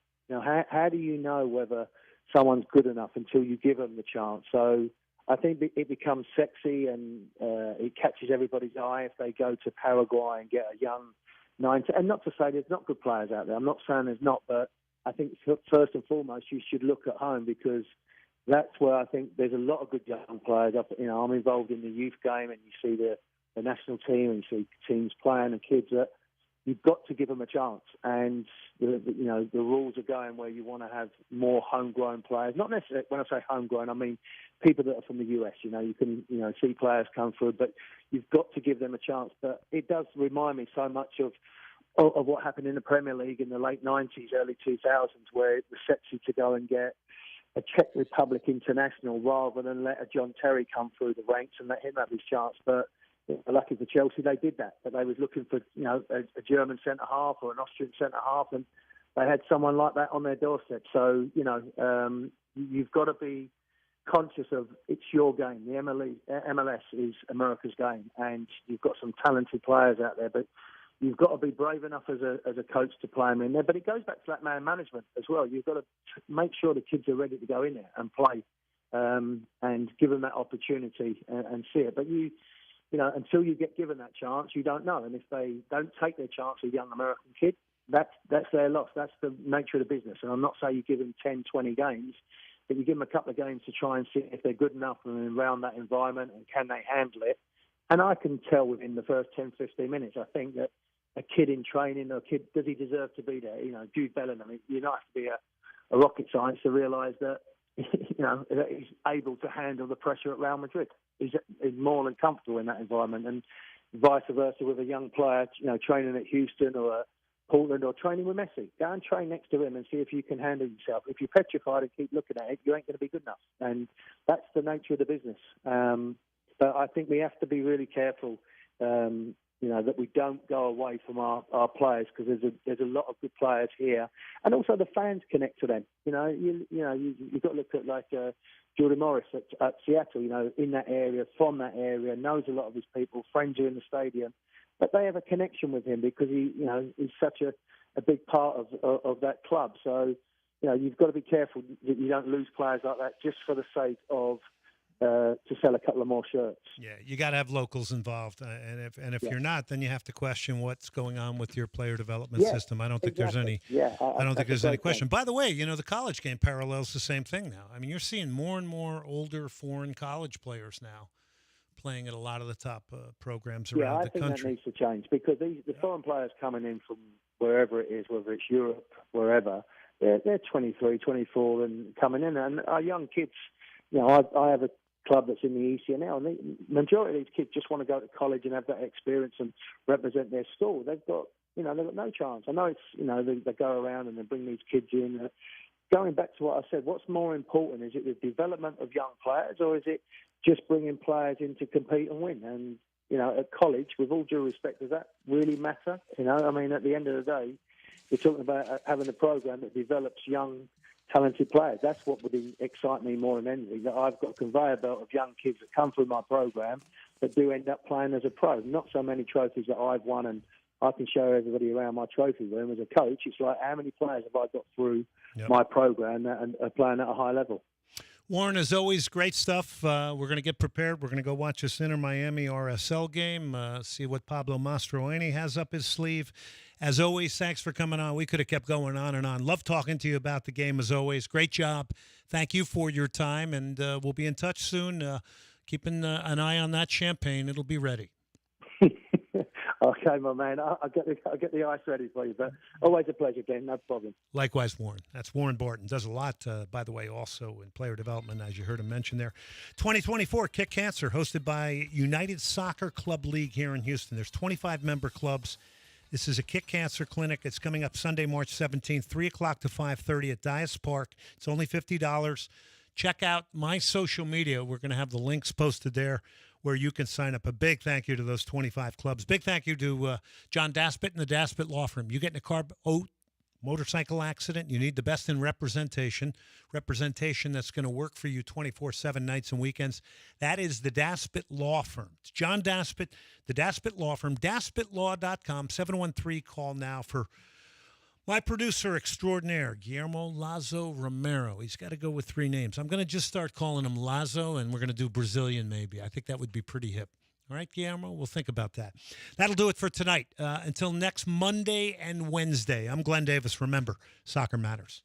How do you know whether someone's good enough until you give them the chance? So I think it becomes sexy, and it catches everybody's eye if they go to Paraguay and get a young 19. And not to say there's not good players out there. I'm not saying there's not, but I think first and foremost you should look at home, because that's where I think there's a lot of good young players. I'm involved in the youth game, and you see the national team, and you see teams playing and kids that you've got to give them a chance. And the rules are going where you want to have more homegrown players. Not necessarily, when I say homegrown, I mean people that are from the US. You can see players come through, but you've got to give them a chance. But it does remind me so much of what happened in the Premier League in the late 90s, early 2000s, where it was sexy to go and get a Czech Republic international rather than let a John Terry come through the ranks and let him have his chance. But lucky for Chelsea, they did that. But they was looking for a German centre-half or an Austrian centre-half, and they had someone like that on their doorstep. So, you've got to be conscious of it's your game. The MLS is America's game, and you've got some talented players out there, but you've got to be brave enough as a coach to play them in there. But it goes back to that man management as well. You've got to make sure the kids are ready to go in there and play, and give them that opportunity and see it. But until you get given that chance, you don't know. And if they don't take their chance with a young American kid, that's their loss. That's the nature of the business. And I'm not saying you give them 10, 20 games, but you give them a couple of games to try and see if they're good enough and around that environment, and can they handle it. And I can tell within the first 10, 15 minutes, I think that a kid in training, does he deserve to be there? Jude Bellingham, you don't have to be a rocket science to realise that, that he's able to handle the pressure at Real Madrid. He's more than comfortable in that environment, and vice versa with a young player, training at Houston or Portland or training with Messi. Go and train next to him and see if you can handle yourself. If you're petrified and keep looking at it, you ain't going to be good enough. And that's the nature of the business. But I think we have to be really careful. that we don't go away from our players, because there's a lot of good players here, and also the fans connect to them. You've got to look at like Jordan Morris at Seattle. In that area, from that area, knows a lot of his people, friends are in the stadium, but they have a connection with him because he's such a big part of that club. So you've got to be careful that you don't lose players like that just for the sake of to sell a couple of more shirts. Yeah, you got to have locals involved, and if you're not, then you have to question what's going on with your player development system. I don't think there's any. Yeah, I don't think there's any question. By the way, the college game parallels the same thing now. I mean, you're seeing more and more older foreign college players now playing at a lot of the top programs around the country. Yeah, I think that needs to change, because the foreign players coming in from wherever it is, whether it's Europe, wherever, they're 23, 24 and coming in, and our young kids. I have a club that's in the ECNL, and the majority of these kids just want to go to college and have that experience and represent their school. They've got no chance. I know it's, they go around and they bring these kids in. Going back to what I said, what's more important? Is it the development of young players, or is it just bringing players in to compete and win? And, at college, with all due respect, does that really matter? I mean, at the end of the day, we're talking about having a program that develops young, talented players. That's what would excite me more than anything, that I've got a conveyor belt of young kids that come through my program that do end up playing as a pro. Not so many trophies that I've won and I can show everybody around my trophy room. As a coach, it's like, how many players have I got through my program and are playing at a high level? Warren, as always, great stuff. We're going to get prepared. We're going to go watch this Inter-Miami RSL game, see what Pablo Mastroeni has up his sleeve. As always, thanks for coming on. We could have kept going on and on. Love talking to you about the game, as always. Great job. Thank you for your time, and we'll be in touch soon. Keeping an eye on that champagne. It'll be ready. Okay, my man. I'll get the ice ready for you, but always a pleasure, Ken. No problem. Likewise, Warren. That's Warren Barton. Does a lot, by the way, also in player development, as you heard him mention there. 2024 Kick Cancer, hosted by United Soccer Club League here in Houston. There's 25 member clubs. This is a Kick Cancer clinic. It's coming up Sunday, March 17th, 3 o'clock to 5:30 at Dias Park. It's only $50. Check out my social media. We're going to have the links posted there where you can sign up. A big thank you to those 25 clubs. Big thank you to John Daspit and the Daspit Law Firm. You get in a car motorcycle accident, you need the best in representation that's going to work for you 24/7 nights and weekends. That is the Daspit Law Firm. It's John Daspit, the Daspit Law Firm, daspitlaw.com, 713. Call now for my producer extraordinaire, Guillermo Lazo Romero. He's got to go with 3 names. I'm going to just start calling him Lazo, and we're going to do Brazilian maybe. I think that would be pretty hip. All right, Guillermo? We'll think about that. That'll do it for tonight. Until next Monday and Wednesday, I'm Glenn Davis. Remember, soccer matters.